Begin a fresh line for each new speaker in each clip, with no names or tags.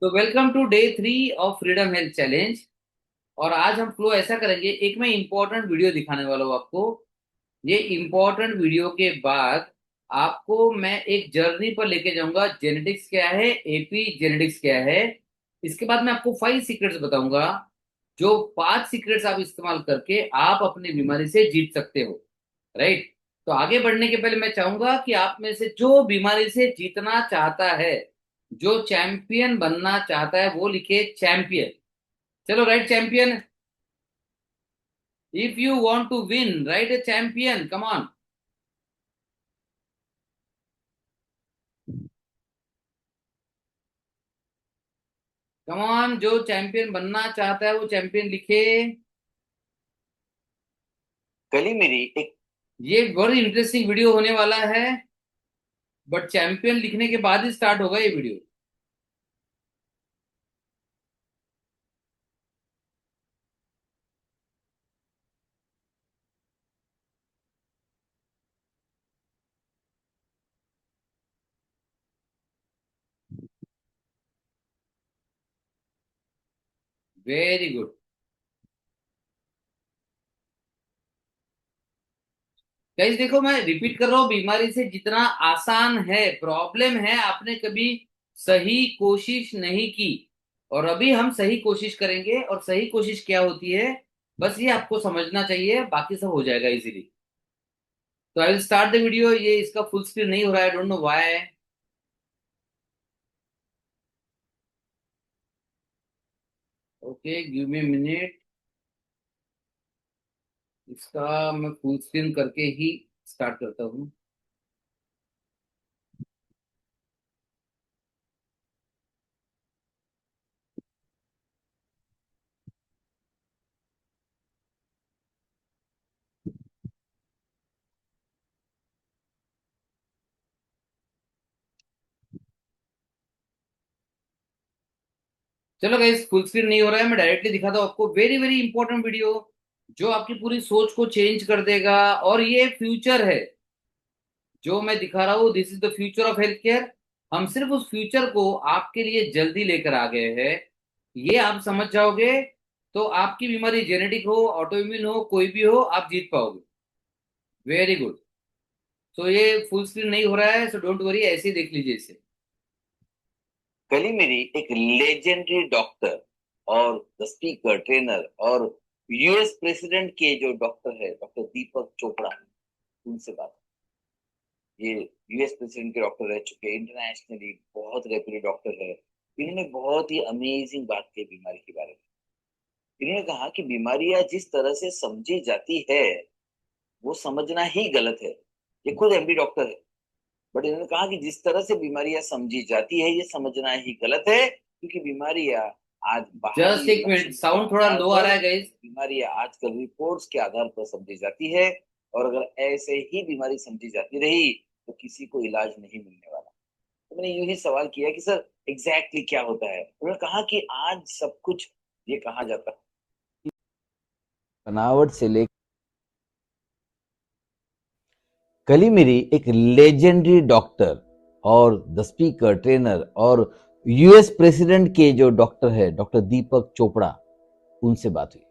तो welcome to day 3 of freedom health challenge. और आज हम फ्लो ऐसा करेंगे, एक मैं इंपॉर्टेंट वीडियो दिखाने वाला हूँ आपको। ये इंपॉर्टेंट वीडियो के बाद आपको मैं एक जर्नी पर लेके जाऊंगा। जेनेटिक्स क्या है, एपी जेनेटिक्स क्या है। इसके बाद मैं आपको 5 सीक्रेट्स बताऊंगा, जो 5 सीक्रेट्स आप इस्तेमाल करके आप अपनी बीमारी से जीत सकते हो। राइट। तो आगे बढ़ने के पहले मैं चाहूंगा कि आप में से जो बीमारी से जीतना चाहता है, जो चैंपियन बनना चाहता है, वो लिखे चैंपियन। चलो, write champion. If you want to win, write a champion, come on. Come on, जो चैंपियन बनना चाहता है वो चैंपियन लिखे।
कल ही मेरी एक
ये बड़ी इंटरेस्टिंग वीडियो होने वाला है, बट चैंपियन लिखने के बाद ही स्टार्ट होगा ये वीडियो। Very good. गाइस देखो, मैं रिपीट कर रहा हूं, बीमारी से जितना आसान है। प्रॉब्लम है आपने कभी सही कोशिश नहीं की, और अभी हम सही कोशिश करेंगे। और सही कोशिश क्या होती है, बस ये आपको समझना चाहिए, बाकी सब हो जाएगा इजीली। तो I will start the video. ये इसका फुल स्क्रीन नहीं हो रहा है, don't know why. Okay, give me minute. इसका मैं फुल स्क्रीन करके ही स्टार्ट करता हूँ। चलो गाइस, फुल स्क्रीन नहीं हो रहा है, मैं डायरेक्टली दिखाता हूँ आपको। वेरी वेरी इंपॉर्टेंट वीडियो, जो आपकी पूरी सोच को चेंज कर देगा। और ये फ्यूचर है जो मैं दिखा रहा हूँ। This is the future of health care. हम सिर्फ उस फ्यूचर को आपके लिए जल्दी लेकर आ गए हैं। ये आप समझ जाओगे तो आपकी बीमारी जेनेटिक हो, ऑटोइम्यून हो, कोई भी हो, आप जीत पाओगे। Very good. तो ये फुल स्क्रीन नहीं हो रहा है, सो डोंट वरी, ऐसे ही देख लीजिए इसे।
कल ही मेरी एक लेजेंडरी डॉक्टर और द स्पीकर ट्रेनर और यूएस प्रेसिडेंट के जो डॉक्टर है, डॉक्टर दीपक चोपड़ा, उनसे बात। ये यूएस प्रेसिडेंट के डॉक्टर रह चुके हैं, इंटरनेशनली बहुत रेप्यूटेड डॉक्टर है। इन्होंने बहुत ही अमेजिंग बात की बीमारी के बारे में। इन्होंने कहा कि बीमारियां जिस तरह से समझी जाती है वो समझना ही गलत है। ये खुद एमडी डॉक्टर है, बट इन्होंने कहा कि जिस तरह से बीमारियां समझी जाती है ये समझना ही गलत है, क्योंकि बीमारियां आज
जस्ट
बाहरी
एक मिनट,
लक्षणों के
साउंड थोड़ा
आधार
लो आ
पर,
रहा है गाइज।
बीमारियां आजकल रिपोर्ट्स के आधार पर समझी जाती है। और अगर ऐसे ही बीमारी समझी जाती रही तो किसी को इलाज नहीं मिलने वाला। तो मैंने यूं ही सवाल किया कि सर एग्जैक्टली क्या होता है। उन्होंने कहा कि आज सब कुछ ये कहा जाता है बनावट से लेकर। कल ही मेरी एक लेजेंडरी डॉक्टर और द स्पीकर ट्रेनर और यूएस प्रेसिडेंट के जो डॉक्टर है, डॉक्टर दीपक चोपड़ा, उनसे बात हुई।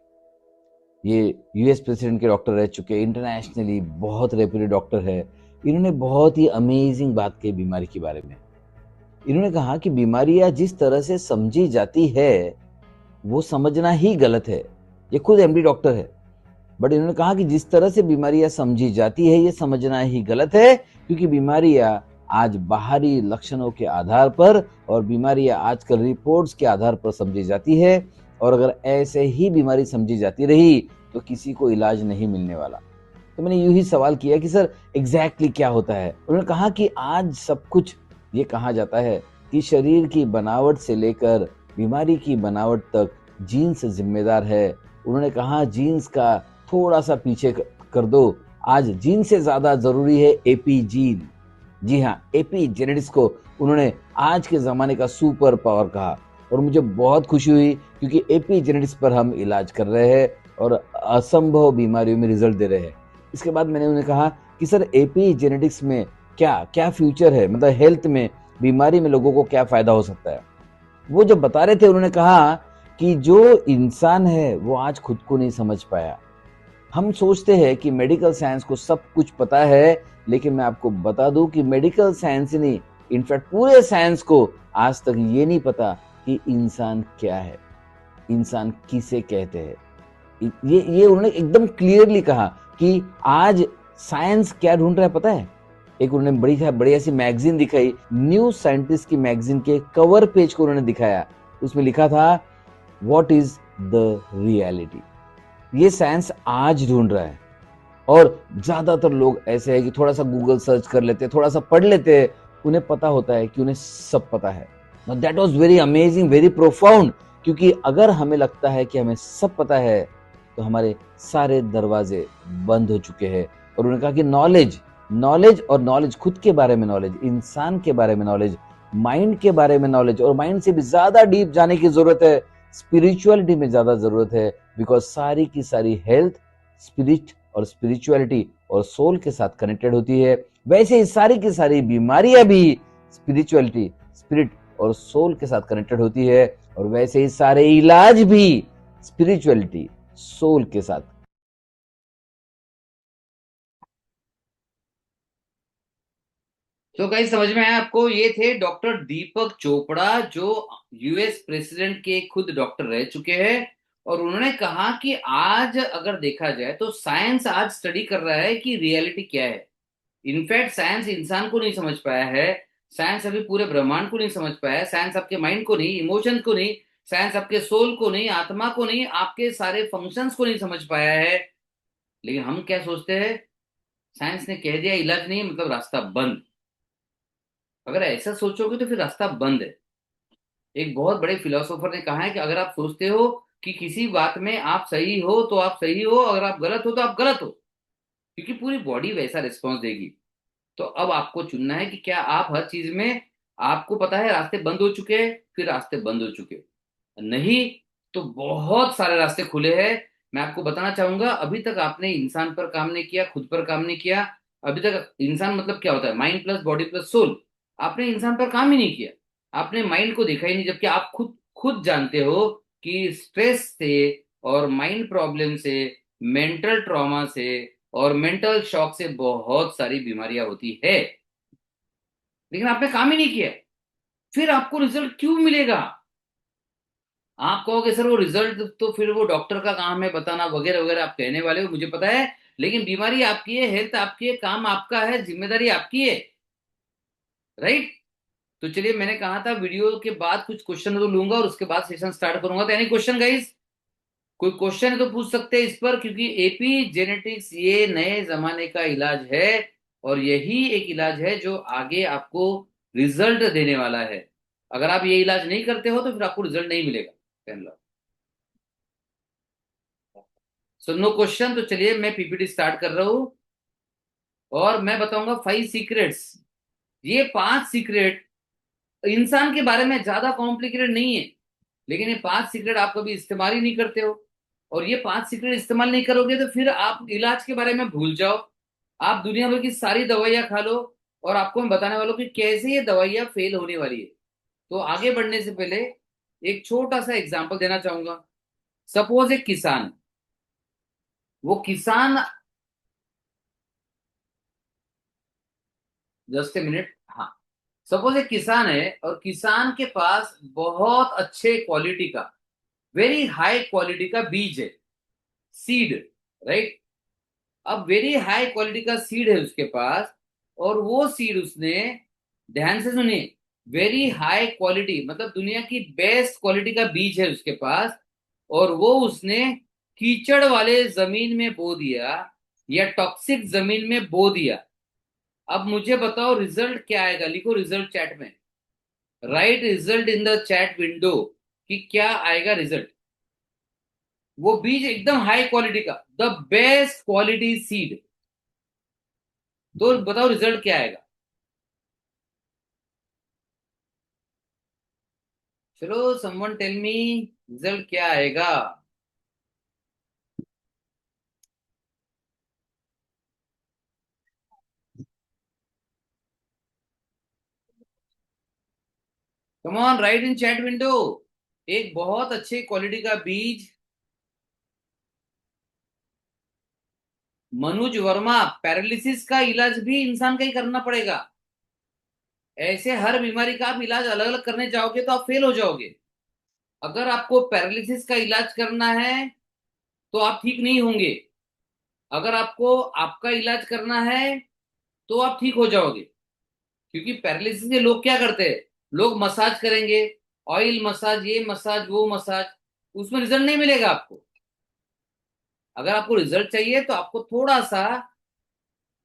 ये यूएस प्रेसिडेंट के डॉक्टर रह चुके हैं, इंटरनेशनली बहुत रेप्यूटेड डॉक्टर है। इन्होंने बहुत ही अमेजिंग बात की बीमारी के बारे में। इन्होंने कहा कि बीमारियां जिस तरह से समझी जाती है वो समझना ही गलत है। ये खुद एमडी डॉक्टर है, बट इन्होंने कहा कि जिस तरह से बीमारियां समझी जाती है ये समझना ही गलत है, क्योंकि बीमारियां आज बाहरी लक्षणों के आधार पर और बीमारियां आजकल रिपोर्ट्स के आधार पर समझी जाती है। और अगर ऐसे ही बीमारी समझी जाती रही तो किसी को इलाज नहीं मिलने वाला। तो मैंने यूं ही सवाल किया कि सर एग्जैक्टली क्या होता है। उन्होंने कहा कि आज सब कुछ ये कहा जाता है कि शरीर की बनावट से लेकर बीमारी की बनावट तक जीन्स जिम्मेदार है। उन्होंने कहा जीन्स का थोड़ा सा पीछे कर दो, आज जीन से ज्यादा जरूरी है एपी जीन। जी हाँ, एपी जेनेटिक्स को उन्होंने आज के जमाने का सुपर पावर कहा। और मुझे बहुत खुशी हुई, क्योंकि एपी जेनेटिक्स पर हम इलाज कर रहे हैं और असंभव बीमारियों में रिजल्ट दे रहे हैं। इसके बाद मैंने उन्हें कहा कि सर एपी जेनेटिक्स में क्या क्या फ्यूचर है, मतलब हेल्थ में, बीमारी में लोगों को क्या फायदा हो सकता है। वो जब बता रहे थे उन्होंने कहा कि जो इंसान है वो आज खुद को नहीं समझ पाया। हम सोचते हैं कि मेडिकल साइंस को सब कुछ पता है, लेकिन मैं आपको बता दूं कि मेडिकल साइंस नहीं, इनफैक्ट पूरे साइंस को आज तक ये नहीं पता कि इंसान क्या है, इंसान किसे कहते हैं। ये उन्होंने एकदम क्लियरली कहा कि आज साइंस क्या ढूंढ रहा है पता है। एक उन्होंने बड़ी ऐसी मैगजीन दिखाई, न्यू साइंटिस्ट की मैगजीन के कवर पेज को उन्होंने दिखाया। उसमें लिखा था व्हाट इज द रियलिटी। ये साइंस आज ढूंढ रहा है। और ज्यादातर लोग ऐसे है कि थोड़ा सा गूगल सर्च कर लेते, थोड़ा सा पढ़ लेते, उन्हें पता होता है कि उन्हें सब पता है। That was very amazing, very profound. क्योंकि अगर हमें लगता है कि हमें सब पता है तो हमारे सारे दरवाजे बंद हो चुके हैं। और उन्होंने कहा कि नॉलेज, नॉलेज और नॉलेज, खुद के बारे में नॉलेज, इंसान के बारे में नॉलेज, माइंड के बारे में नॉलेज, और माइंड से भी ज्यादा डीप जाने की जरूरत है, स्पिरिचुअलिटी में ज्यादा जरूरत है। बिकॉज सारी की सारी हेल्थ स्पिरिट और स्पिरिचुअलिटी और सोल के साथ कनेक्टेड होती है। वैसे ही सारी की सारी बीमारियां भी स्पिरिचुअलिटी, स्पिरिट और सोल के साथ कनेक्टेड होती है। और वैसे ही सारे इलाज भी स्पिरिचुअलिटी, सोल के साथ।
तो गाइस समझ में आया आपको, ये थे डॉक्टर दीपक चोपड़ा, जो यूएस प्रेसिडेंट के खुद डॉक्टर रह चुके हैं। और उन्होंने कहा कि आज अगर देखा जाए तो साइंस आज स्टडी कर रहा है कि रियलिटी क्या है। इनफैक्ट साइंस इंसान को नहीं समझ पाया है, साइंस अभी पूरे ब्रह्मांड को नहीं समझ पाया है, साइंस आपके माइंड को नहीं, इमोशन को नहीं, साइंस आपके सोल को नहीं, आत्मा को नहीं, आपके सारे फंक्शंस को नहीं समझ पाया है। लेकिन हम क्या सोचते हैं, साइंस ने कह दिया इलाज नहीं है, मतलब रास्ता बंद। अगर ऐसा सोचोगे तो फिर रास्ता बंद है। एक बहुत बड़े फिलोसोफर ने कहा है कि अगर आप सोचते हो कि किसी बात में आप सही हो तो आप सही हो, अगर आप गलत हो तो आप गलत हो, क्योंकि पूरी बॉडी वैसा रिस्पॉन्स देगी। तो अब आपको चुनना है कि क्या आप हर चीज में, आपको पता है रास्ते बंद हो चुके हैं, फिर रास्ते बंद हो चुके नहीं, तो बहुत सारे रास्ते खुले हैं। मैं आपको बताना चाहूंगा, अभी तक आपने इंसान पर काम नहीं किया, खुद पर काम नहीं किया। अभी तक इंसान मतलब क्या होता है, mind plus body plus soul. आपने इंसान पर काम ही नहीं किया, आपने माइंड को देखा ही नहीं, जबकि आप खुद खुद जानते हो कि स्ट्रेस से और माइंड प्रॉब्लम से, मेंटल ट्रॉमा से और मेंटल शॉक से बहुत सारी बीमारियां होती है। लेकिन आपने काम ही नहीं किया, फिर आपको रिजल्ट क्यों मिलेगा। आप कहोगे सर वो रिजल्ट तो फिर वो डॉक्टर का काम है बताना वगैरह वगैरह, आप कहने वाले हो, मुझे पता है। लेकिन बीमारी आपकी है, हेल्थ आपकी है, काम आपका है, जिम्मेदारी आपकी है। राइट। तो चलिए, मैंने कहा था वीडियो के बाद कुछ क्वेश्चन तो लूंगा और उसके बाद सेशन स्टार्ट करूंगा। तो एनी क्वेश्चन गाइस, कोई क्वेश्चन है तो पूछ सकते हैं इस पर, क्योंकि एपी जेनेटिक्स ये नए जमाने का इलाज है। और यही एक इलाज है जो आगे आपको रिजल्ट देने वाला है। अगर आप ये इलाज नहीं करते हो तो फिर आपको रिजल्ट नहीं मिलेगा। पहन लो। सो नो क्वेश्चन, तो चलिए मैं पीपीटी स्टार्ट कर रहा हूं। और मैं बताऊंगा 5 सीक्रेट्स। ये 5 सीक्रेट इंसान के बारे में ज्यादा कॉम्प्लिकेटेड नहीं है, लेकिन ये 5 सीक्रेट आप कभी इस्तेमाल ही नहीं करते हो। और ये 5 सीक्रेट इस्तेमाल नहीं करोगे तो फिर आप इलाज के बारे में भूल जाओ। आप दुनिया भर की सारी दवाइयां खा लो, और आपको मैं बताने वाला हूं कि कैसे ये दवाइयां फेल होने वाली है। तो आगे बढ़ने से पहले एक छोटा सा एग्जांपल देना चाहूंगा। सपोज एक किसान है। वो किसान, जस्ट ए मिनट, हाँ। सपोज एक किसान है और किसान के पास बहुत अच्छे क्वालिटी का, वेरी हाई क्वालिटी का बीज है, सीड। राइट। अब वेरी हाई क्वालिटी का सीड है उसके पास, और वो सीड उसने, ध्यान से सुनिए, वेरी हाई क्वालिटी मतलब दुनिया की बेस्ट क्वालिटी का बीज है उसके पास, और वो उसने कीचड़ वाले जमीन में बो दिया या टॉक्सिक जमीन में बो दिया। अब मुझे बताओ रिजल्ट क्या आएगा, लिखो रिजल्ट चैट में, right result in the chat window, कि क्या आएगा रिजल्ट। वो बीज एकदम हाई क्वालिटी का, द बेस्ट क्वालिटी सीड। तो बताओ रिजल्ट क्या आएगा। चलो समवन टेल मी, रिजल्ट क्या आएगा। Come on, right in chat window. एक बहुत अच्छे क्वालिटी का बीज। मनोज वर्मा, पैरालिसिस का इलाज भी इंसान का ही करना पड़ेगा। ऐसे हर बीमारी का आप इलाज अलग अलग करने जाओगे तो आप फेल हो जाओगे। अगर आपको पैरालिसिस का इलाज करना है तो आप ठीक नहीं होंगे। अगर आपको आपका इलाज करना है तो आप ठीक हो जाओगे। क्योंकि पैरालिसिस के लोग क्या करते हैं, लोग मसाज करेंगे, ऑयल मसाज, ये मसाज, वो मसाज, उसमें रिजल्ट नहीं मिलेगा आपको। अगर आपको रिजल्ट चाहिए तो आपको थोड़ा सा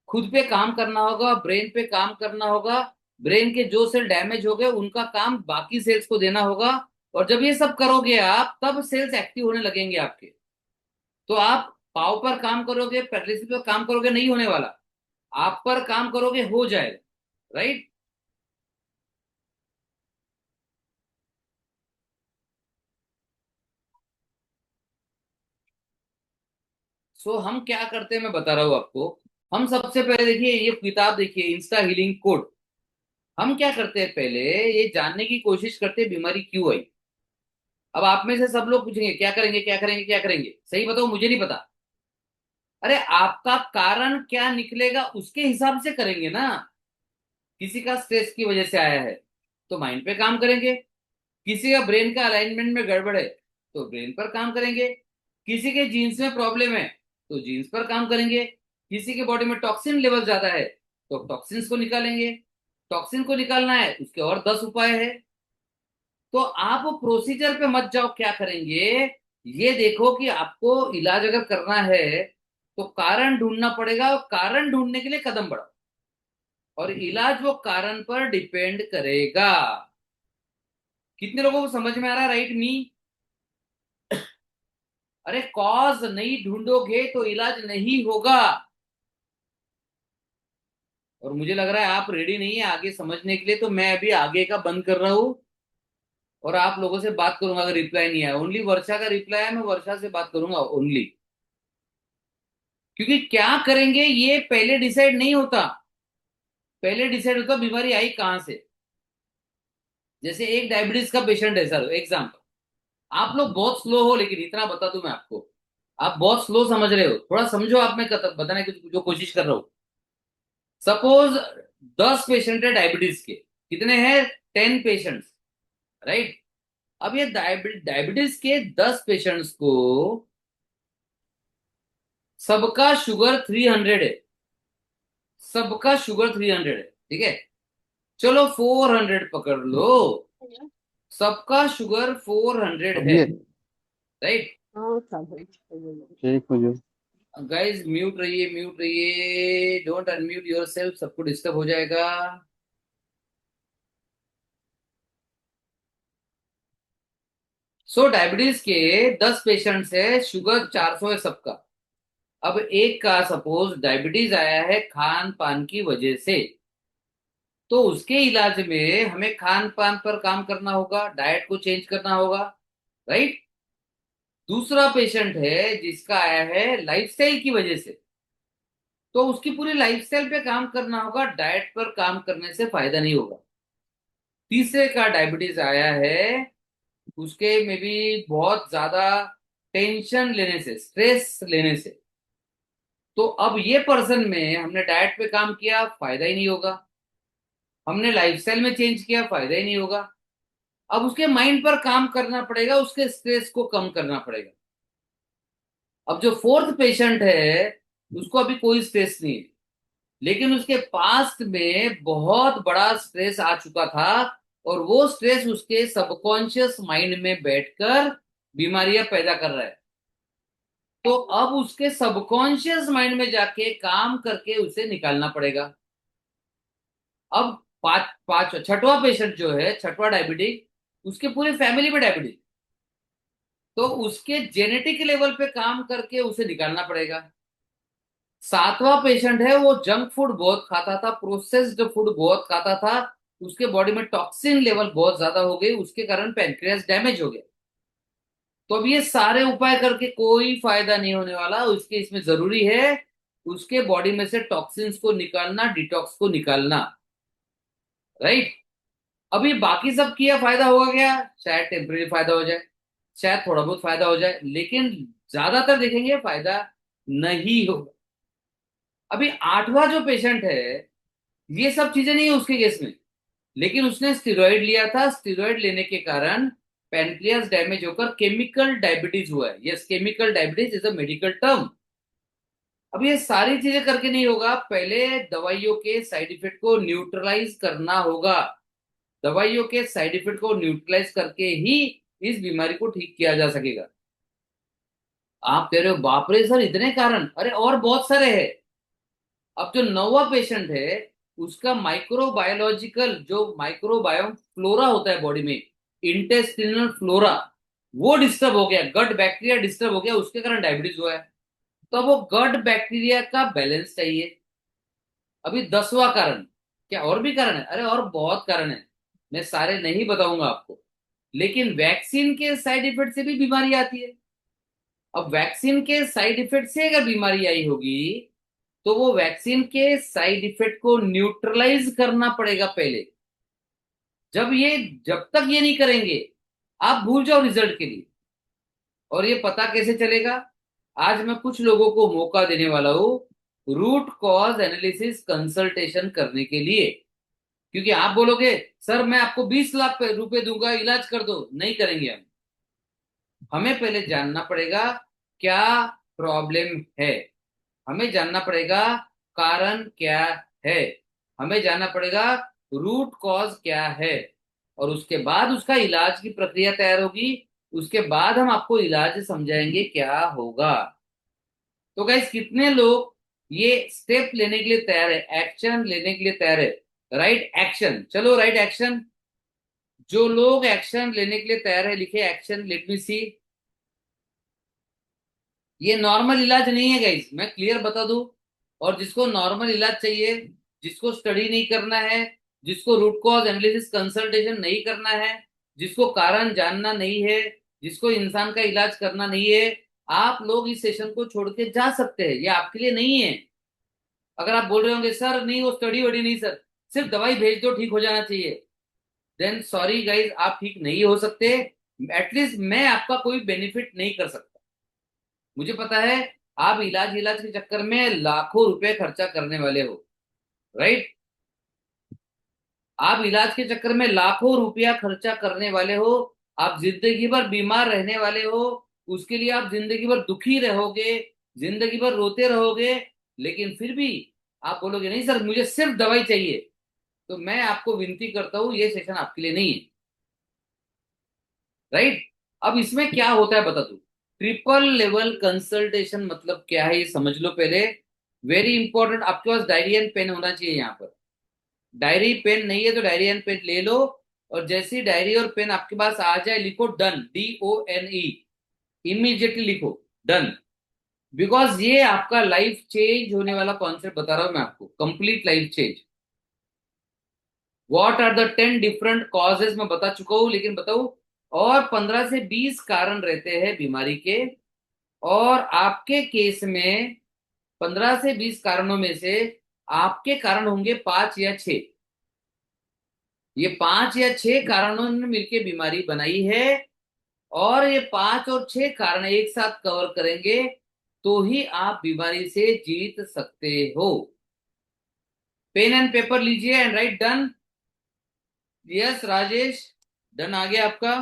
खुद पे काम करना होगा, ब्रेन पे काम करना होगा। ब्रेन के जो सेल डैमेज हो गए उनका काम बाकी सेल्स को देना होगा। और जब ये सब करोगे आप, तब सेल्स एक्टिव होने लगेंगे आपके। तो आप पाव पर काम करोगे, पैरालिसिस पर काम करोगे, नहीं होने वाला। आप पर काम करोगे, हो जाएगा। राइट। सो हम क्या करते हैं मैं बता रहा हूँ आपको। हम सबसे पहले देखिए, ये किताब देखिए, इंस्टा हीलिंग कोड। हम क्या करते हैं, पहले ये जानने की कोशिश करते हैं बीमारी क्यों आई। अब आप में से सब लोग पूछेंगे क्या करेंगे, क्या करेंगे, क्या करेंगे, सही बताओ, मुझे नहीं पता। अरे आपका कारण क्या निकलेगा उसके हिसाब से करेंगे ना। किसी का स्ट्रेस की वजह से आया है तो माइंड पे काम करेंगे। किसी का ब्रेन का अलाइनमेंट में गड़बड़ है तो ब्रेन पर काम करेंगे। किसी के जीन्स में प्रॉब्लम है तो जीन्स पर काम करेंगे। किसी के बॉडी में टॉक्सिन लेवल ज्यादा है तो टॉक्सिन्स को निकालेंगे। टॉक्सिन को निकालना है, उसके और 10 उपाय है। तो आप प्रोसीजर पे मत जाओ, क्या करेंगे, ये देखो कि आपको इलाज अगर करना है तो कारण ढूंढना पड़ेगा, और कारण ढूंढने के लिए कदम बढ़ाओ। और इलाज वो कारण पर डिपेंड करेगा। कितने लोगों को समझ में आ रहा है, राइट मी? अरे कॉज नहीं ढूंढोगे तो इलाज नहीं होगा। और मुझे लग रहा है आप रेडी नहीं है आगे समझने के लिए, तो मैं अभी आगे का बंद कर रहा हूं। और आप लोगों से बात करूंगा अगर रिप्लाई नहीं आया। ओनली वर्षा का रिप्लाई है, मैं वर्षा से बात करूंगा ओनली। क्योंकि क्या करेंगे ये पहले डिसाइड नहीं होता। पहले डिसाइड होता बीमारी आई कहां से। जैसे एक डायबिटीज का पेशेंट है सर, एग्जाम्पल। आप लोग बहुत स्लो हो, लेकिन इतना बता दूं मैं आपको, आप बहुत स्लो समझ रहे हो, थोड़ा समझो। आप मैं बताने की जो कोशिश कर रहा हूं। सपोज 10 पेशेंट है डायबिटीज के। कितने हैं? 10 पेशेंट्स। राइट। अब ये डायबिटीज के 10 पेशेंट्स को सबका शुगर 300 है। सबका शुगर 300 है, ठीक है। चलो 400 पकड़ लो। सबका शुगर 400 है।
अभी
राइट।
ठीक हो जाए।
गाइस म्यूट रहिए, म्यूट रहिए, डोंट अनम्यूट योर सेल्फ, सबको डिस्टर्ब हो जाएगा। सो डायबिटीज के 10 पेशेंट्स है, शुगर 400 है सबका। अब एक का सपोज डायबिटीज आया है खान पान की वजह से, तो उसके इलाज में हमें खान पान पर काम करना होगा, डाइट को चेंज करना होगा। राइट। दूसरा पेशेंट है जिसका आया है लाइफस्टाइल की वजह से, तो उसकी पूरी लाइफस्टाइल पे काम करना होगा, डाइट पर काम करने से फायदा नहीं होगा। तीसरे का डायबिटीज आया है, उसके में भी बहुत ज्यादा टेंशन लेने से, स्ट्रेस लेने से, तो अब ये पर्सन में हमने डाइट पे काम किया, फायदा ही नहीं होगा। हमने लाइफस्टाइल में चेंज किया, फायदा ही नहीं होगा। अब उसके माइंड पर काम करना पड़ेगा, उसके स्ट्रेस को कम करना पड़ेगा। अब जो फोर्थ पेशेंट है उसको अभी कोई स्ट्रेस नहीं है, लेकिन उसके पास्ट में बहुत बड़ा स्ट्रेस आ चुका था, और वो स्ट्रेस उसके सबकॉन्शियस माइंड में बैठकर बीमारियां पैदा कर रहा है। तो अब उसके सबकॉन्शियस माइंड में जाके काम करके उसे निकालना पड़ेगा। अब पांच पांच छठवां पेशेंट जो है, छठवां डायबिटिक, उसके पूरे फैमिली में डायबिटिक, तो उसके जेनेटिक लेवल पे काम करके उसे निकालना पड़ेगा। सातवां पेशेंट है, वो जंक फूड बहुत खाता था, प्रोसेस्ड फूड बहुत खाता था, उसके बॉडी में टॉक्सिन लेवल बहुत ज्यादा हो गई, उसके कारण पैंक्रियास डैमेज हो गया। तो अब ये सारे उपाय करके कोई फायदा नहीं होने वाला, उसके इसमें जरूरी है उसके बॉडी में से टॉक्सिन्स को निकालना, डिटॉक्स को निकालना। राइट। अभी बाकी सब किया फायदा होगा क्या? शायद टेम्परेरी फायदा हो जाए, शायद थोड़ा बहुत फायदा हो जाए, लेकिन ज्यादातर देखेंगे फायदा नहीं होगा। अभी आठवां जो पेशेंट है, ये सब चीजें नहीं है उसके केस में, लेकिन उसने स्टेरॉइड लिया था, स्टेरॉइड लेने के कारण पेनक्रियास डैमेज होकर केमिकल डायबिटीज हुआ है। Yes, chemical diabetes is a medical term. अब ये सारी चीजें करके नहीं होगा, पहले दवाइयों के साइड इफेक्ट को न्यूट्रलाइज करना होगा। दवाइयों के साइड इफेक्ट को न्यूट्रलाइज करके ही इस बीमारी को ठीक किया जा सकेगा। आप कह रहे हो बाप रे सर इतने कारण, अरे और बहुत सारे हैं। अब जो नौवा पेशेंट है, उसका माइक्रोबायोलॉजिकल जो माइक्रोबायोम फ्लोरा होता है बॉडी में, इंटेस्टिनल फ्लोरा, वो डिस्टर्ब हो गया, गट बैक्टीरिया डिस्टर्ब हो गया, उसके कारण डायबिटीज हुआ है। तो वो गट बैक्टीरिया का बैलेंस चाहिए। अभी 10वां कारण, क्या और भी कारण है? अरे और बहुत कारण है, मैं सारे नहीं बताऊंगा आपको। लेकिन वैक्सीन के साइड इफेक्ट से भी बीमारी आती है। अब वैक्सीन के साइड इफेक्ट से अगर बीमारी आई होगी, तो वो वैक्सीन के साइड इफेक्ट को न्यूट्रलाइज करना पड़ेगा पहले। जब ये जब तक ये नहीं करेंगे, आप भूल जाओ रिजल्ट के लिए। और ये पता कैसे चलेगा? आज मैं कुछ लोगों को मौका देने वाला हूं रूट कॉज एनालिसिस कंसल्टेशन करने के लिए। क्योंकि आप बोलोगे सर मैं आपको 20 लाख रुपए दूंगा, इलाज कर दो, नहीं करेंगे हम। हमें पहले जानना पड़ेगा क्या प्रॉब्लम है, हमें जानना पड़ेगा कारण क्या है, हमें जानना पड़ेगा रूट कॉज क्या है। और उसके बाद उसका इलाज की प्रक्रिया तैयार होगी। उसके बाद हम आपको इलाज समझाएंगे क्या होगा। तो गाइस कितने लोग ये स्टेप लेने के लिए तैयार है, एक्शन लेने के लिए तैयार है? राइट एक्शन, चलो राइट एक्शन। जो लोग एक्शन लेने के लिए तैयार है लिखे एक्शन, लेट मी सी। ये नॉर्मल इलाज नहीं है गाइस, मैं क्लियर बता दूं। और जिसको नॉर्मल इलाज चाहिए, जिसको स्टडी नहीं करना है, जिसको रूट कॉज एनालिसिस कंसल्टेशन नहीं करना है, जिसको कारण जानना नहीं है, जिसको इंसान का इलाज करना नहीं है, आप लोग इस सेशन को छोड़ के जा सकते हैं, ये आपके लिए नहीं है। अगर आप बोल रहे होंगे सर नहीं वो स्टडी वडी नहीं सर, सिर्फ दवाई भेज दो ठीक हो जाना चाहिए, देन सॉरी गाइज, आप ठीक नहीं हो सकते। एटलीस्ट मैं आपका कोई बेनिफिट नहीं कर सकता। मुझे पता है आप इलाज इलाज के चक्कर में लाखों रुपए खर्चा करने वाले हो, राइट? आप इलाज के चक्कर में लाखों रुपया खर्चा करने वाले हो। आप जिंदगी भर बीमार रहने वाले हो, उसके लिए आप जिंदगी भर दुखी रहोगे, जिंदगी भर रोते रहोगे। लेकिन फिर भी आप बोलोगे नहीं सर मुझे सिर्फ दवाई चाहिए, तो मैं आपको विनती करता हूं ये सेशन आपके लिए नहीं है, राइट? अब इसमें क्या होता है बता दू। ट्रिपल लेवल कंसल्टेशन मतलब क्या है ये समझ लो पहले। वेरी इंपॉर्टेंट, आपके पास डायरी एंड पेन होना चाहिए यहाँ पर। डायरी पेन नहीं है तो डायरी एंड पेन ले लो। और जैसी डायरी और पेन आपके पास आ जाए लिखो डन, DONE, इमीडिएटली लिखो डन। बिकॉज ये आपका लाइफ चेंज होने वाला कॉन्सेप्ट बता रहा हूं मैं आपको, complete life change. What are the 10 different causes मैं बता चुका हूं, लेकिन बताओ और 15 से 20 कारण रहते हैं बीमारी के। और आपके केस में 15 से 20 कारणों में से आपके कारण होंगे 5 या 6। ये 5 या 6 कारणों ने मिलकर बीमारी बनाई है। और ये 5 और 6 कारण एक साथ कवर करेंगे तो ही आप बीमारी से जीत सकते हो। पेन एंड पेपर लीजिए and write done. Yes Rajesh, done आ गया आपका।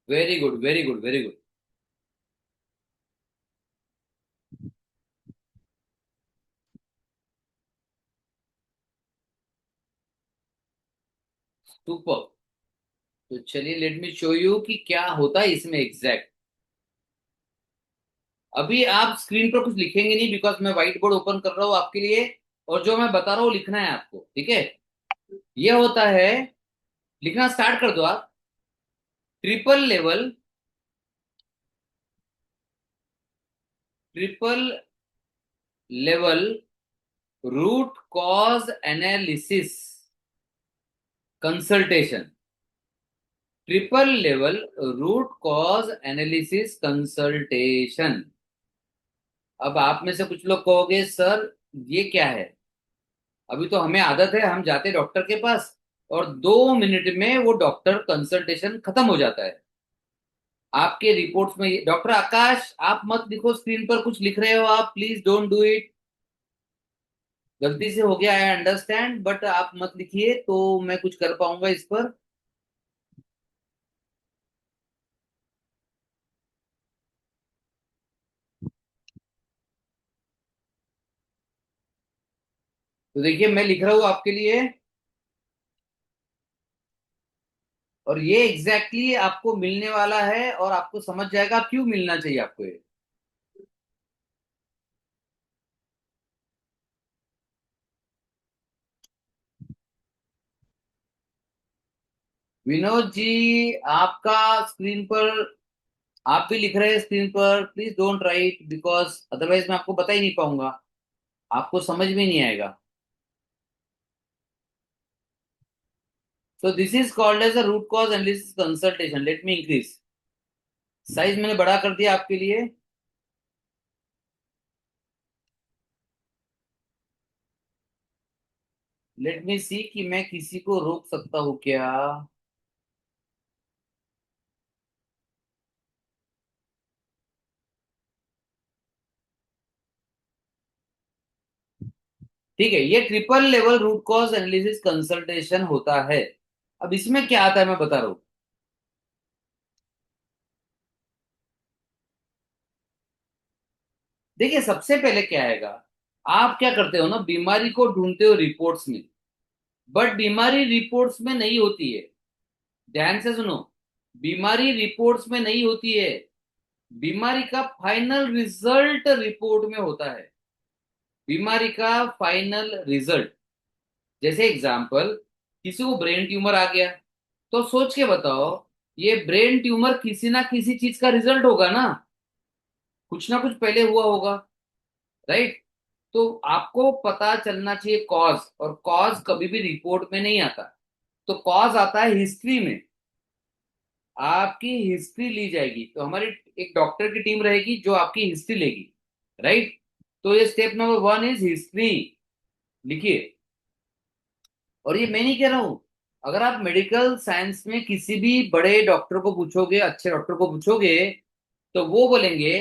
Very good very good very good, super. तो चलिए लेट मी शो यू कि क्या होता है इसमें एग्जैक्ट। अभी आप स्क्रीन पर कुछ लिखेंगे नहीं बिकॉज मैं व्हाइट बोर्ड ओपन कर रहा हूं आपके लिए। और जो मैं बता रहा हूं लिखना है आपको, ठीक है? ये होता है, लिखना स्टार्ट कर दो आप। Triple level, triple level root cause analysis consultation. Triple level root cause analysis consultation. अब आप में से कुछ लोग कहोगे सर ये क्या है। अभी तो हमें आदत है हम जाते डॉक्टर के पास और 2 मिनट में वो डॉक्टर कंसल्टेशन खत्म हो जाता है। आपके रिपोर्ट्स में डॉक्टर आकाश आप मत लिखो, स्क्रीन पर कुछ लिख रहे हो आप, प्लीज डोंट डू इट। गलती से हो गया, आई अंडरस्टैंड, बट आप मत लिखिए तो मैं कुछ कर पाऊंगा इस पर। तो देखिए मैं लिख रहा हूं आपके लिए, और ये एग्जैक्टली exactly आपको मिलने वाला है और आपको समझ जाएगा क्यों मिलना चाहिए आपको ये। विनोद जी आपका स्क्रीन पर, आप भी लिख रहे हैं स्क्रीन पर, please don't write because otherwise मैं आपको बता ही नहीं पाऊंगा, आपको समझ में नहीं आएगा। So this is called as a root cause analysis consultation. Let me increase size, मैंने बड़ा कर दिया आपके लिए। लेट मी सी कि मैं किसी को रोक सकता हूँ क्या। ठीक है, ये triple level root cause analysis consultation होता है। अब इसमें क्या आता है मैं बता रहा हूं। देखिए सबसे पहले क्या आएगा, आप क्या करते हो ना, बीमारी को ढूंढते हो रिपोर्ट्स में, बट बीमारी रिपोर्ट्स में नहीं होती है। ध्यान से सुनो, बीमारी रिपोर्ट्स में नहीं होती है, बीमारी का फाइनल रिजल्ट रिपोर्ट में होता है। बीमारी का फाइनल रिजल्ट, जैसे एग्जांपल, किसी को ब्रेन ट्यूमर आ गया, तो सोच के बताओ, ये ब्रेन ट्यूमर किसी ना किसी चीज का रिजल्ट होगा ना, कुछ ना कुछ पहले हुआ होगा, राइट। तो आपको पता चलना चाहिए कॉज, और कॉज कभी भी रिपोर्ट में नहीं आता, तो कॉज आता है हिस्ट्री में। आपकी हिस्ट्री ली जाएगी, तो हमारी एक डॉक्टर की टीम रहेगी जो आपकी हिस्ट्री लेगी, राइट। तो ये स्टेप नंबर 1 इज हिस्ट्री, लिखिए। और ये मैं नहीं कह रहा हूं, अगर आप मेडिकल साइंस में किसी भी बड़े डॉक्टर को पूछोगे, अच्छे डॉक्टर को पूछोगे, तो वो बोलेंगे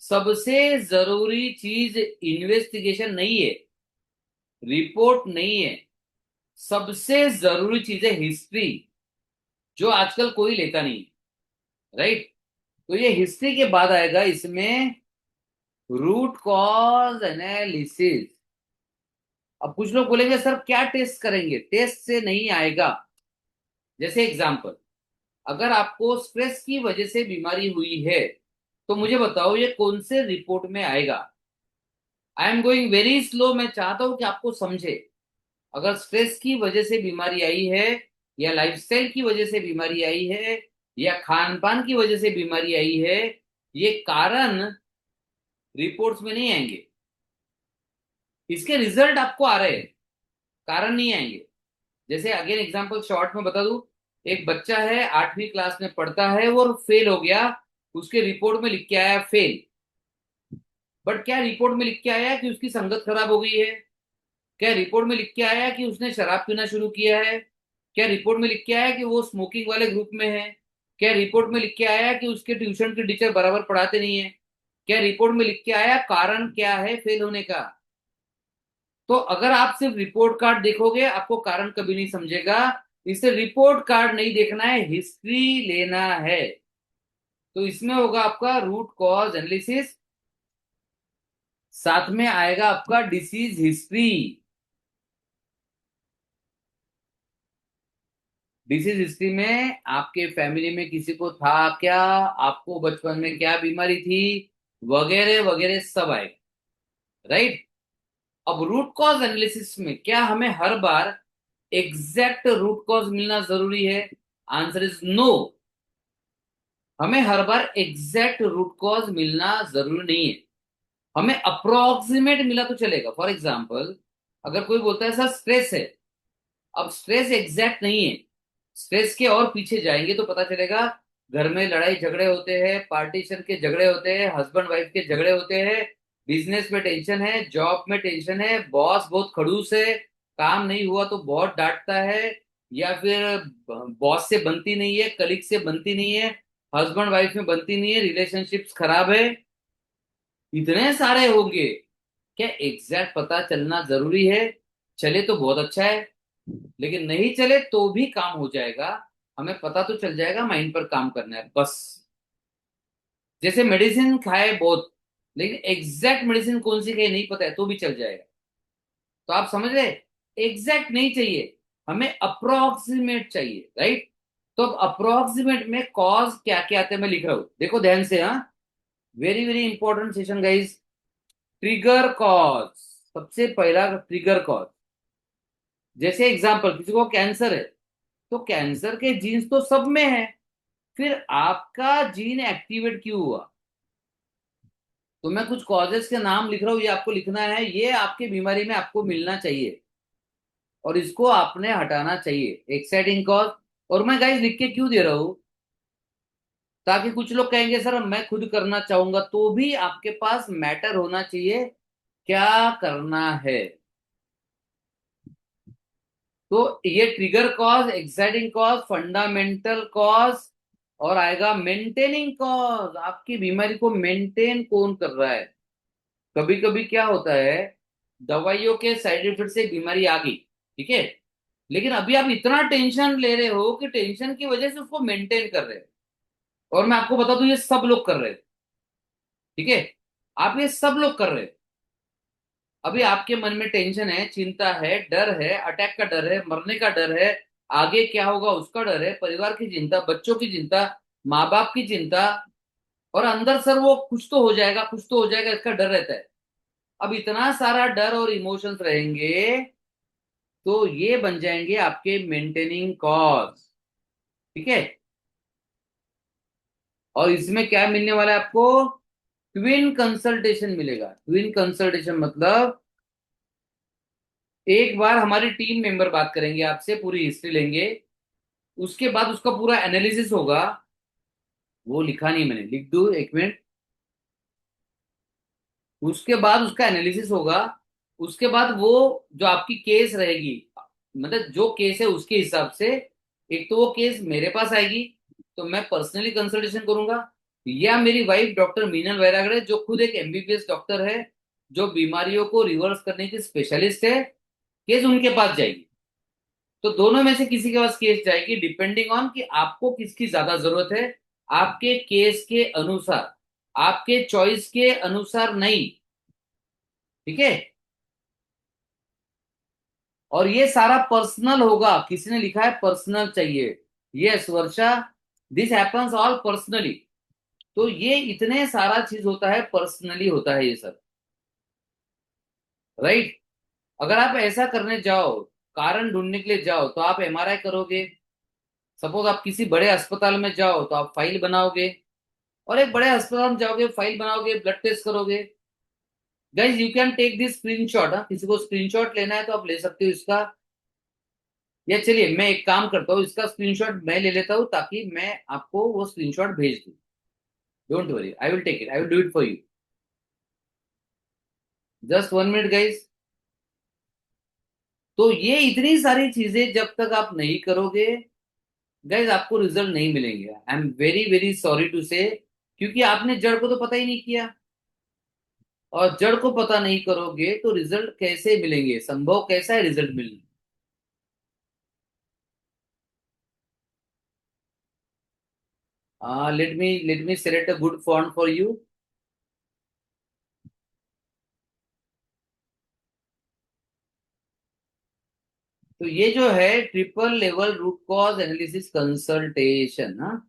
सबसे जरूरी चीज इन्वेस्टिगेशन नहीं है, रिपोर्ट नहीं है, सबसे जरूरी चीज है हिस्ट्री, जो आजकल कोई लेता नहीं, राइट। तो ये हिस्ट्री के बाद आएगा इसमें रूट कॉज एनालिसिस। अब कुछ लोग बोलेंगे सर क्या टेस्ट करेंगे, टेस्ट से नहीं आएगा। जैसे एग्जांपल, अगर आपको स्ट्रेस की वजह से बीमारी हुई है, तो मुझे बताओ ये कौन से रिपोर्ट में आएगा। I am going very slow, मैं चाहता हूं कि आपको समझे। अगर स्ट्रेस की वजह से बीमारी आई है, या लाइफस्टाइल की वजह से बीमारी आई है, या खान पान की वजह से बीमारी आई है, ये कारण रिपोर्ट्स में नहीं आएंगे, इसके रिजल्ट आपको आ रहे हैं, कारण नहीं आएंगे। जैसे अगेन एग्जांपल शॉर्ट में बता दूं, एक बच्चा है 8वीं क्लास में पढ़ता है, वो फेल हो गया, उसके रिपोर्ट में लिख के आया फेल। बट क्या रिपोर्ट में लिख के आया कि उसकी संगत खराब हो गई है? क्या रिपोर्ट में लिख के आया कि उसने शराब पीना शुरू किया है? क्या रिपोर्ट में लिख के आया कि वो स्मोकिंग वाले ग्रुप में है? क्या रिपोर्ट में लिख के आया कि उसके ट्यूशन के टीचर बराबर पढ़ाते नहीं है? क्या रिपोर्ट में लिख के आया कारण क्या है फेल होने का? तो अगर आप सिर्फ रिपोर्ट कार्ड देखोगे आपको कारण कभी नहीं समझेगा। इसे रिपोर्ट कार्ड नहीं देखना है, हिस्ट्री लेना है। तो इसमें होगा आपका रूट कॉज एनालिसिस, साथ में आएगा आपका डिसीज हिस्ट्री। डिसीज हिस्ट्री में आपके फैमिली में किसी को था क्या, आपको बचपन में क्या बीमारी थी, वगैरह वगैरह सब आएगा, राइट। अब रूट कॉज एनालिसिस में क्या हमें हर बार एग्जैक्ट रूट कॉज मिलना जरूरी है? Answer is no. हमें हर बार एग्जैक्ट रूट कॉज मिलना जरूरी नहीं है, हमें अप्रोक्सीमेट मिला तो चलेगा। फॉर एग्जाम्पल, अगर कोई बोलता है सर स्ट्रेस है, अब स्ट्रेस एग्जैक्ट नहीं है, स्ट्रेस के और पीछे जाएंगे तो पता चलेगा घर में लड़ाई झगड़े होते हैं, पार्टीशन के झगड़े होते हैं, हस्बैंड वाइफ के झगड़े होते हैं, बिजनेस में टेंशन है, जॉब में टेंशन है, बॉस बहुत खड़ूस है, काम नहीं हुआ तो बहुत डांटता है, या फिर बॉस से बनती नहीं है, कलीग से बनती नहीं है, हस्बैंड वाइफ में बनती नहीं है, रिलेशनशिप्स खराब है, इतने सारे होंगे। क्या एग्जैक्ट पता चलना जरूरी है? चले तो बहुत अच्छा है, लेकिन नहीं चले तो भी काम हो जाएगा। हमें पता तो चल जाएगा माइंड पर काम करना है बस। जैसे मेडिसिन खाए बहुत, लेकिन एग्जैक्ट मेडिसिन कौन सी खाए नहीं पता है तो भी चल जाएगा। तो आप समझ रहे, एग्जैक्ट नहीं चाहिए, हमें अप्रोक्सीमेट चाहिए, राइट? तो अब अप्रोक्सीमेट में कॉज क्या क्या आते हैं मैं लिख रहा हूं, देखो ध्यान से। हाँ, very very important session guys. Trigger cause, सबसे पहला ट्रिगर कॉज। जैसे एग्जांपल, किसी को कैंसर है तो कैंसर के जीन्स तो सब में है, फिर आपका जीन एक्टिवेट क्यों हुआ? तो मैं कुछ कॉजेस के नाम लिख रहा हूं, ये आपको लिखना है, ये आपकी बीमारी में आपको मिलना चाहिए और इसको आपने हटाना चाहिए, एक्साइटिंग कॉज। और मैं गाइस लिख के क्यों दे रहा हूं, ताकि कुछ लोग कहेंगे सर मैं खुद करना चाहूंगा, तो भी आपके पास मैटर होना चाहिए क्या करना है। तो ये trigger cause, exciting cause, fundamental cause, और आएगा मेंटेनिंग कॉज। आपकी बीमारी को मेंटेन कौन कर रहा है? कभी कभी क्या होता है, दवाइयों के साइड इफेक्ट से बीमारी आ गई, ठीक है, लेकिन अभी आप इतना टेंशन ले रहे हो कि टेंशन की वजह से उसको मेंटेन कर रहे हो। और मैं आपको बता दूं, ये सब लोग कर रहे हैं, ठीक है, आप ये सब लोग कर रहे हैं। अभी आपके मन में टेंशन है, चिंता है, डर है, अटैक का डर है, मरने का डर है, आगे क्या होगा उसका डर है, परिवार की चिंता, बच्चों की चिंता, माँ बाप की चिंता, और अंदर सर वो कुछ तो हो जाएगा, कुछ तो हो जाएगा, इसका डर रहता है। अब इतना सारा डर और इमोशंस रहेंगे तो ये बन जाएंगे आपके मेंटेनिंग कॉज, ठीक है। और इसमें क्या मिलने वाला है आपको? ट्विन कंसल्टेशन मिलेगा। ट्विन कंसल्टेशन मतलब एक बार हमारी टीम मेंबर बात करेंगे आपसे, पूरी हिस्ट्री लेंगे, उसके बाद उसका पूरा एनालिसिस होगा। वो लिखा नहीं मैंने, लिख दूं एक मिनट। उसके बाद उसका एनालिसिस होगा, उसके बाद वो जो आपकी केस रहेगी, मतलब जो केस है उसके हिसाब से, एक तो वो केस मेरे पास आएगी तो मैं पर्सनली कंसल्टेशन करूंगा, या मेरी वाइफ डॉक्टर मीनल वैरागड़े जो खुद एक एमबीबीएस डॉक्टर है, जो बीमारियों को रिवर्स करने की स्पेशलिस्ट है, केस उनके पास जाएगी। तो दोनों में से किसी के पास केस जाएगी, डिपेंडिंग ऑन कि आपको किसकी ज्यादा जरूरत है, आपके केस के अनुसार, आपके चॉइस के अनुसार नहीं, ठीक है। और ये सारा पर्सनल होगा, किसी ने लिखा है पर्सनल चाहिए। Yes Varsha, this happens all personally. तो ये इतने सारा चीज होता है, पर्सनली होता है ये सब, राइट। अगर आप ऐसा करने जाओ, कारण ढूंढने के लिए जाओ, तो आप एमआरआई करोगे। सपोज आप किसी बड़े अस्पताल में जाओ तो आप फाइल बनाओगे, और एक बड़े अस्पताल में जाओगे, फाइल बनाओगे, ब्लड टेस्ट करोगे। Guys you can take this screenshot, हाँ, किसी को स्क्रीनशॉट लेना है तो आप ले सकते हो इसका। या चलिए मैं एक काम करता हूँ, इसका स्क्रीनशॉट मैं ले लेता हूँ ताकि मैं आपको वो स्क्रीनशॉट भेज दूँ। Don't worry, I will take it, I will do it for you. Just 1 minute guys. तो ये इतनी सारी चीजें जब तक आप नहीं करोगे, गाइज आपको रिजल्ट नहीं मिलेंगे। I am very very sorry to say, क्योंकि आपने जड़ को तो पता ही नहीं किया, और जड़ को पता नहीं करोगे तो रिजल्ट कैसे मिलेंगे, संभव कैसा है रिजल्ट मिलना? Let me select a good font for you. तो ये जो है triple level root cause analysis consultation, हाँ,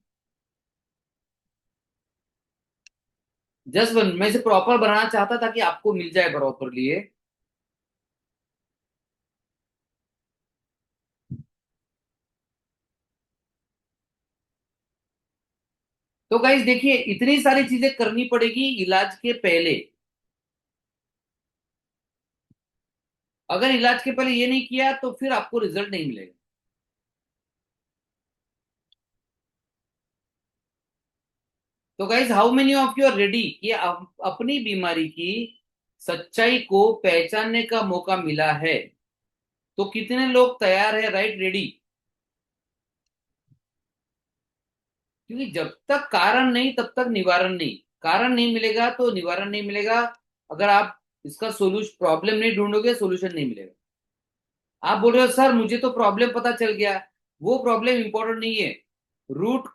जस्ट मैं इसे प्रॉपर बनाना चाहता ताकि आपको मिल जाए प्रॉपरली ये। तो गाइज देखिए, इतनी सारी चीजें करनी पड़ेगी इलाज के पहले। अगर इलाज के पहले ये नहीं किया तो फिर आपको रिजल्ट नहीं मिलेगा। तो guys how many of you are ready कि अपनी बीमारी की सच्चाई को पहचानने का मौका मिला है? तो कितने लोग तैयार है, राइट, रेडी? क्योंकि जब तक कारण नहीं तब तक निवारण नहीं। कारण नहीं मिलेगा तो निवारण नहीं मिलेगा। अगर आप इसका सोल्यूशन, प्रॉब्लम नहीं ढूंढोगे, सोल्यूशन नहीं मिलेगा। आप बोल रहे हो सर मुझे तो प्रॉब्लम पता चल गया, वो प्रॉब्लम इंपॉर्टेंट नहीं है। रूट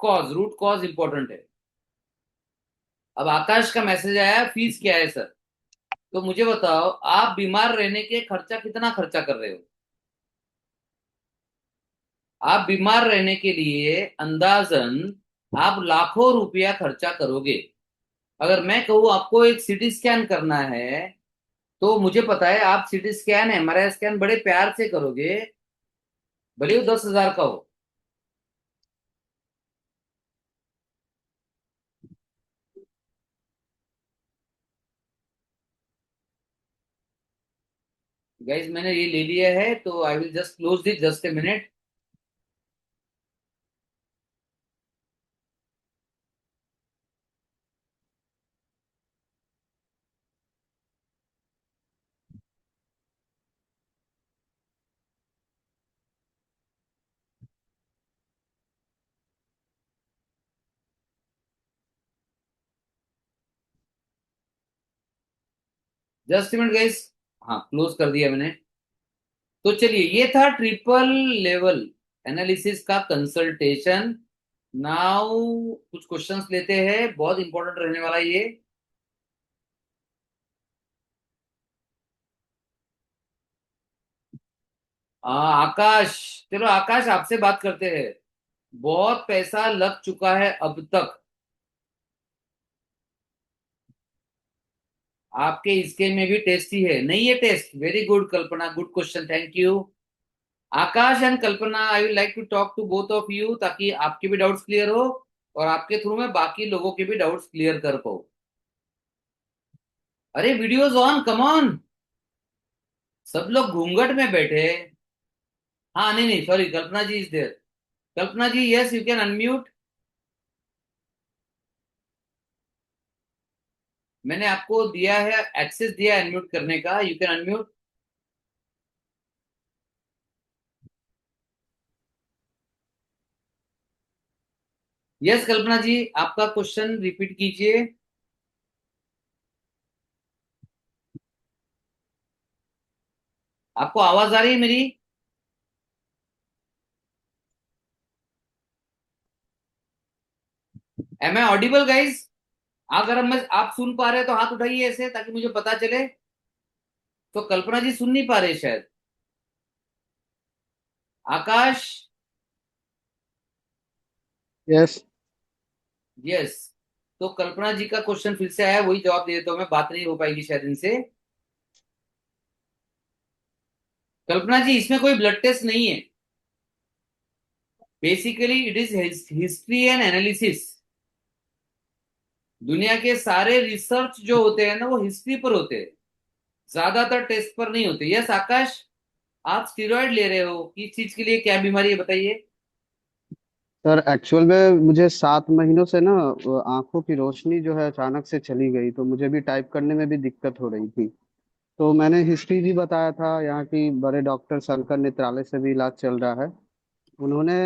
कॉज इंपॉर्टेंट है। अब आकाश का मैसेज आया, फीस क्या है सर? तो मुझे बताओ, आप बीमार रहने के खर्चा कितना खर्चा कर रहे हो? आप बीमार रहने के लिए अंदाजन आप लाखों रुपया खर्चा करोगे। अगर मैं कहूँ आपको एक सीटी स्कैन करना है, तो मुझे पता है आप सीटी स्कैन, एमआरआई स्कैन बड़े प्यार से करोगे, भले वो 10,000 का हो। गाइज मैंने ये ले लिया है, तो I will just close this, just a minute. Just a minute guys. हाँ, क्लोज कर दिया मैंने। तो चलिए, ये था ट्रिपल लेवल एनालिसिस का कंसल्टेशन। नाउ कुछ क्वेश्चंस लेते हैं, बहुत इंपॉर्टेंट रहने वाला है ये। आकाश, चलो आकाश आपसे बात करते हैं। बहुत पैसा लग चुका है अब तक आपके इसके में भी टेस्ट ही है नहीं? ये test, very good Kalpana, good question, thank you. Akash and Kalpana, I will like to talk to both of you, ताकि आपके भी डाउट्स क्लियर हो और आपके थ्रू में बाकी लोगों के भी डाउट्स क्लियर कर पाऊँ। अरे वीडियोज ऑन, कम ऑन। सब लोग घूंघट में बैठे। हाँ, नहीं नहीं, sorry, Kalpana ji is there. Kalpana ji, yes you can unmute. मैंने आपको दिया है, एक्सेस दिया है अनम्यूट करने का, यू कैन अनम्यूट। यस कल्पना जी, आपका क्वेश्चन रिपीट कीजिए। आपको आवाज आ रही है मेरी? Am I audible guys? अगर मैं आप सुन पा रहे हो तो हाथ उठाइए ऐसे, ताकि मुझे पता चले। तो कल्पना जी सुन नहीं पा रहे शायद। आकाश।
यस।
यस। तो कल्पना जी का क्वेश्चन फिर से आया, वही जवाब दे देता हूं मैं, बात नहीं हो पाएगी शायद इनसे। कल्पना जी, इसमें कोई ब्लड टेस्ट नहीं है। Basically it is history and analysis. दुनिया के सारे रिसर्च जो होते हैं ना, वो हिस्ट्री पर होते हैं, ज्यादातर टेस्ट पर नहीं होते। यस आकाश, आप स्टीरॉयड ले रहे हो, किस चीज के लिए, क्या बीमारी है बताइए?
सर एक्चुअल में मुझे 7 महीनों से ना वो आंखों की रोशनी जो है अचानक से चली गई, तो मुझे भी टाइप करने में भी दिक्कत हो रही थी। तो मैंने हिस्ट्री भी बताया था, यहाँ की बड़े डॉक्टर शंकर नेत्रालय से भी इलाज चल रहा है। उन्होंने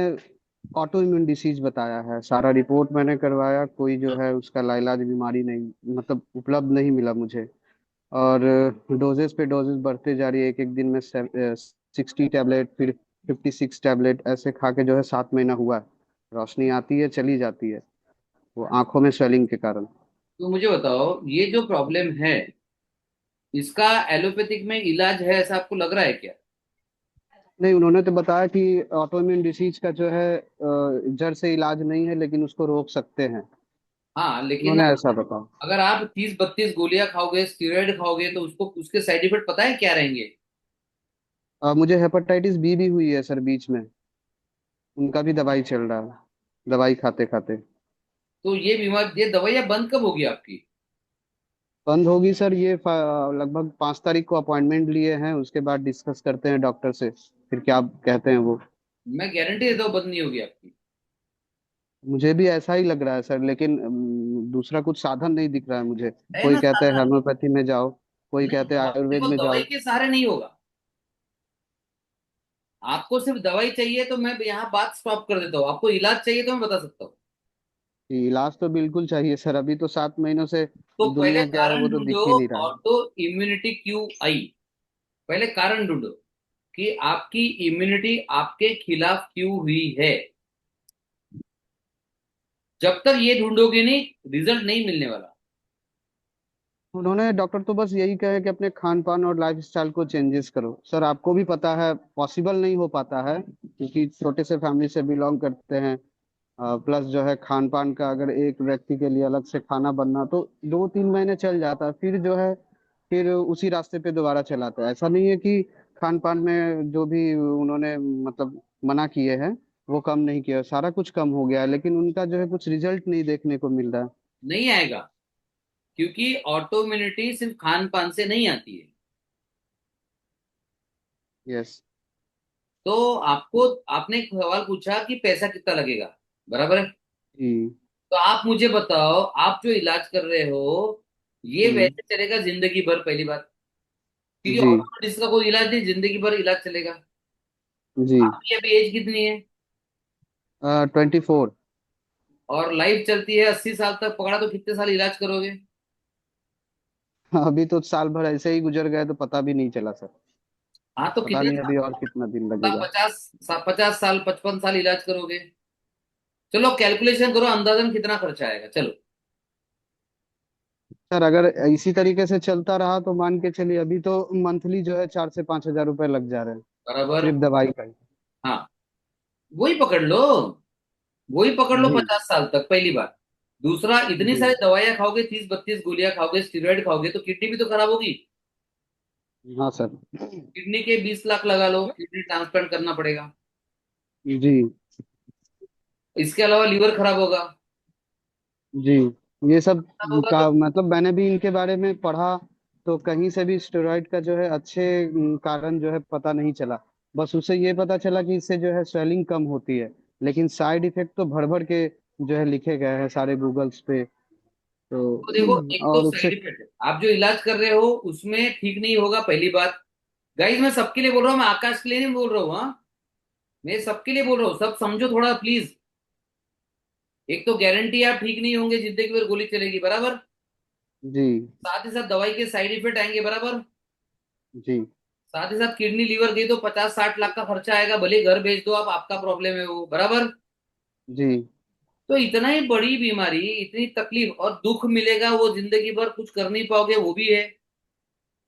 ऑटो इम्यून डिसीज बताया है। सारा रिपोर्ट मैंने करवाया, कोई जो है उसका लाइलाज बीमारी नहीं, मतलब उपलब्ध नहीं मिला मुझे। और डोजेस पे डोजेस बढ़ते जा रही है, एक एक दिन में 60 टैबलेट, फिर 56 टैबलेट ऐसे खा के जो है 7 महीना हुआ है। रोशनी आती है चली जाती है, वो आंखों में स्वेलिंग के कारण।
तो मुझे बताओ, ये जो प्रॉब्लम है, इसका एलोपैथिक में इलाज है ऐसा आपको लग रहा है क्या?
नहीं, उन्होंने तो बताया कि ऑटोइम्यून डिसीज का जो है जड़ से इलाज नहीं है, लेकिन उसको रोक सकते हैं।
हाँ, लेकिन
उन्होंने ऐसा बताया।
अगर आप 30-32 गोलियां खाओगे, स्टीरॉयड खाओगे, तो उसको, उसके साइड इफेक्ट पता है क्या रहेंगे?
मुझे हेपेटाइटिस बी भी हुई है सर बीच में, उनका भी दवाई चल रहा है, दवाई खाते खाते।
तो ये बीमार, ये दवाइयां बंद कब होगी आपकी?
बंद होगी सर, ये लगभग 5 तारीख को अपॉइंटमेंट लिए हैं, उसके बाद डिस्कस करते हैं डॉक्टर से, फिर क्या कहते हैं वो।
मैं गारंटी देता हूँ बंद नहीं होगी आपकी।
मुझे भी ऐसा ही लग रहा है सर, लेकिन दूसरा कुछ साधन नहीं दिख रहा है मुझे।
है
कोई
ना
कहते हैं
साधन।
हेम्योपैथी में जाओ, कोई
नहीं,
कहते हैं आयुर्वेद
देखो
में
दवाई
जाओ।
के सहारे नहीं होगा। आपको सिर्फ दवाई चाहिए तो मैं यहाँ बात स्टॉप कर देता हूँ, आपको इलाज चाहिए तो मैं बता सकता हूँ।
इलाज तो बिल्कुल चाहिए सर, अभी तो 7 महीनों से
तो पहले
दुनिया क्या है
कारण
वो तो दिख
ढूंढो,
ही नहीं रहा है।
ऑटो इम्यूनिटी क्यों आई। पहले कारण ढूंढो कि आपकी इम्यूनिटी आपके खिलाफ क्यों हुई है। जब तक ये ढूंढोगे नहीं, रिजल्ट नहीं मिलने वाला।
उन्होंने डॉक्टर तो बस यही कहे कि अपने खान पान और लाइफस्टाइल को चेंजेस करो। सर आपको भी पता है पॉसिबल नहीं हो पाता है, क्योंकि छोटे से फैमिली से बिलोंग करते हैं। प्लस जो है खान पान का अगर एक व्यक्ति के लिए अलग से खाना बनना तो 2-3 महीने चल जाता है, फिर जो है फिर उसी रास्ते पे दोबारा चलाता है। ऐसा नहीं है कि खान पान में जो भी उन्होंने मतलब मना किए हैं वो कम नहीं किया, सारा कुछ कम हो गया है, लेकिन उनका जो है कुछ रिजल्ट नहीं देखने को मिल रहा है।
नहीं आएगा, क्योंकि ऑटो इम्यूनिटी सिर्फ खान पान से नहीं आती है।
यस।
तो आपको, आपने एक सवाल पूछा कि पैसा कितना लगेगा, बराबर है।
जी।
तो आप मुझे बताओ, आप जो इलाज कर रहे हो ये
हम्म।
वैसे चलेगा जिंदगी भर, पहली बात। क्योंकि
जी।
ऑर्थोपेडिक्स का कोई इलाज नहीं, जिंदगी भर इलाज चलेगा।
जी।
आपकी अभी एज कितनी है?
24।
और लाइफ चलती है 80 साल तक, पकड़ा तो कितने साल इलाज करोगे?
अभी तो साल भर ऐसे ही गुजर गए तो पता भी नहीं चला सर।
हाँ, तो
पता
कितने
नहीं
साल?
अभी और कितना दिन
मतलब
लगेगा।
50 साल 55 साल इलाज करोगे। चलो कैलकुलेशन करो, अंदाजन कितना खर्चा आएगा, चलो।
सर अगर इसी तरीके से चलता रहा तो मान के चलिए अभी तो मंथली जो है 4 से 5 हजार रुपए लग जा रहे हैं
बराबर।
सिर्फ दवाई का ही।
हाँ, वही पकड़ लो, वही पकड़ लो,
जी।
50 साल तक, पहली बात। दूसरा, इतनी
जी।
सारी दवाइयां खाओगे, 30-32 गोलियां खाओगे, स्टीरॉइड खाओगे, तो किडनी भी तो खराब होगी।
हाँ सर।
किडनी के 20 लाख लगा लो, किडनी ट्रांसप्लांट करना पड़ेगा।
जी।
इसके अलावा लीवर खराब होगा।
जी। ये सब
खराब होगा तो
का मतलब मैंने भी इनके बारे में पढ़ा, तो कहीं से भी स्टेरॉइड का जो है अच्छे कारण जो है पता नहीं चला। बस उसे ये पता चला कि इससे जो है स्वेलिंग कम होती है, लेकिन साइड इफेक्ट तो भर भर के जो है लिखे गए हैं सारे गूगल्स पे।
तो देखो,
तो
एक तो
और उससे।
साइड इफेक्ट है, आप जो इलाज कर रहे हो उसमें ठीक नहीं होगा, पहली बात। गाइस, मैं सबके लिए बोल रहा हूँ, मैं आकाश के लिए नहीं बोल रहा हूँ, हाँ। मैं सबके लिए बोल रहा हूँ, सब समझो थोड़ा प्लीज। एक तो गारंटी आप ठीक नहीं होंगे, जिंदगी भर गोली चलेगी, बराबर।
जी।
साथ ही साथ दवाई के साइड इफेक्ट आएंगे, बराबर।
जी।
साथ ही साथ किडनी लीवर गई तो 50-60 लाख का खर्चा आएगा, भले घर भेज दो आप, आपका प्रॉब्लम है वो, बराबर।
जी।
तो इतना ही बड़ी बीमारी, इतनी तकलीफ और दुख मिलेगा, वो जिंदगी भर कुछ कर नहीं पाओगे, वो भी है।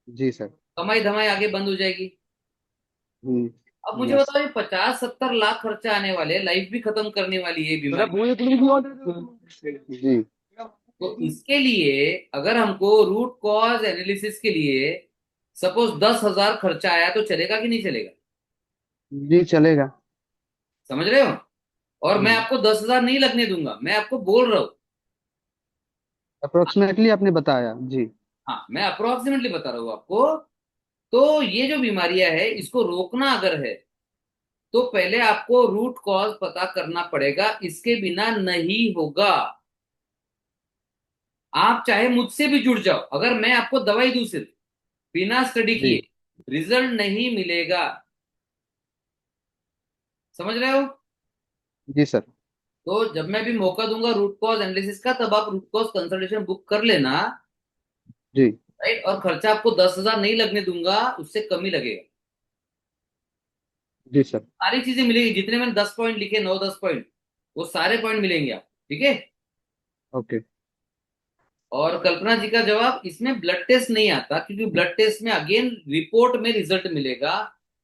जी सर।
कमाई धमाई आगे बंद हो जाएगी। अब मुझे
यस।
बताओ, ये 50-70 लाख खर्चा आने वाले, लाइफ भी खत्म करने वाली है बीमारी।
जी।
तो इसके लिए अगर हमको रूट कॉज एनालिसिस के लिए सपोज 10,000 खर्चा आया, तो चलेगा कि नहीं चलेगा?
जी चलेगा।
समझ रहे हो? और मैं
हम्म।
आपको 10,000 नहीं लगने दूंगा, मैं आपको बोल रहा हूँ।
अप्रोक्सीमेटली आपने बताया जी।
हाँ, मैं अप्रोक्सीमेटली बता रहा हूँ आपको। तो ये जो बीमारियां है, इसको रोकना अगर है, तो पहले आपको रूट कॉज पता करना पड़ेगा, इसके बिना नहीं होगा। आप चाहे मुझसे भी जुड़ जाओ, अगर मैं आपको दवाई दूं सिर्फ बिना स्टडी
जी।
किए, रिजल्ट नहीं मिलेगा। समझ रहे हो?
जी सर।
तो जब मैं भी मौका दूंगा रूट कॉज एनालिसिस का, तब आप रूट कॉज कंसल्टेशन बुक कर लेना।
जी।
राइट, और खर्चा आपको 10,000 नहीं लगने दूंगा, उससे कम ही लगेगा।
जी सर।
सारी चीजें मिलेगी, जितने मैंने 10 पॉइंट लिखे, 9-10 पॉइंट, वो सारे पॉइंट मिलेंगे आप, ठीक है।
ओके।
और कल्पना जी का जवाब, इसमें ब्लड टेस्ट नहीं आता, क्योंकि ब्लड टेस्ट में अगेन रिपोर्ट में रिजल्ट मिलेगा।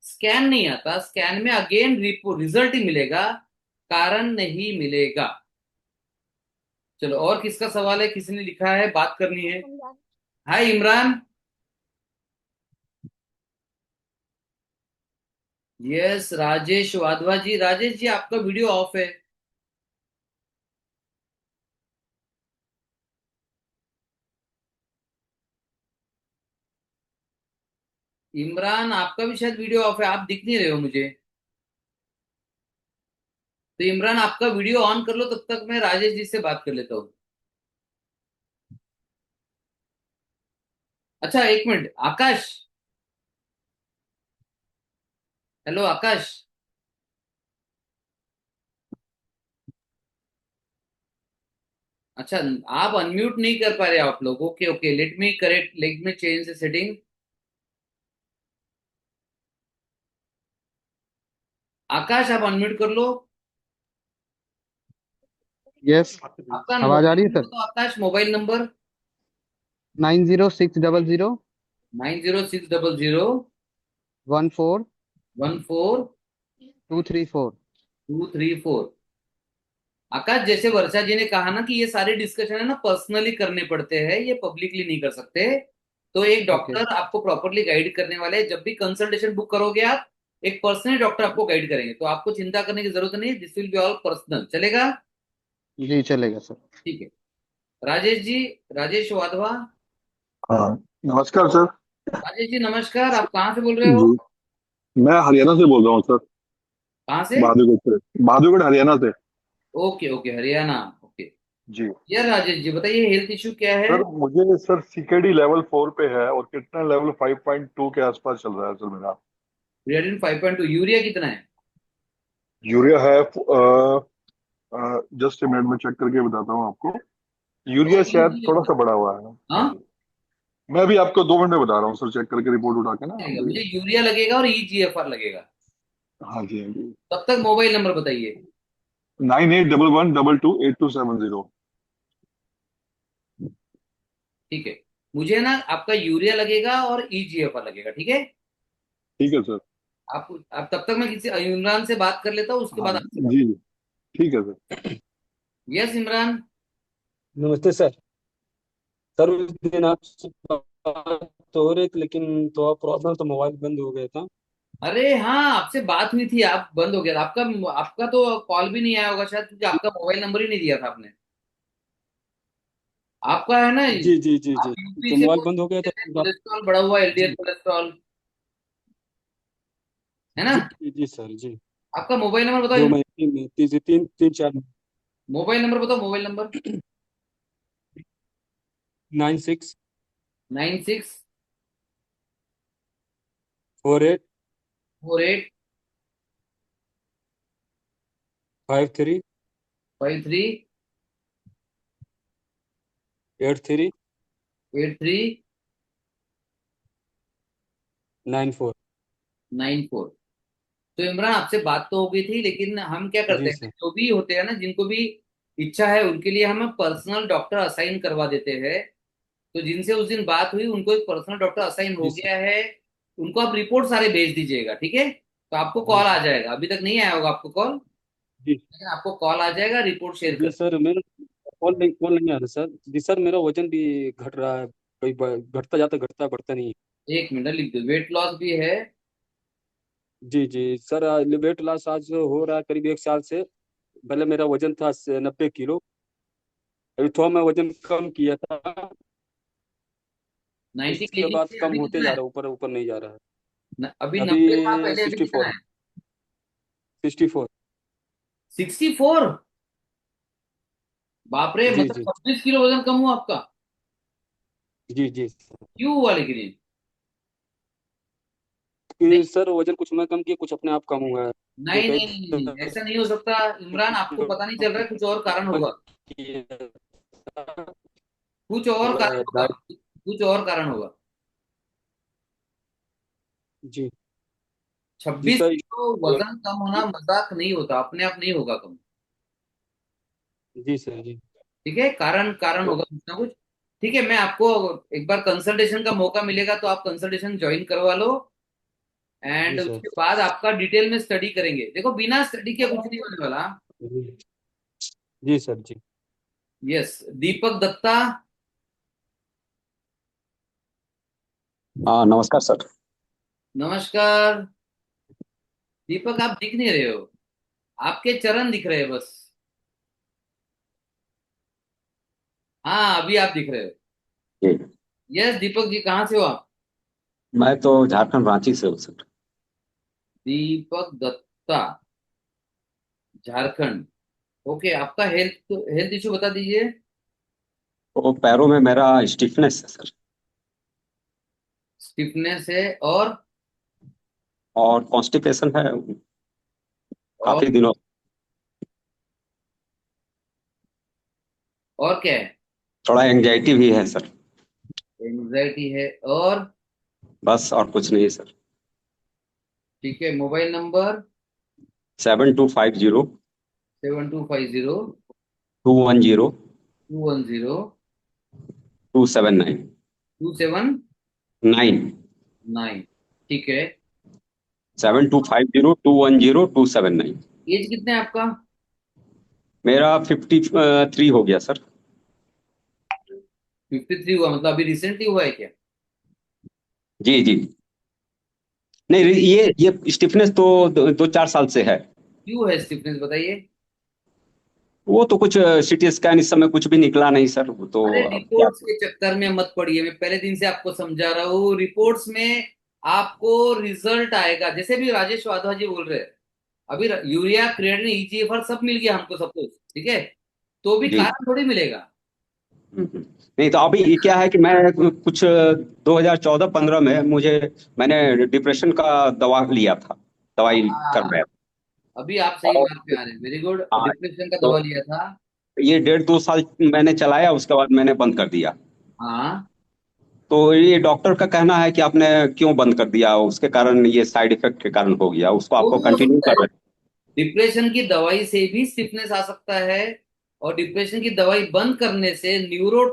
स्कैन नहीं आता, स्कैन में अगेन रिपोर्ट रिजल्ट ही मिलेगा, कारण नहीं मिलेगा। चलो, और किसका सवाल है, किसने लिखा है, बात करनी है? हाय इमरान। यस, राजेश वाधवा जी, राजेश जी आपका वीडियो ऑफ है। इमरान आपका भी शायद वीडियो ऑफ है, आप दिख नहीं रहे हो मुझे। तो इमरान आपका वीडियो ऑन कर लो, तब तक मैं राजेश जी से बात कर लेता हूँ। अच्छा, एक मिनट, आकाश। हेलो आकाश। अच्छा, आप अनम्यूट नहीं कर पा रहे आप लोग। Okay okay, let me change the setting. Akash, आप अनम्यूट कर लो।
यस।
आपका
आवाज आ
मोबाइल
रही है
नंबर
सर?
तो आकाश, मोबाइल नंबर।
90600
90600
14
14
234।
234। आकाश, जैसे वर्षा जी ने कहा ना कि ये सारे डिस्कशन है ना पर्सनली करने पड़ते हैं, ये पब्लिकली नहीं कर सकते। तो एक
ओके।
डॉक्टर आपको प्रॉपरली गाइड करने वाले हैं। जब भी कंसल्टेशन बुक करोगे आप, एक पर्सनली डॉक्टर आपको गाइड करेंगे, तो आपको चिंता करने की जरूरत नहीं है। This will be all personal, चलेगा?
जी चलेगा सर।
ठीक है। राजेश जी, राजेश वाधवा।
हाँ, नमस्कार सर।
राजेश जी नमस्कार, आप कहाँ से बोल रहे हो?
जी, मैं हरियाणा से बोल रहा हूँ सर।
कहाँ से?
बहादुरगढ़ से, बहादुरगढ़ हरियाणा से।
Okay okay, Haryana. ओके।
जी
यार राजेश जी बताइए, हेल्थ इशू क्या है?
सर, मुझे सर सीकेडी लेवल 4 पे है और कितना लेवल 5.2 के आसपास चल रहा है सर मेरा।
क्रिएटिनिन 5.2, यूरिया कितना है?
यूरिया है, जस्ट मिनट में चेक करके बताता हूँ आपको। यूरिया
ओके
शायद
ओके।
थोड़ा सा बढ़ा हुआ है। हाँ
हाँ,
जी, मैं भी आपको 2 मिनट में बता रहा हूँ सर, चेक करके रिपोर्ट उठा के ना
चलेगा।
अभी।
मुझे यूरिया लगेगा और ईजीएफआर लगेगा।
हाँ जी, हाँ जी।
तब तक मोबाइल नंबर बताइए।
9811228270।
ठीक है। मुझे ना आपका यूरिया लगेगा और ईजीएफआर लगेगा, ठीक है?
ठीक है सर।
आप तब तक मैं किसी इमरान से बात कर लेता हूँ, उसके
हाँ
बाद आपसे बात।
जी जी, ठीक है सर।
यस इमरान।
नमस्ते सर। सर उस दिन आपसे बात तो हो रही थी, लेकिन तो प्रॉब्लम तो मोबाइल बंद हो गया था।
अरे हाँ, आपसे बात हुई थी, आप बंद हो गया था आपका। आपका तो कॉल भी नहीं आया होगा शायद, क्योंकि आपका मोबाइल नंबर ही नहीं दिया था आपने। आपका है ना,
जी जी जी
आप
जी।
यूपी
तो
से
मोबाइल
बोल
बंद हो गया था
रहे थे,
तो
कोलेस्ट्रॉल बढ़ा हुआ, एलडीएल
जी
कोलेस्ट्रॉल, है ना?
जी जी जी सर जी।
आपका मोबाइल नंबर बताओ
जो
इमरान।
मैं तीन तीन तीन तीन चार
मोबाइल नंबर बताओ, मोबाइल नंबर।
96
96
48
48
53
53
83
83
94।
94। तो इमरान, आपसे बात तो हो गई थी, लेकिन हम क्या करते
जी
हैं,
सर।
जो भी होते हैं ना, जिनको भी इच्छा है उनके लिए हम पर्सनल डॉक्टर असाइन करवा देते हैं। तो जिनसे उस दिन बात हुई, उनको एक पर्सनल डॉक्टर असाइन हो
जी सर।
गया है। उनको आप रिपोर्ट सारे भेज दीजिएगा, ठीक है? तो आपको
जी
कॉल आ
सर।
जाएगा, अभी तक नहीं आया होगा आपको कॉल,
जी
लेकिन आपको कॉल आ जाएगा, रिपोर्ट शेयर
जी
कर।
सर, मेरा कॉल नहीं आ रहा सर। जी सर, मेरा वजन भी घट रहा है। कई बार घटता जाता, घटता बढ़ता नहीं।
एक मिनट लिख दो, वेट लॉस भी है।
जी जी सर, वेट लॉस आज हो रहा है करीब 1 साल से। पहले मेरा वजन था 90 किलो। अभी थोड़ा मैं वजन कम किया था।
90
उसके
केजी
बाद
से
कम
अभी
होते
कितना
जा
है?
रहा है, ऊपर ऊपर नहीं जा रहा है।
अभी
अभी
90 था पहले, अभी
सिक्सटी
कितना
फोर
है? 64। बाप रे,
जी
मतलब
जी
26 किलो वजन कम हुआ आपका?
जी जी।
क्यों हुआ लेकिन ये? नहीं
कि सर वजन कुछ मैं कम किया, कुछ अपने आप कम हुआ है। तो
नहीं
कई
नहीं नहीं नहीं, ऐसा नहीं हो सकता। इमरान, आपको पता नहीं चल रहा है, कुछ और कारण होगा। कुछ और कारण होगा।
डाइट।
कुछ और कारण होगा।
जी जी
छब्बीस
सर।
किलो वजन कम होना मजाक नहीं होता, अपने आप नहीं होगा कम।
जी सर जी।
ठीक है, कारण कारण
तो
होगा कुछ ना कुछ। ठीक है, मैं आपको एक बार कंसल्टेशन का मौका मिलेगा तो आप कंसल्टेशन ज्वाइन करवा लो। And
ji sir.
उसके बाद आपका डिटेल में स्टडी करेंगे। देखो, बिना स्टडी के कुछ नहीं होने वाला।
जी जी सर जी।
यस। दीपक दत्ता।
हाँ नमस्कार सर।
नमस्कार। दीपक, आप दिख नहीं रहे हो, आपके चरण दिख रहे हैं बस। हाँ, अभी आप दिख रहे हो।
जी,
यस दीपक जी, कहाँ से हो आप?
मैं तो झारखंड रांची से हूँ सर।
दीपक दत्ता, झारखंड। ओके, आपका हेल्थ हेल्थ इशू बता दीजिए।
तो पैरों में मेरा स्टिफनेस है सर।
स्टिफनेस है और
कॉन्स्टिपेशन है
और
काफी दिनों।
और क्या है?
थोड़ा एंजाइटी भी है सर।
एंजाइटी है और
बस और कुछ नहीं सर।
ठीक है, मोबाइल नंबर
7250
7250
210
210
279
279।
9
ठीक है।
7250 210 279।
एज कितना है आपका?
मेरा 53 हो गया सर।
53 हुआ, मतलब अभी रिसेंटली हुआ है क्या?
जी जी। नहीं ये स्टिफनेस तो 2-4 साल से है।
क्यों है स्टिफनेस, बताइए।
वो तो कुछ सीटी स्कैन इस समय कुछ भी निकला नहीं सर, वो तो
अरे
अब क्या।
रिपोर्ट्स के चक्कर में मत पड़िए, मैं पहले दिन से आपको समझा रहा हूँ, रिपोर्ट्स में आपको रिजल्ट आएगा। जैसे भी राजेश वाधवा जी बोल रहे हैं, अभी यूरिया क्रिएटिनिन ईजीएफआर सब मिल गया हमको, सब कुछ ठीक है, तो भी
जी।
कारण थोड़ी मिलेगा।
नहीं तो अभी ये क्या है कि मैं कुछ 2014-15 में मैंने डिप्रेशन का दवा लिया था, दवाई कर
हाँ,
रहा
अभी आप सही
था।
मार्ग पे आ रहे हैं, वेरी गुड।
हाँ,
डिप्रेशन का
तो
दवा लिया था?
ये 1.5-2 साल मैंने चलाया, उसके बाद मैंने बंद कर दिया।
हाँ।
तो ये डॉक्टर का कहना है कि आपने क्यों बंद कर दिया, उसके कारण ये साइड इफेक्ट के कारण हो गया, उसको
वो
आपको
भी हो
कंटिन्यू
सकता है,
कर रहे
डिप्रेशन की दवाई से भी स्टिफनेस आ सकता है, और डिप्रेशन की दवाई बंद करने से न्यूरो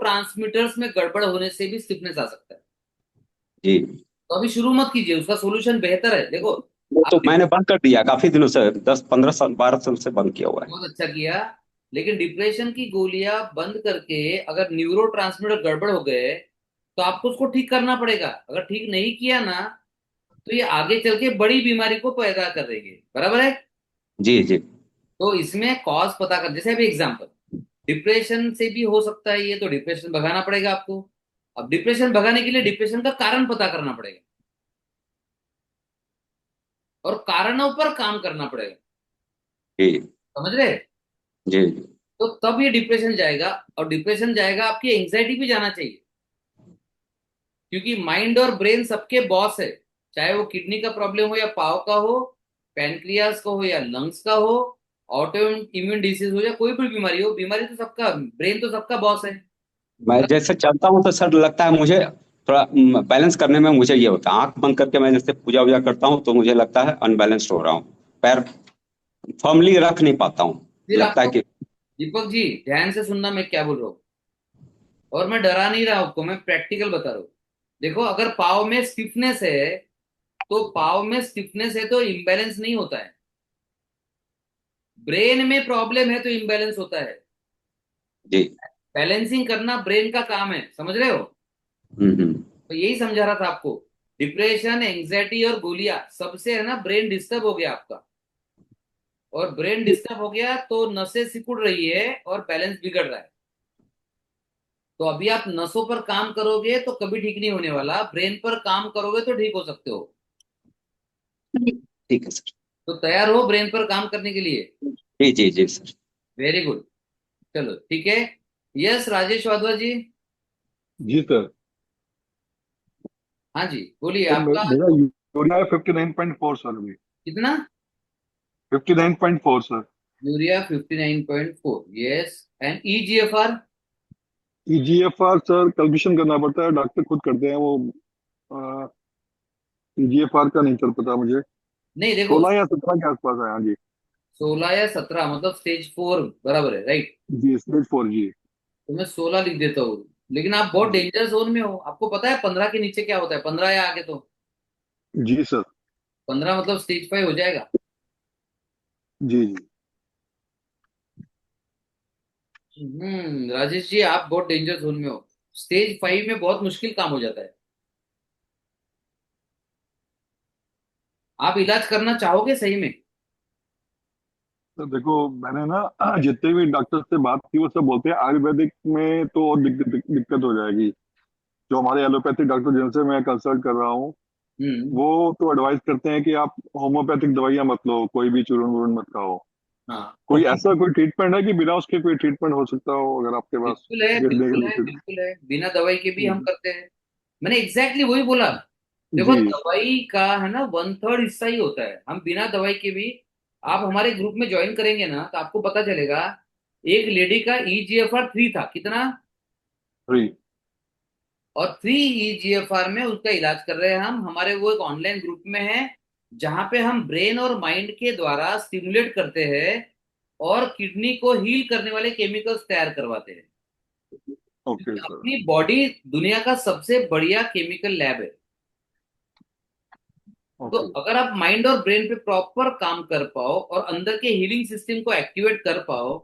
में गड़बड़ होने से भी स्टिफनेस आ सकता है।
जी।
तो अभी शुरू मत कीजिए, उसका सोल्यूशन बेहतर है, देखो।
वो तो
आप
मैंने बंद कर दिया काफी दिनों से, 10-15 साल 12 साल से बंद किया हुआ है।
बहुत अच्छा किया, लेकिन डिप्रेशन की गोलियां बंद करके अगर न्यूरो गड़बड़ हो गए तो आपको उसको ठीक करना पड़ेगा। अगर ठीक नहीं किया ना, तो ये आगे चल के बड़ी बीमारी को पैदा कर देंगे, बराबर है।
जी जी।
तो इसमें कॉज पता कर, जैसे अभी एग्जांपल, डिप्रेशन से भी हो सकता है ये, तो डिप्रेशन भगाना पड़ेगा आपको। अब डिप्रेशन भगाने के लिए डिप्रेशन का कारण पता करना पड़ेगा, और कारणों पर काम करना पड़ेगा,
जी
समझ रहे?
जी।
तो तब ये डिप्रेशन जाएगा, और डिप्रेशन जाएगा, आपकी एंग्जाइटी भी जाना चाहिए, क्योंकि माइंड और ब्रेन सबके बॉस है। चाहे वो किडनी का प्रॉब्लम हो या पाव का हो, पैनक्रियास का हो या लंग्स का हो, ऑटो इम्यून डिसीज हो या कोई भी बीमारी हो, बीमारी तो सबका, ब्रेन तो सबका बॉस है।
मैं जैसे चलता हूँ तो सर लगता है मुझे थोड़ा बैलेंस करने में मुझे ये होता है, आंख बंद करके मैं जैसे पूजा वूजा करता हूँ तो मुझे लगता है अनबैलेंस्ड हो रहा हूँ, पैर फर्मली रख नहीं पाता हूँ।
फिर
लगता है
आपको,
कि
दीपक जी ध्यान से सुनना मैं क्या बोल रहा हूँ, और मैं डरा नहीं रहा हूं आपको, मैं प्रैक्टिकल बता रहा हूँ। देखो, अगर पाव में स्टिफनेस है, तो पाव में स्टिफनेस है तो इम्बैलेंस नहीं होता है। ब्रेन में प्रॉब्लम है तो इम्बैलेंस होता है।
जी।
बैलेंसिंग करना ब्रेन का काम है, समझ रहे हो?
हम्म।
तो यही समझा रहा था आपको। डिप्रेशन, एंग्जाइटी और गोलियां, सबसे है ना ब्रेन डिस्टर्ब हो गया आपका, और ब्रेन डिस्टर्ब हो गया तो नसें सिकुड़ रही है और बैलेंस बिगड़ रहा है। तो अभी आप नसों पर काम करोगे तो कभी ठीक नहीं होने वाला, ब्रेन पर काम करोगे तो ठीक हो सकते हो।
ठीक है सर।
तो तैयार हो ब्रेन पर काम करने के लिए?
जी जी जी सर।
Very good. चलो ठीक है। यस राजेश वाधवा जी।
जी सर।
हाँ जी, बोलिए
सर
आपका।
मेरा यूरिया 59.4 सर अभी।
कितना?
59.4 sir.
Urea 59.4, yes. And EGFR?
EGFR sir calculation करना पड़ता है, डॉक्टर खुद करते हैं वो। ईजीएफआर का नहीं चल पता मुझे।
नहीं देखो,
16 या 17 के आसपास है, हाँ जी।
16 या 17 मतलब स्टेज 4, बराबर है, राइट?
जी स्टेज 4 जी।
तो मैं 16 लिख देता हूँ, लेकिन आप बहुत
जी
डेंजर जोन में हो। आपको पता है 15 के नीचे क्या होता है, 15 या आगे तो?
जी सर।
15 मतलब स्टेज 5 हो जाएगा।
जी जी।
राजेश जी आप बहुत डेंजर जोन में हो। स्टेज 5 में बहुत मुश्किल काम हो जाता है। आप इलाज करना चाहोगे सही में?
तो देखो मैंने ना जितने भी डॉक्टर से बात की वो सब बोलते हैं आयुर्वेदिक में तो और दिक्कत हो जाएगी। जो हमारे एलोपैथिक डॉक्टर जिनसे मैं कंसल्ट कर रहा हूँ,
हम्म।
वो तो एडवाइस करते हैं कि आप होम्योपैथिक दवाइयाँ मत लो, कोई भी चूरन वूरन मत खाओ।
हाँ,
कोई ऐसा कोई ट्रीटमेंट है कि बिना उसके कोई ट्रीटमेंट हो सकता हो अगर आपके पास
बिल्कुल है,
गिरने के
बिल्कुल है,
रिलेटेड?
बिल्कुल है, बिना दवाई के भी हम करते हैं। मैंने एग्जैक्टली वही बोला। देखो
जी
दवाई का है ना 1/3 हिस्सा ही होता है, हम बिना दवाई के भी, आप हमारे ग्रुप में ज्वाइन करेंगे ना तो आपको पता चलेगा। एक लेडी का EGFR 3 था, कितना?
फ्री।
और 3 EGFR में उसका इलाज कर रहे हैं हम, हमारे वो एक ऑनलाइन ग्रुप में है, जहां पे हम ब्रेन और माइंड के द्वारा स्टिमुलेट करते हैं और किडनी को हील करने वाले केमिकल्स तैयार करवाते हैं।
ओके
क्योंकि
सर।
अपनी बॉडी दुनिया का सबसे बढ़िया केमिकल लैब है। तो
ओके।
अगर आप माइंड और ब्रेन पे प्रॉपर काम कर पाओ और अंदर के हीलिंग सिस्टम को एक्टिवेट कर पाओ,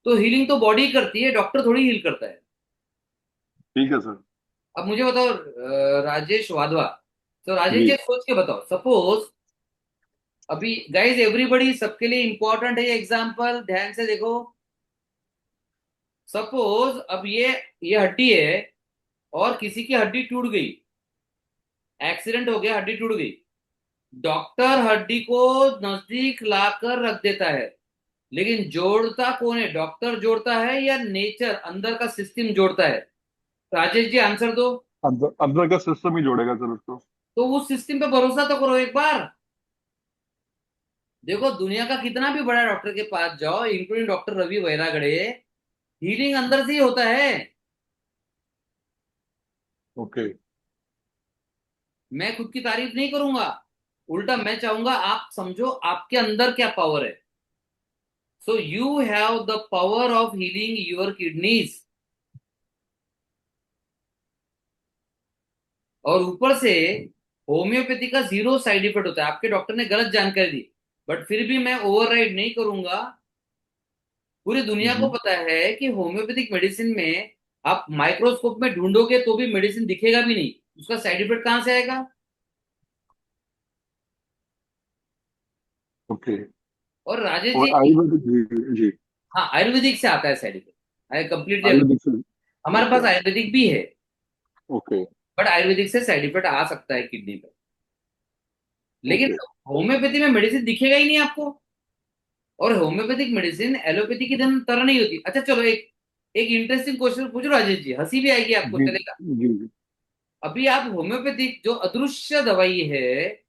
तो हीलिंग तो बॉडी करती है, डॉक्टर थोड़ी हील करता है।
ठीक है सर।
अब मुझे बताओ राजेश वाधवा, तो राजेश जी
जी
सोच के बताओ, सपोज अभी गाइस एवरीबडी, सबके लिए इंपॉर्टेंट है ये एग्जांपल, ध्यान से देखो। सपोज अब ये हड्डी है और किसी की हड्डी टूट गई, एक्सीडेंट हो गया, हड्डी टूट गई। डॉक्टर हड्डी को नजदीक लाकर रख देता है, लेकिन जोड़ता कौन है? डॉक्टर जोड़ता है या नेचर अंदर का सिस्टम जोड़ता है? राजेश जी आंसर दो।
अंदर अंदर का सिस्टम ही जोड़ेगा सर उसको।
तो उस सिस्टम पे भरोसा तो करो एक बार। देखो दुनिया का कितना भी बड़ा डॉक्टर के पास जाओ, including doctor Ravi Vairagade, healing अंदर से ही होता है।
ओके।
मैं खुद की तारीफ नहीं करूंगा, उल्टा मैं चाहूंगा आप समझो आपके अंदर क्या पावर है। So you have the power of healing your kidneys. और ऊपर से होम्योपैथी का 0 साइड इफेक्ट होता है। आपके डॉक्टर ने गलत जानकारी दी, बट फिर भी मैं ओवरराइड नहीं करूंगा। पूरी दुनिया को
हम्म।
पता है कि होम्योपैथिक मेडिसिन में आप माइक्रोस्कोप में ढूंढोगे तो भी मेडिसिन दिखेगा भी नहीं, उसका साइड इफेक्ट कहां से आएगा?
ओके।
और राजेश
और
जी,
आयुर्वेदिक जी जी।
हाँ आयुर्वेदिक से आता है side effect, I completely agree.
Ayurvedic से।
हमारे
ओके।
पास आयुर्वेदिक भी है,
ओके।
बट आयुर्वेदिक से साइड इफेक्ट आ सकता है किडनी पर, लेकिन
ओके।
होम्योपैथी में मेडिसिन दिखेगा ही नहीं आपको। और होम्योपैथिक मेडिसिन एलोपैथी की तरह नहीं होती। अच्छा चलो एक एक इंटरेस्टिंग क्वेश्चन पूछ लो राजेश जी, हंसी भी आएगी आपको,
जी
चलेगा?
जी जी
अभी आप होम्योपैथिक जो अदृश्य दवाई है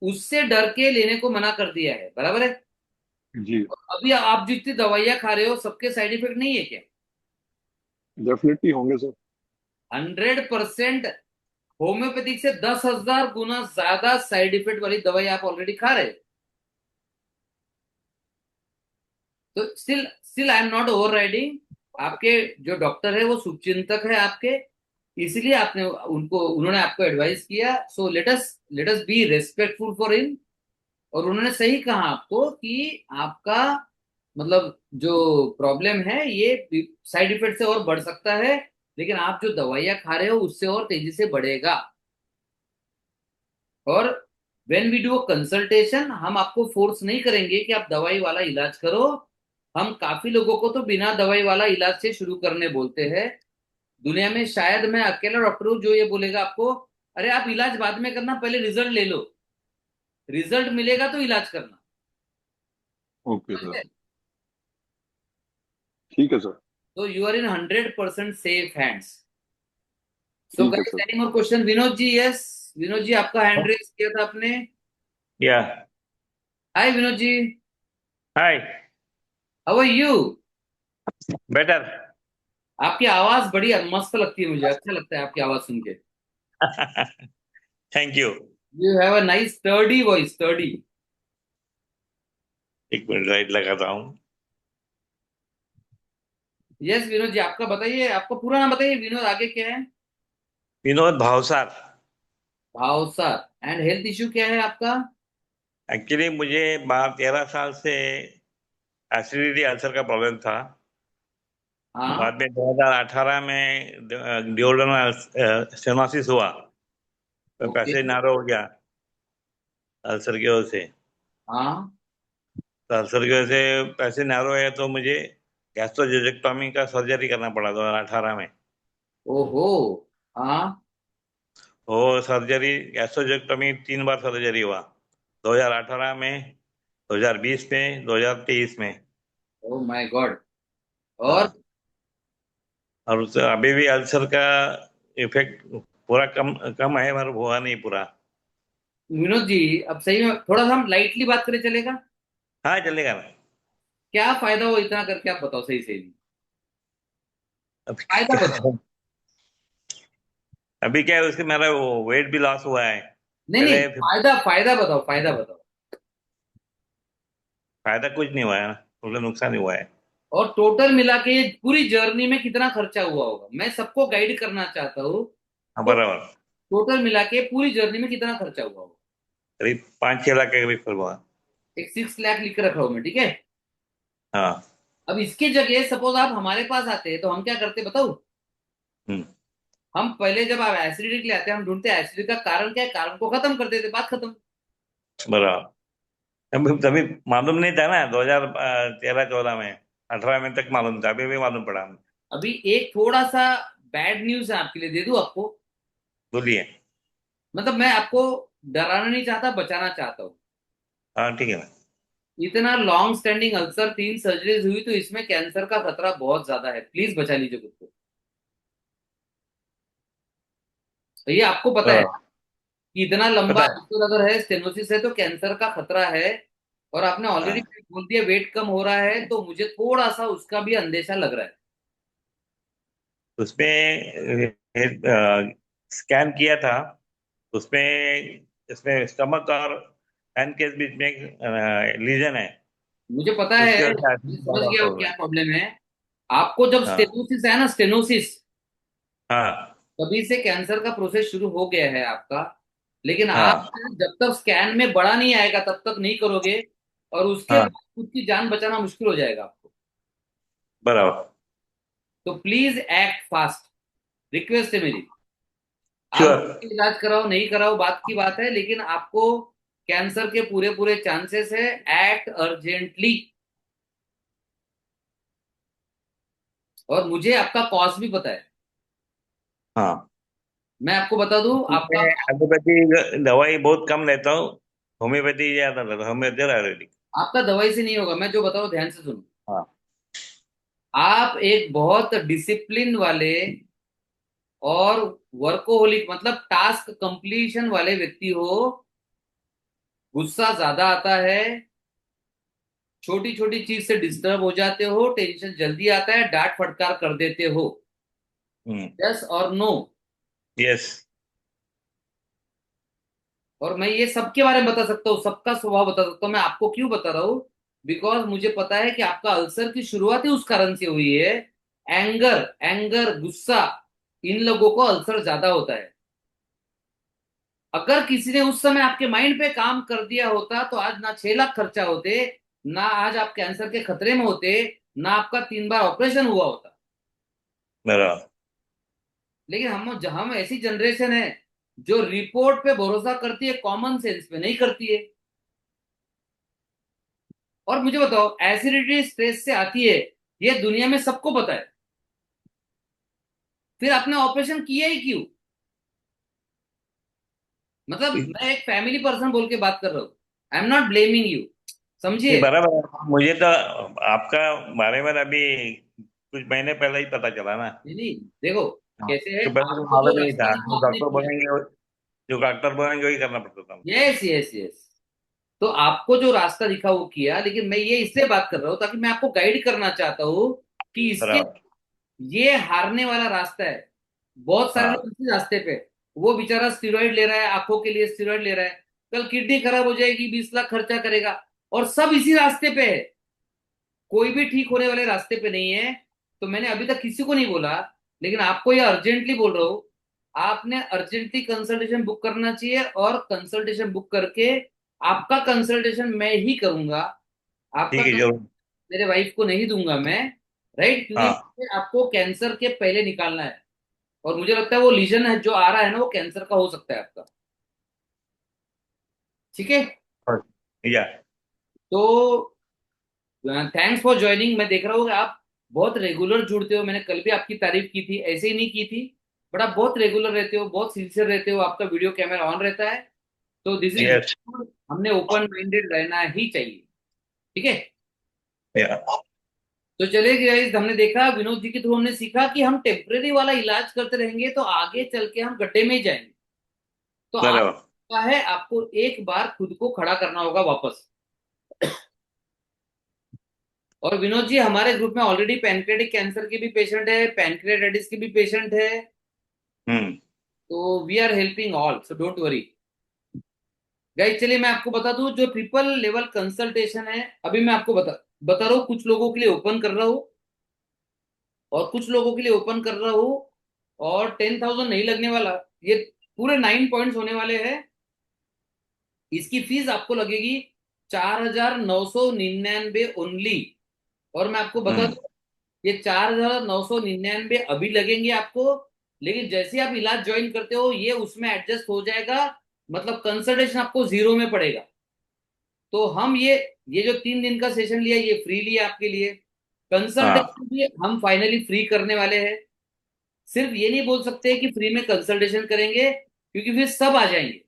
उससे डर के लेने को मना कर दिया है, बराबर है?
जी।
अभी आप जितनी दवाइयां खा रहे हो सबके साइड इफेक्ट नहीं है क्या?
डेफिनेटली होंगे सर।
100% होम्योपैथिक से 10,000 गुना ज्यादा साइड इफेक्ट वाली दवाई आप ऑलरेडी खा रहे हो। तो still still I am not over riding. आपके जो डॉक्टर है वो शुभचिंतक है आपके, इसीलिए आपने उनको उन्होंने आपको एडवाइस किया। So let us B respectful for him. और उन्होंने सही कहा आपको कि आपका मतलब जो प्रॉब्लम है ये साइड इफेक्ट से और बढ़ सकता है, लेकिन आप जो दवाइयां खा रहे हो उससे और तेजी से बढ़ेगा। और when we do a consultation, हम आपको फोर्स नहीं करेंगे कि आप दवाई वाला इलाज करो। हम काफी लोगों को तो बिना दवाई वाला इलाज से शुरू करने बोलते हैं। दुनिया में शायद मैं अकेला डॉक्टर हूं जो ये बोलेगा आपको, अरे आप इलाज बाद में करना, पहले रिजल्ट ले लो, रिजल्ट मिलेगा तो इलाज करना।
Okay sir. ठीक है सर।
तो you are in 100% safe hands. So
ठीक है
guys
sir.
Any more question? Vinod ji, yes, Vinod ji आपका हैंड रेस किया था आपने।
Yeah.
Hi Vinod ji,
Hi.
How are you?
Better.
आपकी आवाज बड़ी मस्त लगती है, मुझे अच्छा लगता है आपकी आवाज सुन के।
Thank you.
You have a nice sturdy voice, sturdy.
एक मिनट राइट लगाता हूँ।
यस विनोद जी, आपका बताइए, आपका पूरा नाम बताइए विनोद, आगे क्या है?
विनोद भावसार।
भाव सर। एंड हेल्थ इश्यू क्या है आपका?
एक्चुअली मुझे 12-13 साल से एसिडिटी अल्सर का प्रॉब्लम था।
हाँ।
बाद में 2018 में डिओड्रेनल स्टेनोसिस हुआ, तो
ओके।
पैसे नारो हो गया अल्सर की वजह से।
हाँ।
तो अल्सर की वजह से पैसे नारो है तो मुझे गैस्ट्रोजेक्टोमी का सर्जरी करना पड़ा 2018 में।
ओहो। हाँ।
वो सर्जरी गैस्ट्रोजेक्टोमी 3 बार सर्जरी हुआ, 2018 में, 2020 में, 2023 में।
ओ माय गॉड। और
हाँ। और अभी भी अल्सर का इफेक्ट पूरा कम कम है, मगर हुआ नहीं पूरा।
विनोद जी, अब सही में थोड़ा सा हम लाइटली बात करें, चलेगा?
हाँ चलेगा ना।
क्या फायदा हो इतना करके, आप बताओ सही सही।
अब
फायदा बताओ।
अभी क्या है, उसके मेरा वो वेट भी लॉस हुआ है।
नहीं नहीं,
पहले
फायदा फायदा बताओ, फायदा बताओ।
फायदा कुछ नहीं हुआ है ना, उल्टा नुकसान ही हुआ है।
और टोटल मिला के पूरी जर्नी में कितना खर्चा हुआ होगा, मैं सबको गाइड करना चाहता हूँ।
हाँ
तो
बराबर।
टोटल मिला के पूरी जर्नी में कितना खर्चा हुआ होगा?
करीब 5-6 लाख के करीब हुआ।
एक 6 लाख लिख के रखा हूं मैं, ठीक है?
हाँ।
अब इसकी जगह सपोज आप हमारे पास आते तो हम क्या करते बताओ?
हम्म।
हम पहले जब आप एसिडिटी ले आते हम ढूंढते एसिडिटी का कारण क्या है, कारण को खत्म कर देते, बात खत्म।
बराबर। तभी तभी मालूम नहीं था ना, 2013-14 में, 18 में तक मालूम था, अभी भी मालूम पड़ा।
अभी एक थोड़ा सा बैड न्यूज है आपके लिए, दे दूं आपको?
बोलिए।
मतलब मैं आपको डराना नहीं चाहता, बचाना चाहता हूँ।
हाँ ठीक है ना।
इतना लॉन्ग स्टैंडिंग अल्सर, 3 सर्जरीज हुई, तो इसमें कैंसर का खतरा बहुत ज्यादा है, प्लीज बचा लीजिए खुद को। तो ये आपको पता है
बराबर।
कि इतना लंबा
पता है।
अल्सर अगर है, स्टेनोसिस है, तो कैंसर का खतरा है। और आपने ऑलरेडी
हाँ।
बोल दिया वेट कम हो रहा है, तो मुझे थोड़ा सा उसका भी अंदेशा लग रहा है।
उसमें स्कैन किया था, उसमें इसमें स्टमक और पैन के बीच में लीजन है।
मुझे पता
उसके
है,
वजह से
मैं
acid
समझ
ज्यादा
गया हूँ
हो रहा
क्या
है।
प्रॉब्लम है। आपको जब
हाँ।
स्टेनोसिस है ना, स्टेनोसिस,
हाँ।
तभी से कैंसर का प्रोसेस शुरू हो गया है आपका। लेकिन आप
हाँ।
जब तक स्कैन में बड़ा नहीं आएगा तब तक नहीं करोगे, और उसके
हाँ।
बाद खुद की जान बचाना मुश्किल हो जाएगा आपको।
बराबर।
तो प्लीज एक्ट फास्ट, रिक्वेस्ट है मेरी। आप
श्योर।
इलाज कराओ नहीं कराओ बात की बात है, लेकिन आपको कैंसर के पूरे पूरे चांसेस है, एक्ट अर्जेंटली। और मुझे आपका कॉस्ट भी पता है।
हाँ।
मैं आपको बता दूं
मैं
आपका,
एलोपैथी दवाई बहुत कम लेता हूँ, होम्योपैथी ज्यादा लेता हूँ, होम्योपैथी आयुर्वेदिक।
आपका दवाई से नहीं होगा, मैं जो बताऊं ध्यान से सुनो।
हाँ।
आप एक बहुत डिसिप्लिन वाले और वर्कोहोलिक, मतलब टास्क कंप्लीशन वाले व्यक्ति हो। गुस्सा ज्यादा आता है, छोटी छोटी चीज से डिस्टर्ब हो जाते हो, टेंशन जल्दी आता है, डांट फटकार कर देते हो।
हम्म।
यस और नो?
यस।
और मैं ये सबके बारे में बता सकता हूँ, सबका स्वभाव बता सकता हूँ। मैं आपको क्यों बता रहा हूँ? बिकॉज मुझे पता है कि आपका अल्सर की शुरुआत ही उस कारण से हुई है। एंगर, एंगर, गुस्सा, इन लोगों को अल्सर ज्यादा होता है। अगर किसी ने उस समय आपके माइंड पे काम कर दिया होता तो आज ना 6 लाख खर्चा होते, ना आज आप कैंसर के खतरे में होते, ना आपका 3 बार ऑपरेशन हुआ होता।
बराबर।
लेकिन हम ऐसी जनरेशन है जो रिपोर्ट पे भरोसा करती है, कॉमन सेंस पे नहीं करती है। और मुझे बताओ, एसिडिटी स्ट्रेस से आती है, ये दुनिया में सबको पता है। फिर आपने ऑपरेशन किया ही क्यों? मतलब मैं एक फैमिली पर्सन बोल के बात कर रहा हूँ, I am not blaming you,
नहीं
समझिए।
बराबर है। मुझे तो आपका बारे में अभी कुछ महीने पहले ही पता चला ना।
नहीं नहीं, देखो
हाँ,
कैसे है,
तो पहले तो
आपको जो
मालूम नहीं
रास्ता
था,
दिखा आपने किया।
जो डॉक्टर बोलेंगे वही करना पड़ता था मुझे।
Yes yes yes. तो आपको जो रास्ता दिखा वो किया, लेकिन मैं ये इसलिए बात कर रहा हूँ ताकि मैं आपको गाइड करना चाहता हूँ कि इसके,
बराबर।
ये हारने वाला रास्ता है। बहुत सारे
हाँ।
लोग इसी रास्ते पे, वो बेचारा स्टेरॉइड ले रहा है, आंखों के लिए स्टेरॉइड ले रहा है, कल किडनी खराब हो जाएगी, 20 लाख खर्चा करेगा, और सब इसी रास्ते पे है। कोई भी ठीक होने वाले रास्ते पे नहीं है। तो मैंने अभी तक किसी को नहीं बोला, लेकिन आपको ये अर्जेंटली बोल रहा हूँ। आपने अर्जेंटली कंसल्टेशन बुक करना चाहिए, और कंसल्टेशन बुक करके, आपका कंसल्टेशन मैं ही करूंगा। आपका
ठीक है जरूर।
मेरे वाइफ को नहीं दूंगा मैं, राइट? क्योंकि
हाँ।
मुझे आपको कैंसर के पहले निकालना है। और मुझे लगता है वो लीजन है जो आ रहा है ना, वो कैंसर का हो सकता है आपका। ठीक है?
या।
तो थैंक्स फॉर ज्वाइनिंग। मैं देख रहा हूँ कि आप बहुत रेगुलर जुड़ते हो, मैंने कल भी आपकी तारीफ की थी, ऐसे ही नहीं की थी, बट आप बहुत रेगुलर रहते हो, बहुत सिंसियर रहते हो, आपका वीडियो कैमरा ऑन रहता है। तो दिस इज,
यस।
हमने ओपन माइंडेड रहना ही चाहिए। ठीक है?
या।
तो चलिए गाइस, हमने देखा विनोद जी के थ्रू हमने सीखा कि हम टेम्परेरी वाला इलाज करते रहेंगे तो आगे चल के हम गड्ढे में ही जाएंगे। तो आज
बराबर।
क्या है, आपको एक बार खुद को खड़ा करना होगा वापस। और विनोद जी, हमारे ग्रुप में ऑलरेडी पैनक्रेटिक कैंसर के भी पेशेंट है, पैनक्रियाटाइटिस के भी पेशेंट है।
हम्म।
तो we are helping all, so don't worry guys. चलिए मैं आपको बता दूं, जो ट्रिपल लेवल कंसल्टेशन है अभी मैं आपको बता रहा हूँ, कुछ लोगों के लिए ओपन कर रहा हूँ और कुछ लोगों के लिए ओपन कर रहा हूँ। और 10,000 नहीं लगने वाला, ये पूरे 9 पॉइंट्स होने वाले हैं। इसकी फीस आपको लगेगी 4,999 ओनली। और मैं आपको बता
हम्म।
दूं, ये 4,999 अभी लगेंगे आपको, लेकिन जैसे आप इलाज ज्वाइन करते हो ये उसमें एडजस्ट हो जाएगा। मतलब कंसल्टेशन आपको जीरो में पड़ेगा। तो हम ये जो 3 दिन का सेशन लिया ये फ्री लिया आपके लिए।
हाँ।
कंसल्टेशन भी हम फाइनली फ्री करने वाले हैं। सिर्फ ये नहीं बोल सकते कि फ्री में कंसल्टेशन करेंगे, क्योंकि फिर सब आ जाएंगे।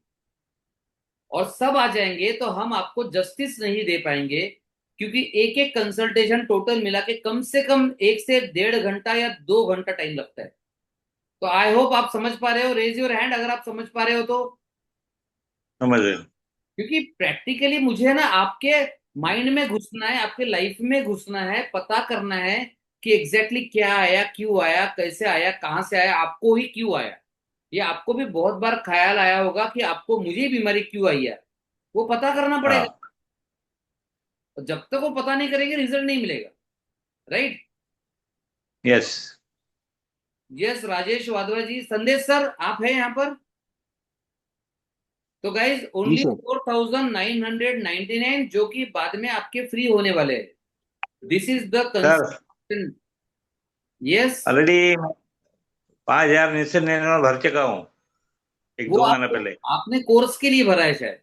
और सब आ जाएंगे तो हम आपको जस्टिस नहीं दे पाएंगे, क्योंकि एक एक कंसल्टेशन टोटल मिला के कम से कम 1 से 1.5 घंटा या 2 घंटा टाइम लगता है। तो आई होप आप समझ पा रहे हो। रेज योर हैंड अगर आप समझ पा रहे हो तो।
समझ गए।
क्योंकि प्रैक्टिकली मुझे ना आपके माइंड में घुसना है, आपके लाइफ में घुसना है, पता करना है कि एग्जैक्टली क्या आया, क्यों आया, कैसे आया, कहां से आया, आपको ही क्यों आया। ये आपको भी बहुत बार ख्याल आया होगा कि आपको मुझे बीमारी क्यों आई है, वो पता करना पड़ेगा।
हाँ।
और जब तक वो पता नहीं करेंगे रिजल्ट नहीं मिलेगा। Right.
Yes.
Yes Rajesh Wadhwa ji, Sandesh sir आप हैं यहाँ पर। तो गाइज
जी
ओनली
सर।
4,999 जो कि बाद में आपके फ्री होने वाले हैं। This is the
sir
consultation. Yes.
Already 5,000 निश्चित निर्णय भर चुका हूँ एक
वो
2 महीना
आप
पहले।
आपने कोर्स के लिए भरा है शायद।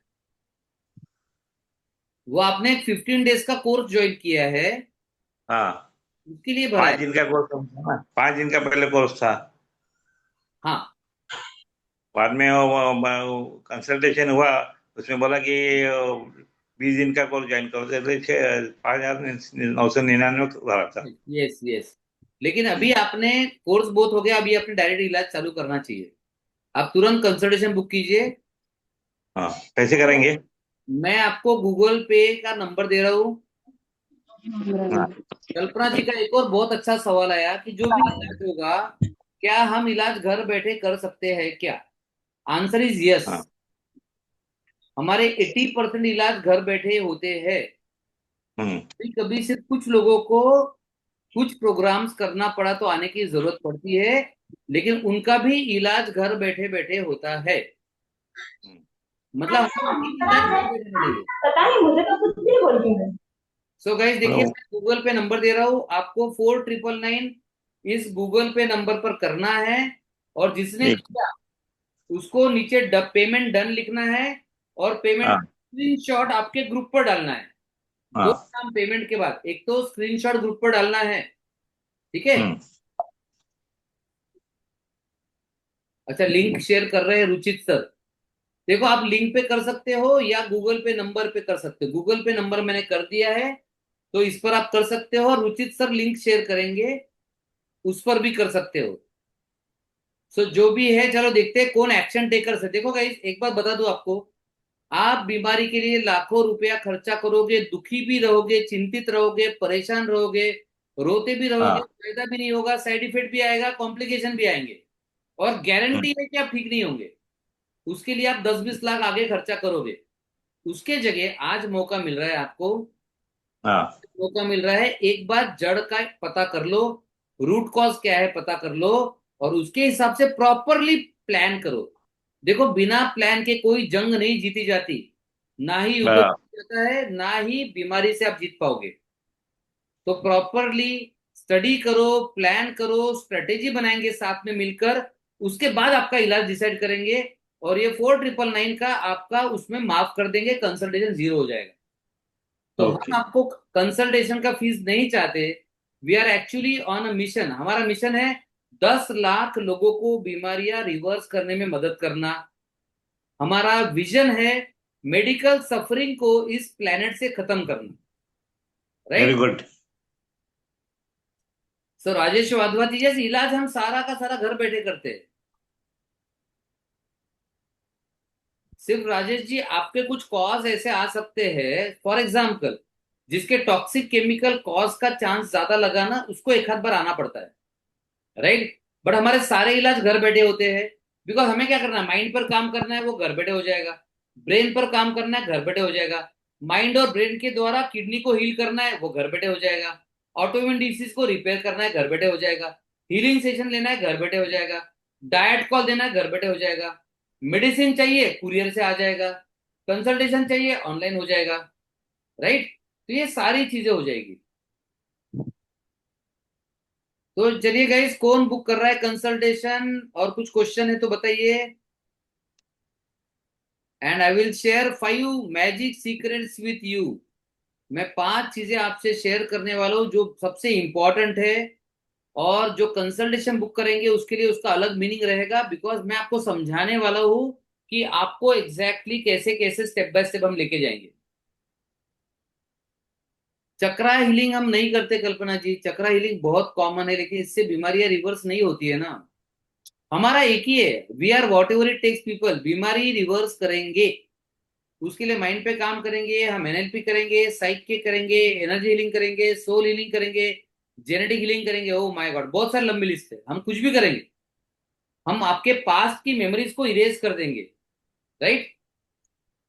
वो आपने एक 15 डेज का कोर्स ज्वाइन किया है,
हाँ।
उसके लिए भरा है।
5 दिन का कोर्स था ना, 5 दिन का पहले कोर्स था।
हाँ।
बाद में वो कंसल्टेशन हुआ, उसमें बोला कि 20 दिन का कोर्स ज्वाइन करो, तो 5,999 भरा था।
Yes yes. लेकिन अभी आपने कोर्स बहुत हो गया, अभी आपने डायरेक्ट इलाज चालू करना चाहिए। आप तुरंत कंसल्टेशन बुक कीजिए।
हाँ, कैसे करेंगे?
मैं आपको गूगल पे का नंबर दे रहा हूँ।
हाँ।
कल्पना जी का एक और बहुत अच्छा सवाल आया कि जो भी इलाज होगा, क्या हम इलाज घर बैठे कर सकते हैं क्या। Answer is yes.
हाँ।
हमारे 80% इलाज घर बैठे होते हैं।
हम्म।
कभी कभी सिर्फ कुछ लोगों को कुछ प्रोग्राम्स करना पड़ा तो आने की जरूरत पड़ती है, लेकिन उनका भी इलाज घर बैठे बैठे होता है।
हम्म।
मतलब हम उनकी इलाज घर बैठे करेंगे।
पता नहीं, मुझे तो कुछ नहीं बोल रही है।
सो गाइज देखिए,
हेलो।
मैं गूगल पे नंबर दे रहा हूँ आपको, 4,999 इस गूगल पे नंबर पर करना है। और जिसने
ठीक।
किया उसको नीचे पेमेंट डन लिखना है। और पेमेंट
हाँ।
स्क्रीनशॉट आपके ग्रुप पर डालना है। दो
हाँ।
काम पेमेंट के बाद, एक तो स्क्रीनशॉट ग्रुप पर डालना है। ठीक है।
हम्म।
अच्छा, लिंक शेयर कर रहे हैं रुचित सर। देखो आप लिंक पे कर सकते हो या गूगल पे नंबर पे कर सकते हो। गूगल पे नंबर मैंने कर दिया है, तो इस पर आप कर सकते हो। और रुचित सर लिंक शेयर करेंगे, उस पर भी कर सकते हो। सो जो भी है, चलो देखते हैं कौन एक्शन टेकर से। देखो गाइस, एक बात बता दूं आपको, आप बीमारी के लिए लाखों रुपया खर्चा करोगे, दुखी भी रहोगे, चिंतित रहोगे, परेशान रहोगे, रोते भी रहोगे,
हाँ।
फायदा भी नहीं होगा, साइड इफेक्ट भी आएगा, कॉम्प्लिकेशन भी आएंगे। और
हम्म।
गारंटी है कि आप ठीक नहीं होंगे। उसके लिए आप 10-20 लाख आगे खर्चा करोगे। उसके जगह आज मौका मिल रहा है आपको।
हाँ।
मौका मिल रहा है, एक बार जड़ का पता कर लो, रूट कॉज क्या है पता कर लो, और उसके हिसाब से प्रॉपरली प्लान करो। देखो बिना प्लान के कोई जंग नहीं जीती जाती, ना ही युद्ध
हाँ।
जीता जाता है, ना ही बीमारी से आप जीत पाओगे। तो प्रॉपरली स्टडी करो, प्लान करो, स्ट्रेटेजी बनाएंगे साथ में मिलकर। उसके बाद आपका इलाज डिसाइड करेंगे। और ये 4,999 का आपका उसमें माफ कर देंगे, कंसल्टेशन जीरो हो जाएगा। तो हम
ओके।
आपको कंसल्टेशन का फीस नहीं चाहते। We are actually on a mission. हमारा मिशन है 10 लाख लोगों को बीमारियां रिवर्स करने में मदद करना। हमारा विजन है मेडिकल सफरिंग को इस प्लेनेट से खत्म करना।
Very
right.
गुड।
सो राजेश वाधवा जी, जैसे इलाज हम सारा का सारा घर बैठे करते हैं। सिर्फ राजेश जी, आपके कुछ कॉज ऐसे आ सकते हैं, फॉर एग्जाम्पल जिसके टॉक्सिक केमिकल कॉज का चांस ज्यादा लगा ना, उसको एक आध बार आना पड़ता है, राइट। बट हमारे सारे इलाज घर बैठे होते हैं, बिकॉज हमें क्या करना है, माइंड पर काम करना है, वो घर बैठे हो जाएगा। ब्रेन पर काम करना है, घर बैठे हो जाएगा। माइंड और ब्रेन के द्वारा किडनी को हील करना है, वो घर बैठे हो जाएगा। ऑटोइम्यून डिसीज को रिपेयर करना है, घर बैठे हो जाएगा। हीलिंग सेशन लेना है, घर बैठे हो जाएगा। डाइट कॉल देना है, घर बैठे हो जाएगा। मेडिसिन चाहिए, कुरियर से आ जाएगा। कंसल्टेशन चाहिए, ऑनलाइन हो जाएगा, राइट। तो ये सारी चीजें हो जाएगी। तो चलिए गाइस, कौन बुक कर रहा है कंसल्टेशन, और कुछ क्वेश्चन है तो बताइए। And I will share 5 magic secrets with you. मैं 5 चीजें आपसे शेयर करने वाला हूं जो सबसे इंपॉर्टेंट है। और जो कंसल्टेशन बुक करेंगे उसके लिए उसका अलग मीनिंग रहेगा, बिकॉज मैं आपको समझाने वाला हूं कि आपको एग्जैक्टली कैसे कैसे स्टेप बाय स्टेप हम लेके जाएंगे। चक्रा हीलिंग हम नहीं करते कल्पना जी। चक्रा हीलिंग बहुत कॉमन है, लेकिन इससे बीमारियां रिवर्स नहीं होती है ना। हमारा एक ही है, we are whatever it takes people. बीमारी रिवर्स करेंगे, उसके लिए माइंड पे काम करेंगे, हम एनएलपी करेंगे, साइक के करेंगे, एनर्जी हीलिंग करेंगे, सोल हीलिंग करेंगे, जेनेटिक हीलिंग करेंगे। ओ माय गॉड, बहुत सारी लंबी लिस्ट है। हम कुछ भी करेंगे, हम आपके पास्ट की मेमोरीज को इरेज कर देंगे, राइट।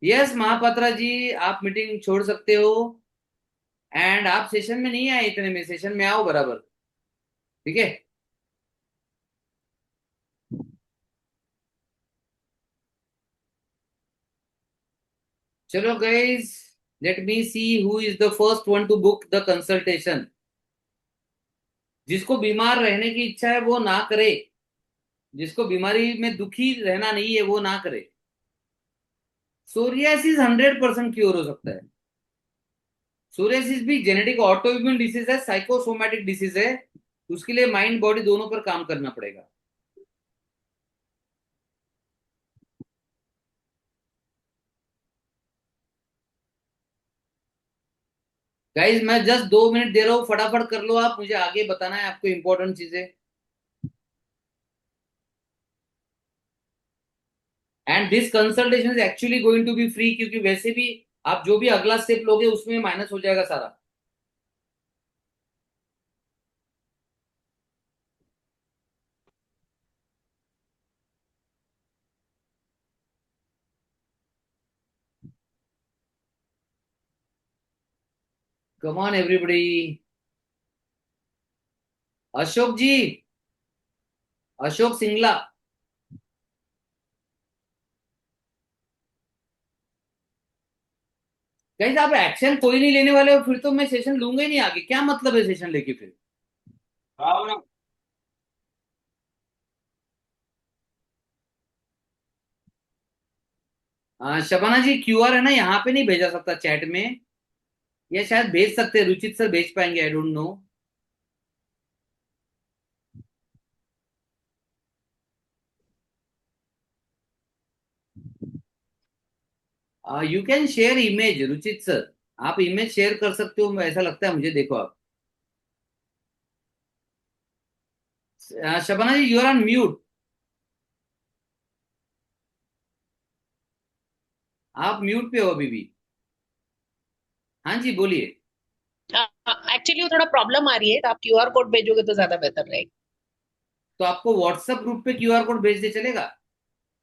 यस महापात्रा जी, आप मीटिंग छोड़ सकते हो। एंड आप सेशन में नहीं आए इतने में, सेशन में आओ बराबर, ठीक है। चलो guys, let me see who is the first one two book the consultation. जिसको बीमार रहने की इच्छा है वो ना करे, जिसको बीमारी में दुखी रहना नहीं है वो ना करे। सोरियासिस 100% क्योर हो सकता है। सोरियासिस भी जेनेटिक ऑटोइम्यून डिसीज है, साइकोसोमैटिक डिसीज है। उसके लिए माइंड बॉडी दोनों पर काम करना पड़ेगा। गाइज, मैं जस्ट 2 मिनट दे रहा हूँ, फटाफट कर लो आप, मुझे आगे बताना है आपको इंपॉर्टेंट चीजें। And this consultation is actually going to be free, क्योंकि वैसे भी आप जो भी अगला स्टेप लोगे उसमें माइनस हो जाएगा सारा। Come on everybody. Ashok ji, Ashok Singla. Guys, आप एक्शन कोई नहीं लेने वाले हो, फिर तो मैं सेशन लूंगा ही नहीं आगे। क्या मतलब है सेशन लेके फिर। शबाना जी, क्यूआर है ना, यहाँ पे नहीं भेजा सकता चैट में, या शायद भेज सकते हैं, रुचित सर भेज पाएंगे, आई don't no. You can share image Ruchit sir, आप इमेज शेयर कर सकते हो, ऐसा लगता है मुझे। देखो आप, शबाना जी, यू आर ऑन म्यूट। आप म्यूट पे हो अभी भी। हाँ जी, बोलिए।
एक्चुअली वो थोड़ा प्रॉब्लम आ रही है, तो आप क्यूआर कोड भेजोगे तो ज्यादा बेहतर रहेगा।
तो आपको व्हाट्सएप ग्रुप पे क्यूआर कोड भेज दे, चलेगा।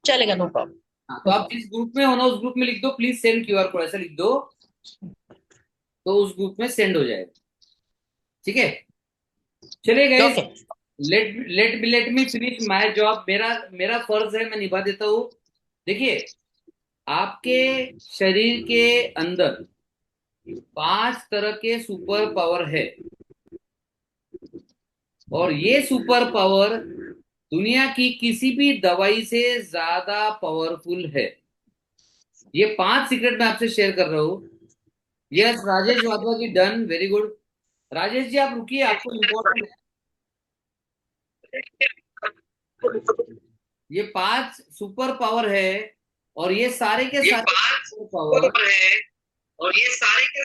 चलेगा, नो प्रॉब्लम।
हाँ, तो आप जिस ग्रुप में हो ना, उस ग्रुप में लिख दो प्लीज सेंड क्यूआर कोड, ऐसा लिख दो, तो उस ग्रुप में सेंड हो जाएगा, ठीक है। चलिए guys,
okay.
Let me finish my job. मेरा मेरा फर्ज है, मैं निभा देता हूँ। देखिए, आपके शरीर के अंदर 5 तरह के सुपर पावर है, और ये सुपर पावर दुनिया की किसी भी दवाई से ज्यादा पावरफुल है। ये 5 सीक्रेट मैं आपसे शेयर कर रहा हूँ। यस राजेश वाधवा जी, done, very good. Rajesh ji, आप रुकिए, आपको इम्पोर्टेंट। ये 5 सुपर पावर है, और ये सारे के
ये
सारे
5
सुपर पावर
है और ये सारे के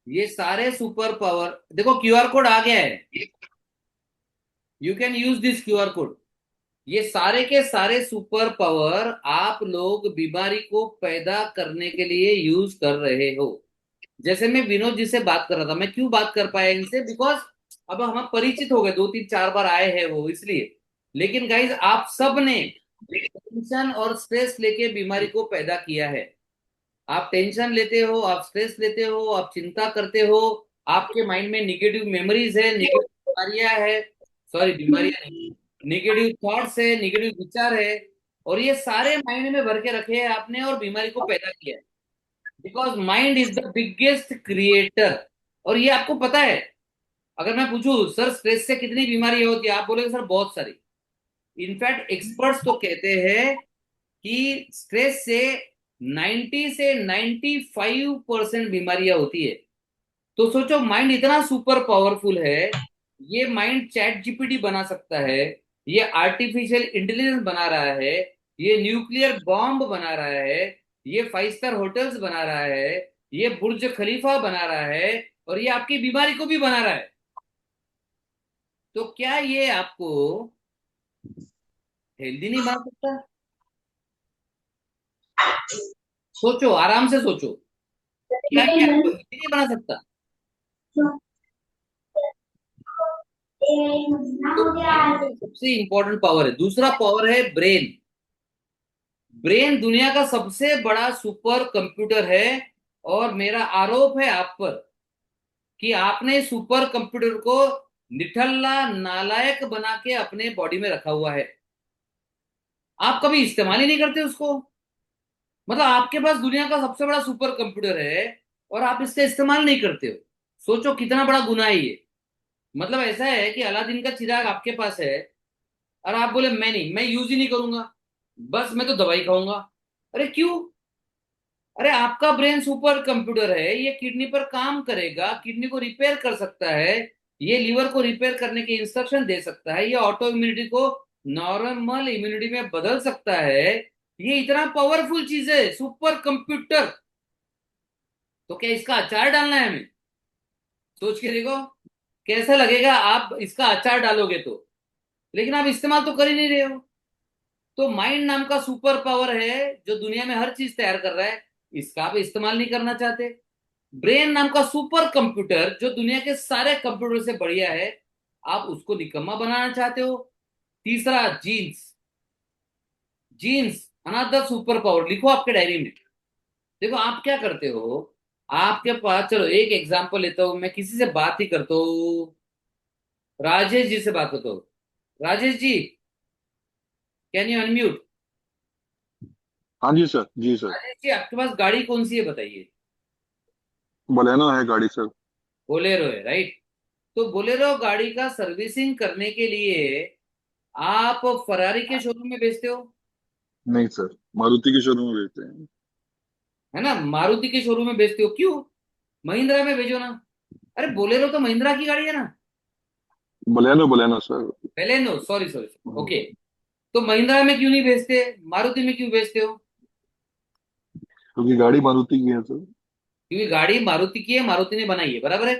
ये सारे सुपर पावर, देखो क्यूआर कोड आ गया है, you can use this QR code. ये सारे के सारे सुपर पावर आप लोग बीमारी को पैदा करने के लिए यूज कर रहे हो। जैसे मैं विनोद जी से बात कर रहा था, मैं क्यों बात कर पाया इनसे, बिकॉज अब हम परिचित हो गए, 2 3 4 बार आए हैं वो, इसलिए। लेकिन गाइज आप सब ने टेंशन और स्ट्रेस लेके बीमारी को पैदा किया है। आप टेंशन लेते हो, आप स्ट्रेस लेते हो, आप चिंता करते हो, आपके माइंड में निगेटिव मेमोरीज है, निगेटिव बीमारियां है, सॉरी बीमारियां नहीं, निगेटिव थॉट्स है, निगेटिव विचार है, और ये सारे माइंड में भर के रखे हैं आपने और बीमारी को पैदा किया है। Because mind is the biggest creator. और ये आपको पता है, अगर मैं पूछूं सर स्ट्रेस से कितनी बीमारी होती है, आप बोलेंगे सर बहुत सारी। इनफैक्ट एक्सपर्ट्स तो कहते हैं कि स्ट्रेस से 90 से 95% बीमारियां होती है। तो सोचो माइंड इतना सुपर पावरफुल है, ये माइंड चैट जीपीटी बना सकता है, ये आर्टिफिशियल इंटेलिजेंस बना रहा है, ये न्यूक्लियर बॉम्ब बना रहा है, ये 5 स्टार होटल्स बना रहा है, ये बुर्ज खलीफा बना रहा है, और ये आपकी बीमारी को भी बना रहा है। तो क्या ये आपको हेल्दी नहीं बना सकता? सोचो, आराम से सोचो, क्या ये आपको हेल्दी नहीं बना सकता? तो mind सबसे इंपॉर्टेंट पावर है। दूसरा पावर है ब्रेन। ब्रेन दुनिया का सबसे बड़ा सुपर कंप्यूटर है, और मेरा आरोप है आप पर कि आपने सुपर कंप्यूटर को निठल्ला नालायक बना के अपने बॉडी में रखा हुआ है। आप कभी इस्तेमाल ही नहीं करते उसको। मतलब आपके पास दुनिया का सबसे बड़ा सुपर कंप्यूटर है और आप इसका इस्तेमाल नहीं करते हो। सोचो कितना बड़ा गुनाह है ये। मतलब ऐसा है कि अलादीन का चिराग आपके पास है और आप बोले मैं नहीं, मैं यूज ही नहीं करूंगा, बस मैं तो दवाई खाऊंगा। अरे क्यों? अरे आपका ब्रेन सुपर कंप्यूटर है, ये किडनी पर काम करेगा, किडनी को रिपेयर कर सकता है, ये लीवर को रिपेयर करने के इंस्ट्रक्शन दे सकता है, ये ऑटो इम्यूनिटी को नॉर्मल इम्यूनिटी में बदल सकता है। ये इतना पावरफुल चीज है सुपर कंप्यूटर। तो क्या इसका अचार डालना है हमें? सोच के देखो कैसा लगेगा आप इसका अचार डालोगे तो। लेकिन आप इस्तेमाल तो कर ही नहीं रहे हो। तो माइंड नाम का सुपर पावर है जो दुनिया में हर चीज तैयार कर रहा है, इसका आप इस्तेमाल नहीं करना चाहते। ब्रेन नाम का सुपर कंप्यूटर जो दुनिया के सारे कंप्यूटर से बढ़िया है, आप उसको निकम्मा बनाना चाहते हो। तीसरा genes. Genes another super power, लिखो आपके डायरी में। देखो आप क्या करते हो, आपके पास, चलो एक एग्जांपल लेता हूं, मैं किसी से बात ही करता हूँ, राजेश जी से बात करता हूँ। Rajesh ji, can you unmute?
हाँ जी सर, जी सर।
राजेश जी आपके पास गाड़ी कौन सी है बताइए?
बलेनो है गाड़ी सर।
बोलेरो है, राइट? तो बोलेरो गाड़ी का सर्विसिंग करने के लिए आप फरारी के शोरूम में भेजते हो,
नहीं सर, मारुति के शोरूम में बेचते हैं।
है ना? मारुति के शोरूम में भेजते हो, क्यों? महिंद्रा में भेजो ना। अरे बोलेरो तो महिंद्रा की गाड़ी है ना।
Baleno, Baleno sir.
Baleno, sorry sorry, okay. तो महिंद्रा में क्यों नहीं भेजते, मारुति में क्यों भेजते हो?
क्योंकि गाड़ी मारुति की है सर।
क्योंकि गाड़ी मारुति की है, मारुति ने बनाई है, बराबर है।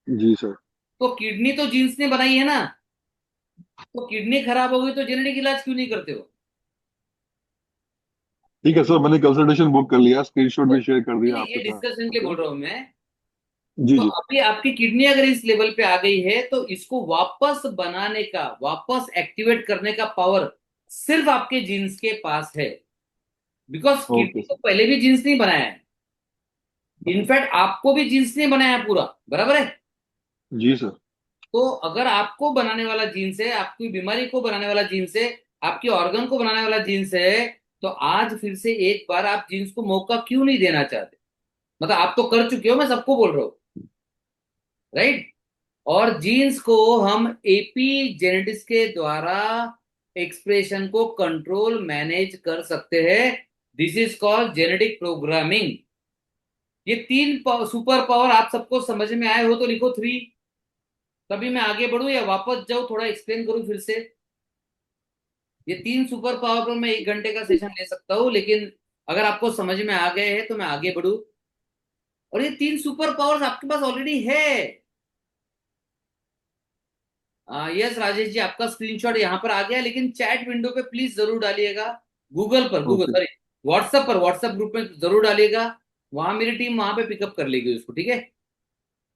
जी सर।
तो किडनी तो जींस ने बनाई है ना। तो किडनी खराब हो गई तो जेनेटिक इलाज क्यों नहीं करते हो?
ठीक है सर, मैंने कंसल्टेशन बुक कर लिया, स्क्रीनशॉट
तो
भी शेयर कर दिया
ये
आपके साथ।
डिस्कशन के लिए बोल रहा हूं मैं।
जी
तो
जी।
अभी आपकी किडनी अगर इस लेवल पे आ गई है तो इसको वापस बनाने का, वापस एक्टिवेट करने का पावर सिर्फ आपके जीन्स के पास है। बिकॉज
ओके
किडनी को
सर।
पहले भी जीन्स नहीं बनाया है, इनफैक्ट आपको भी जीन्स नहीं बनाया पूरा, बराबर है।
जी सर।
तो अगर आपको बनाने वाला जीन्स है, आपकी बीमारी को बनाने वाला जीन्स है, आपके ऑर्गन को बनाने वाला जीन्स है, तो आज फिर से एक बार आप जीन्स को मौका क्यों नहीं देना चाहते? मतलब आप तो कर चुके हो, मैं सबको बोल रहा हूँ, राइट? और जीन्स को हम एपी जेनेटिक्स के द्वारा एक्सप्रेशन को कंट्रोल मैनेज कर सकते हैं। This is called genetic programming. ये सुपर पावर आप सबको समझ में आए हो तो लिखो 3। तभी मैं आगे बढ़ूं या वापस जाऊं, थोड़ा एक्सप्लेन करूं फिर से। ये 3 सुपर पावर पर मैं 1 घंटे का सेशन ले सकता हूं, लेकिन अगर आपको समझ में आ गए हैं तो मैं आगे बढ़ूं। और ये 3 सुपर पावर्स आपके पास ऑलरेडी है। यस राजेश जी, आपका स्क्रीनशॉट यहाँ पर आ गया, लेकिन चैट विंडो पे प्लीज जरूर डालिएगा। गूगल
ओके,
सॉरी, व्हाट्सएप पर, व्हाट्सएप ग्रुप में जरूर डालिएगा। वहां मेरी टीम वहां पे पिकअप कर लेगी उसको, ठीक है।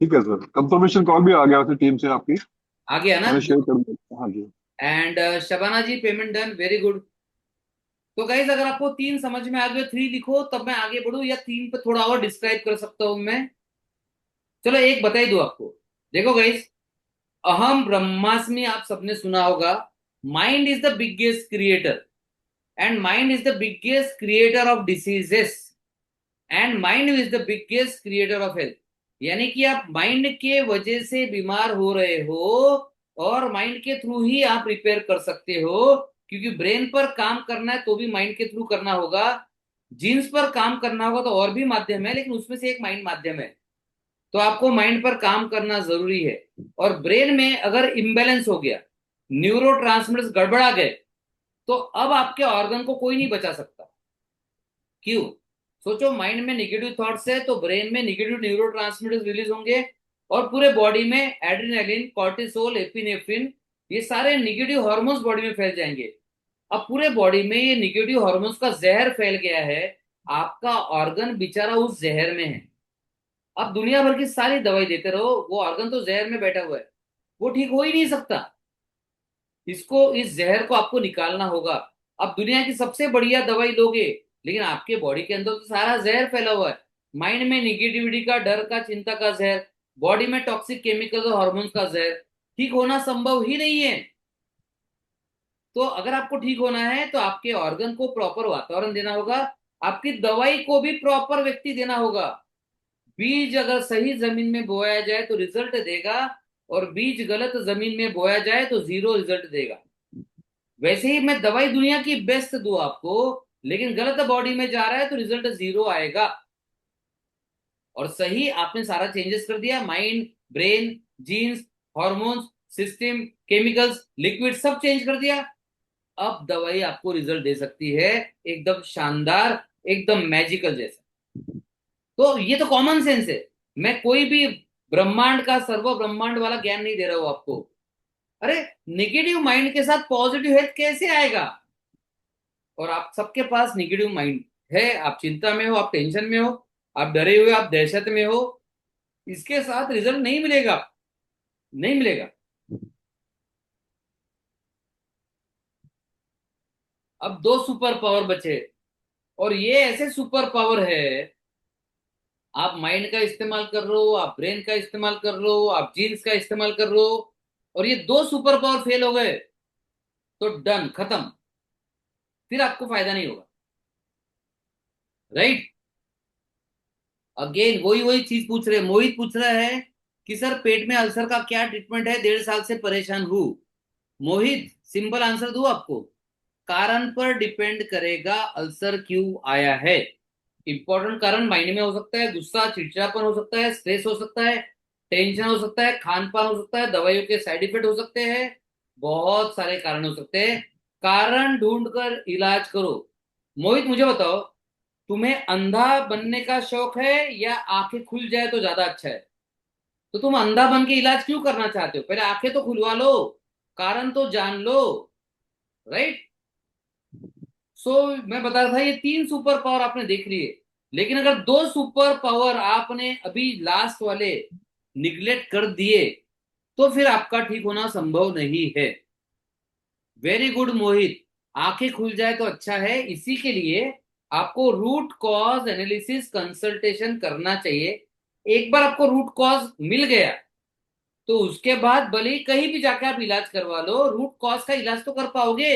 ठीक है सर। कंफर्मेशन कॉल भी आ गया वैसे टीम से आपकी,
आ गया ना।
मैंने शेयर कर दिया। हाँ जी।
And Shabana ji, payment done, very good. तो गाइज अगर आपको 3 समझ में आ गए, 3 लिखो तब मैं आगे बढ़ू, या 3 पे थोड़ा और डिस्क्राइब कर सकता हूं मैं। चलो एक बता ही दो आपको। देखो गाइज, अहम ब्रह्मास्मि आप सबने सुना होगा। Mind is the biggest creator, and mind is the biggest creator of diseases, and mind is the biggest creator of health. यानी कि आप माइंड के वजह से बीमार हो रहे हो, और माइंड के थ्रू ही आप रिपेयर कर सकते हो, क्योंकि ब्रेन पर काम करना है तो भी माइंड के थ्रू करना होगा। जीन्स पर काम करना होगा तो और भी माध्यम है, लेकिन उसमें से एक माइंड माध्यम है। तो आपको माइंड पर काम करना जरूरी है। और ब्रेन में अगर इम्बेलेंस हो गया, न्यूरो गड़बड़ा गए, तो अब आपके ऑर्गन को कोई नहीं बचा सकता। क्यों? सोचो, माइंड में निगेटिव थॉट्स है तो ब्रेन में निगेटिव न्यूरो रिलीज होंगे, और पूरे बॉडी में एड्रेनालिन, कॉर्टिसोल, एपिनेफ्रिन, ये सारे निगेटिव हार्मोन्स बॉडी में फैल जाएंगे। अब पूरे बॉडी में ये निगेटिव हार्मोन्स का जहर फैल गया है, आपका ऑर्गन बेचारा उस जहर में है। अब दुनिया भर की सारी दवाई देते रहो, वो ऑर्गन तो जहर में बैठा हुआ है, वो ठीक हो ही नहीं सकता। इसको, इस जहर को आपको निकालना होगा। अब दुनिया की सबसे बढ़िया दवाई लोगे, लेकिन आपके बॉडी के अंदर तो सारा जहर फैला हुआ है। माइंड में निगेटिविटी का, डर का, चिंता का जहर, बॉडी में टॉक्सिक केमिकल और हार्मोन्स का जहर, ठीक होना संभव ही नहीं है। तो अगर आपको ठीक होना है तो आपके ऑर्गन को प्रॉपर वातावरण देना होगा, आपकी दवाई को भी प्रॉपर व्यक्ति देना होगा। बीज अगर सही जमीन में बोया जाए तो रिजल्ट देगा, और बीज गलत जमीन में बोया जाए तो 0 रिजल्ट देगा। वैसे ही मैं दवाई दुनिया की बेस्ट दूं आपको, लेकिन गलत बॉडी में जा रहा है तो रिजल्ट 0 आएगा। और सही आपने सारा चेंजेस कर दिया, mind, brain, genes, hormones, system, chemicals, liquid सब चेंज कर दिया, अब दवाई आपको रिजल्ट दे सकती है, एकदम शानदार, एकदम मैजिकल जैसा। तो ये तो कॉमन सेंस है। मैं कोई भी ब्रह्मांड का, सर्व ब्रह्मांड वाला ज्ञान नहीं दे रहा हूं आपको। अरे, नेगेटिव माइंड के साथ पॉजिटिव हेल्थ कैसे आएगा? और आप सबके पास नेगेटिव माइंड है, आप चिंता में हो, आप टेंशन में हो, आप डरे हुए, आप दहशत में हो, इसके साथ रिजल्ट नहीं मिलेगा, नहीं मिलेगा। अब 2 सुपर पावर बचे, और ये ऐसे सुपर पावर है, आप माइंड का इस्तेमाल कर रहे हो, आप ब्रेन का इस्तेमाल कर रहे हो, आप जीन्स का इस्तेमाल कर रहे हो, और ये 2 सुपर पावर फेल हो गए तो डन, खत्म, फिर आपको फायदा नहीं होगा। राइट? अगेन वही वही चीज पूछ रहे, मोहित पूछ रहा है कि सर पेट में अल्सर का क्या ट्रीटमेंट है, 1.5 साल से परेशान हूं। मोहित, सिंपल आंसर दूं आपको, कारण पर डिपेंड करेगा अल्सर क्यों आया है। इंपॉर्टेंट कारण माइंड में हो सकता है, गुस्सा, चिड़चिड़ापन हो सकता है, स्ट्रेस हो सकता है, टेंशन हो सकता है, खान पान हो सकता है, दवाइयों के साइड इफेक्ट हो सकते हैं, बहुत सारे कारण हो सकते हैं। कारण ढूंढकर इलाज करो। मोहित मुझे बताओ, तुम्हें अंधा बनने का शौक है या आंखें खुल जाए तो ज्यादा अच्छा है? तो तुम अंधा बन के इलाज क्यों करना चाहते हो? पहले आंखें तो खुलवा लो, कारण तो जान लो। राइट? सो मैं बता रहा था, ये 3 सुपर पावर आपने देख लिए, लेकिन अगर 2 सुपर पावर आपने अभी लास्ट वाले निग्लेक्ट कर दिए, तो फिर आपका ठीक होना संभव नहीं है। वेरी गुड मोहित, आंखें खुल जाए तो अच्छा है, इसी के लिए आपको रूट कॉज एनालिसिस कंसल्टेशन करना चाहिए। एक बार आपको रूट कॉज मिल गया, तो उसके बाद भले ही कहीं भी जाकर आप इलाज करवा लो, रूट कॉज का इलाज तो कर पाओगे।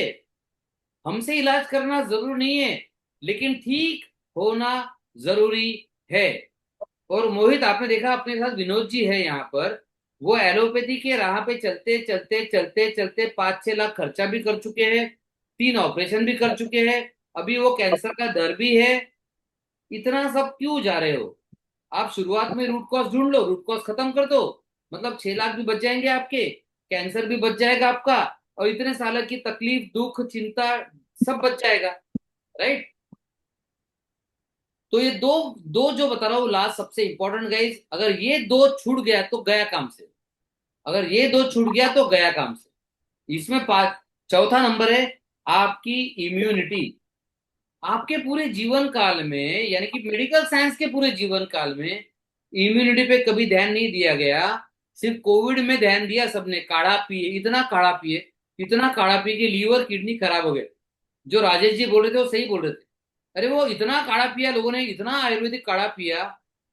हमसे इलाज करना जरूरी नहीं है, लेकिन ठीक होना जरूरी है। और मोहित, आपने देखा अपने साथ विनोद जी है यहाँ पर, वो एलोपैथी के राह पे चलते चलते चलते चलते 5-6 लाख खर्चा भी कर चुके हैं, 3 ऑपरेशन भी कर चुके हैं, अभी वो कैंसर का दर भी है। इतना सब क्यों जा रहे हो? आप शुरुआत में रूट कॉज ढूंढ लो, रूट कॉज खत्म कर दो, मतलब 6 लाख भी बच जाएंगे आपके, कैंसर भी बच जाएगा आपका, और इतने साल की तकलीफ, दुख, चिंता सब बच जाएगा। राइट? तो ये दो दो जो बता रहा हूँ लास्ट सबसे इंपॉर्टेंट गाइस, अगर ये दो छूट गया तो गया काम से, अगर ये दो छूट गया तो गया काम से। इसमें चौथा नंबर है आपकी इम्यूनिटी। आपके पूरे जीवन काल में, यानी कि मेडिकल साइंस के पूरे जीवन काल में इम्यूनिटी पे कभी ध्यान नहीं दिया गया, सिर्फ कोविड में ध्यान दिया सबने। काढ़ा पिए, इतना काढ़ा पिए, इतना काढ़ा पिए कि लीवर किडनी खराब हो गए। जो राजेश जी बोल रहे थे वो सही बोल रहे थे। अरे वो इतना काढ़ा पिया लोगों ने, इतना आयुर्वेदिक काढ़ा पिया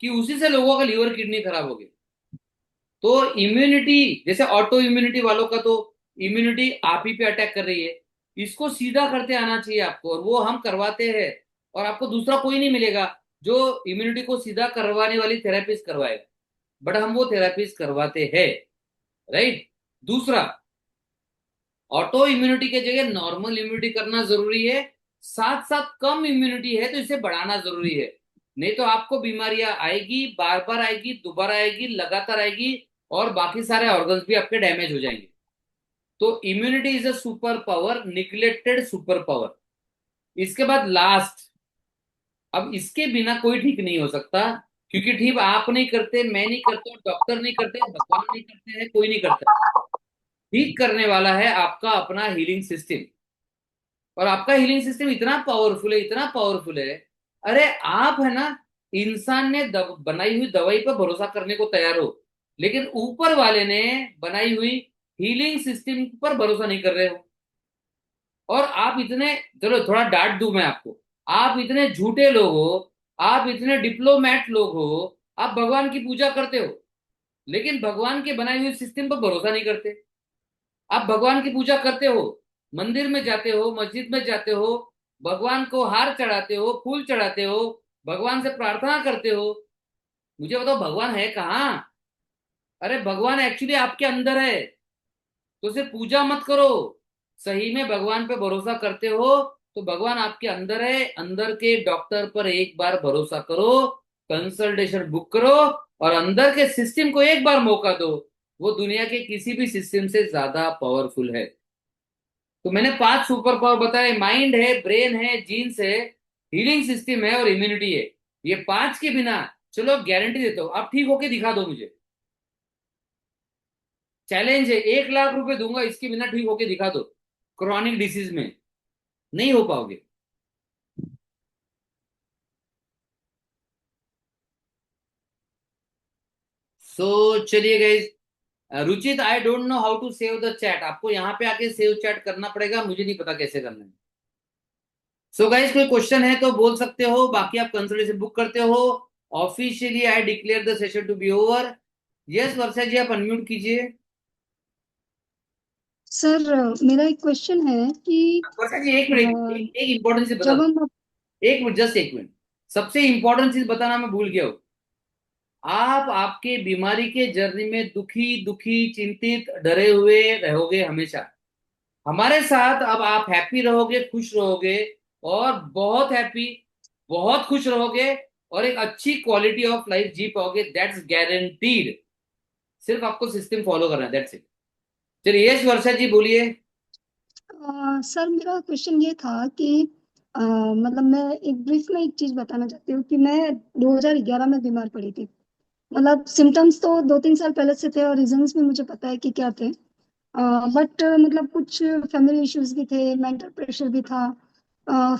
कि उसी से लोगों का लीवर किडनी खराब हो गया। तो इम्यूनिटी, जैसे ऑटो इम्यूनिटी वालों का तो इम्यूनिटी आप ही पे अटैक कर रही है, इसको सीधा करते आना चाहिए आपको, और वो हम करवाते हैं। और आपको दूसरा कोई नहीं मिलेगा जो इम्यूनिटी को सीधा करवाने वाली थेरेपीज करवाएगा, बट हम वो थेरेपीज करवाते हैं, राइट। दूसरा, ऑटो इम्यूनिटी के जगह नॉर्मल इम्यूनिटी करना जरूरी है, साथ साथ कम इम्यूनिटी है तो इसे बढ़ाना जरूरी है। नहीं तो आपको बीमारियां आएगी, बार बार आएगी, दोबारा आएगी, लगातार आएगी, और बाकी सारे ऑर्गन्स भी आपके डैमेज हो जाएंगे। तो immunity is a super power, neglected super power. इसके बाद लास्ट, अब इसके बिना कोई ठीक नहीं हो सकता, क्योंकि ठीक आप नहीं करते, मैं नहीं करता, डॉक्टर नहीं करते, भगवान नहीं करते हैं, कोई नहीं करता। ठीक करने वाला है आपका अपना हीलिंग सिस्टम। और आपका हीलिंग सिस्टम इतना पावरफुल है, इतना पावरफुल है। अरे आप है ना, इंसान ने बनाई हुई दवाई पर भरोसा करने को तैयार हो, लेकिन ऊपर वाले ने बनाई हुई हीलिंग सिस्टम पर भरोसा नहीं कर रहे हो। और आप इतने, चलो थोड़ा डांट दूं मैं आपको, आप इतने झूठे लोग हो, आप इतने डिप्लोमैट लोग हो, आप भगवान की पूजा करते हो लेकिन भगवान के बनाई हुई सिस्टम पर भरोसा नहीं करते। आप भगवान की पूजा करते हो, मंदिर में जाते हो, मस्जिद में जाते हो, भगवान को हार चढ़ाते हो, फूल चढ़ाते हो, भगवान से प्रार्थना करते हो। मुझे बताओ भगवान है कहाँ? अरे भगवान एक्चुअली आपके अंदर है। तो सिर्फ पूजा मत करो, सही में भगवान पे भरोसा करते हो तो भगवान आपके अंदर है। अंदर के डॉक्टर पर एक बार भरोसा करो, कंसल्टेशन बुक करो, और अंदर के सिस्टम को एक बार मौका दो। वो दुनिया के किसी भी सिस्टम से ज्यादा पावरफुल है। तो मैंने 5 सुपर पावर बताए, माइंड है, ब्रेन है, जीन्स है, हीलिंग सिस्टम है, और इम्यूनिटी है। ये 5 के बिना, चलो गारंटी देता हूं, आप ठीक होके दिखा दो मुझे। चैलेंज है, 1 लाख रुपए दूंगा, इसके बिना ठीक होके दिखा दो। क्रॉनिक डिसीज में नहीं हो पाओगे। सो चलिए guys, Ruchit I don't know how to save the chat. आपको यहाँ पे आके सेव चैट करना पड़ेगा, मुझे नहीं पता कैसे करना है। सो गाइज, कोई क्वेश्चन है तो बोल सकते हो, बाकी आप कंसल्टेशन बुक करते हो। Officially I declare the session to be over. Yes Varsha ji, आप अनम्यूट कीजिए।
सर मेरा एक क्वेश्चन है कि
वर्षा जी एक मिनट, एक इंपॉर्टेंट चीज बता
जब
दो,
हम
एक मिनट, जस्ट एक मिनट। सबसे इंपॉर्टेंट चीज बताना मैं भूल गया हूँ। आप आपके बीमारी के जर्नी में दुखी दुखी, चिंतित, डरे हुए रहोगे हमेशा। हमारे साथ अब आप हैप्पी रहोगे, खुश रहोगे, और बहुत हैप्पी, बहुत खुश रहोगे, और एक अच्छी क्वालिटी ऑफ लाइफ जी पाओगे, दैट्स गारंटीड। सिर्फ आपको सिस्टम फॉलो करना है, दैट्स इट। चलिए यश वर्षा जी बोलिए।
सर मेरा क्वेश्चन ये था कि मतलब मैं एक ब्रीफ में एक चीज बताना चाहती हूँ कि मैं 2011 में बीमार पड़ी थी। मतलब सिम्टम्स तो 2-3 साल पहले से थे और रीजंस भी मुझे पता है कि क्या थे। बट मतलब कुछ फैमिली इश्यूज भी थे, मेंटल प्रेशर भी था,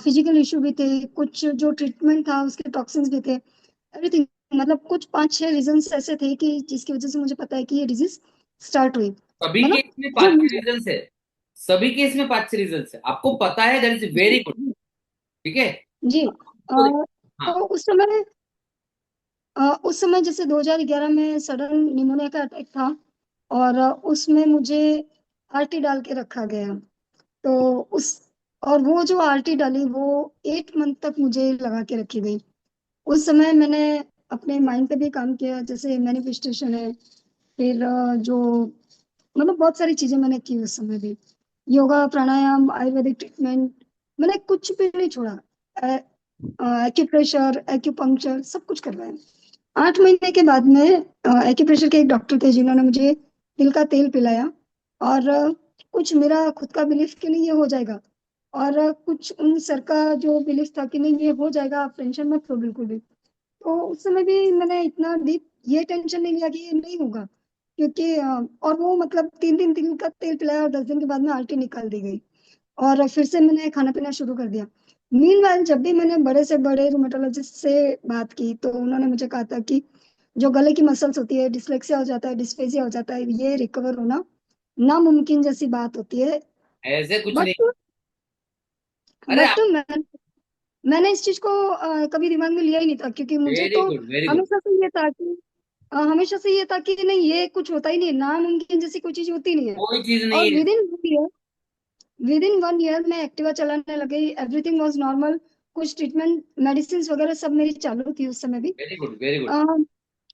फिजिकल इशू भी थे, कुछ जो ट्रीटमेंट था उसके टॉक्सिन्स भी थे, एवरीथिंग। मतलब कुछ 5-6 रीजंस ऐसे थे कि जिसकी वजह से मुझे पता है कि ये डिजीज स्टार्ट हुई।
सभी के
मतलब
इसमें
जो
5
मुझे
रीजन है, सभी के इसमें 5 रीजन है, आपको पता है, दैट इज वेरी गुड। ठीक है।
जी
हाँ,
तो उस समय जैसे 2011 में सडन निमोनिया का अटैक था और उसमें मुझे आरटी डाल के रखा गया। तो उस और वो जो आरटी डाली वो 8 मंथ तक मुझे लगा के रखी गई। उस समय मैंने अपने माइंड पे भी काम किया, जैसे मैनिफेस्टेशन है, फिर जो मतलब बहुत सारी चीजें मैंने की उस समय भी, योगा, प्राणायाम, आयुर्वेदिक ट्रीटमेंट, मैंने कुछ भी नहीं छोड़ा। एक्यूप्रेशर, एक्यूपंक्चर सब कुछ करवाया। 8 महीने के बाद में एक्यूप्रेशर के एक डॉक्टर थे जिन्होंने मुझे तिल का तेल पिलाया और कुछ मेरा खुद का बिलीफ कि नहीं ये हो जाएगा। और कुछ उन सर का जो बिलीफ था कि नहीं ये हो जाएगा, आप टेंशन मत लो बिल्कुल भी। तो उस समय भी मैंने इतना डीप ये टेंशन नहीं लिया कि ये नहीं होगा, क्योंकि और वो मतलब 3 दिन का तेल पिलाया और 10 दिन के बाद में आल्टी निकाल दी गई, और फिर से मैंने खाना पीना शुरू कर दिया। मीनवाइल जब भी मैंने बड़े से बड़े रूमेटोलॉजिस्ट से बात की तो उन्होंने मुझे कहा था कि जो गले की मसल्स होती है, डिसलेक्सिया हो जाता है, डिस्फेजिया हो जाता है, ये रिकवर होना नामुमकिन जैसी बात होती है।
ऐसे कुछ
बट
नहीं। अरे
बट मैंने इस चीज को कभी दिमाग में लिया ही नहीं था, क्योंकि मुझे
वेरी
तो
गुड, वेरी गुड।
हमेशा से ये था कि नहीं ये कुछ होता ही नहीं है, नामुमकिन जैसी कोई चीज होती नहीं है।
कोई चीज
और
नहीं है।
विद इन 1 ईयर मैं एक्टिवा चलाने लगी, एवरीथिंग वाज नॉर्मल। कुछ ट्रीटमेंट मेडिसिन वगैरह सब मेरी चालू थी उस समय भी।
Very good, very good.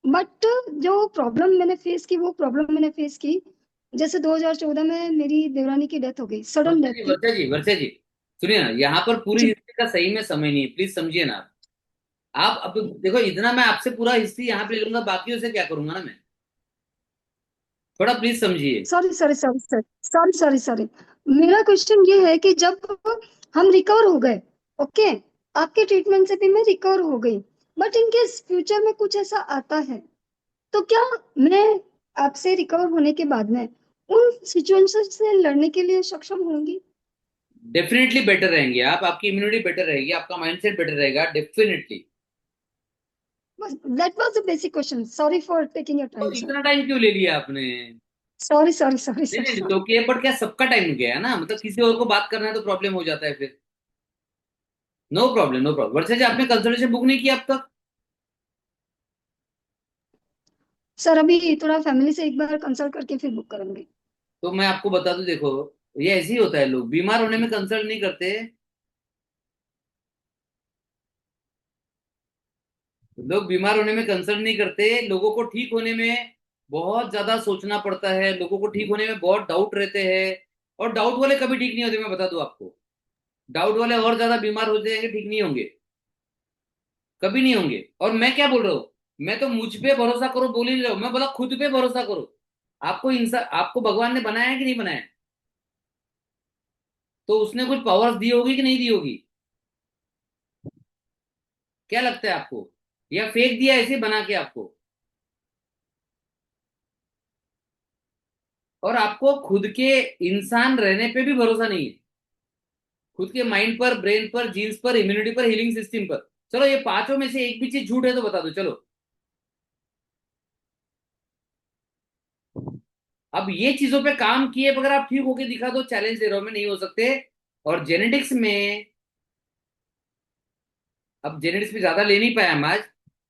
But जो प्रॉब्लम मैंने फेस की, वो प्रॉब्लम मैंने फेस की जैसे 2014 में मेरी देवरानी की डेथ हो गई, सडन
वर्षा
डेथ
जी,
थी।
वर्षा जी, वर्षा जी, सुनिए ना, यहाँ पर पूरी
जी
हिस्ट्री का सही में समय नहीं है, प्लीज समझिए ना। आप अब देखो, इतना मैं आपसे पूरा हिस्ट्री यहाँ पे ले लूंगा, बाकियों से क्या करूंगा ना मैं। थोड़ा प्लीज समझिए।
Sorry sorry sorry sorry sorry sorry sorry. मेरा क्वेश्चन ये है कि जब हम रिकवर हो गए, ओके, आपके ट्रीटमेंट से भी मैं रिकवर हो गई, बट इनकेस फ्यूचर में कुछ ऐसा आता है तो क्या मैं आपसे रिकवर होने के बाद में उन सिचुएशन से लड़ने के लिए सक्षम होंगी?
डेफिनेटली बेटर रहेंगे आप, आपकी इम्यूनिटी बेटर रहेगी, आपका माइंडसेट बेटर रहेगा, definitely.
That was the basic question, sorry for taking your
तो
टाइम सर।
इतना टाइम क्यों ले लिया आपने? नहीं,
सॉरी सॉरी सॉरी सर
नहीं, तो
सॉरी।
क्या, बट क्या सबका टाइम गया ना, मतलब किसी और को बात करना है तो प्रॉब्लम हो जाता है फिर। No problem, no problem. Varsha ji, आपने कंसल्टेशन बुक नहीं किया अब तक?
सर अभी थोड़ा फैमिली से एक बार कंसल्ट करके फिर बुक करेंगे।
तो मैं आपको बता दूं, देखो, ये ऐसे ही होता है, लोग बीमार होने में कंसल्ट नहीं करते। लोग बीमार होने में कंसर्न नहीं करते, लोगों को ठीक होने में बहुत ज्यादा सोचना पड़ता है, लोगों को ठीक होने में बहुत डाउट रहते हैं। और डाउट वाले कभी ठीक नहीं होते, मैं बता दूं आपको। डाउट वाले और ज्यादा बीमार हो जाएंगे, ठीक नहीं होंगे, कभी नहीं होंगे। और मैं क्या बोल रहा हूँ, मैं तो मुझ पे भरोसा करो बोल ही नहीं रहा हूं, मैं बोला खुद पे भरोसा करो। आपको इंसान, आपको भगवान ने बनाया है कि नहीं बनाया है? तो उसने कुछ पावर्स दी होगी कि नहीं दी होगी? क्या लगता है आपको? या फेक दिया ऐसे बना के आपको? और आपको खुद के इंसान रहने पे भी भरोसा नहीं है, खुद के माइंड पर, ब्रेन पर, जीन्स पर, इम्यूनिटी पर, हीलिंग सिस्टम पर। चलो, ये पांचों में से एक भी चीज झूठ है तो बता दो, चलो। अब ये चीजों पे काम किए बगैर आप ठीक होके दिखा दो, चैलेंज दे रहा हूं मैं, नहीं हो सकते। और जेनेटिक्स में, अब जेनेटिक्स पे ज्यादा ले नहीं पाया हम आज,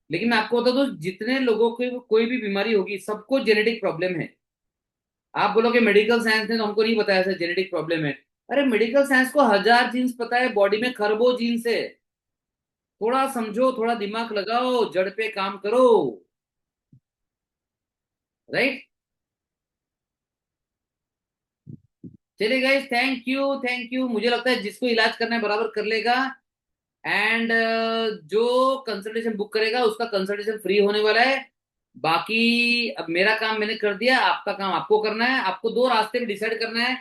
लेकिन मैं आपको बता दूं, जितने लोगों को कोई भी बीमारी होगी, सबको जेनेटिक प्रॉब्लम है। आप बोलोगे मेडिकल साइंस ने तो हमको नहीं बताया सर जेनेटिक प्रॉब्लम है। अरे मेडिकल साइंस को 1000 जीन्स पता है, बॉडी में खरबों जीन्स है। थोड़ा समझो, थोड़ा दिमाग लगाओ, जड़ पे काम करो। राइट? चलिए guys, thank you, thank you. मुझे लगता है जिसको इलाज करना है बराबर कर लेगा। एंड जो कंसल्टेशन बुक करेगा उसका कंसल्टेशन फ्री होने वाला है। बाकी अब मेरा काम मैंने कर दिया, आपका काम आपको करना है। आपको दो रास्ते में डिसाइड करना है।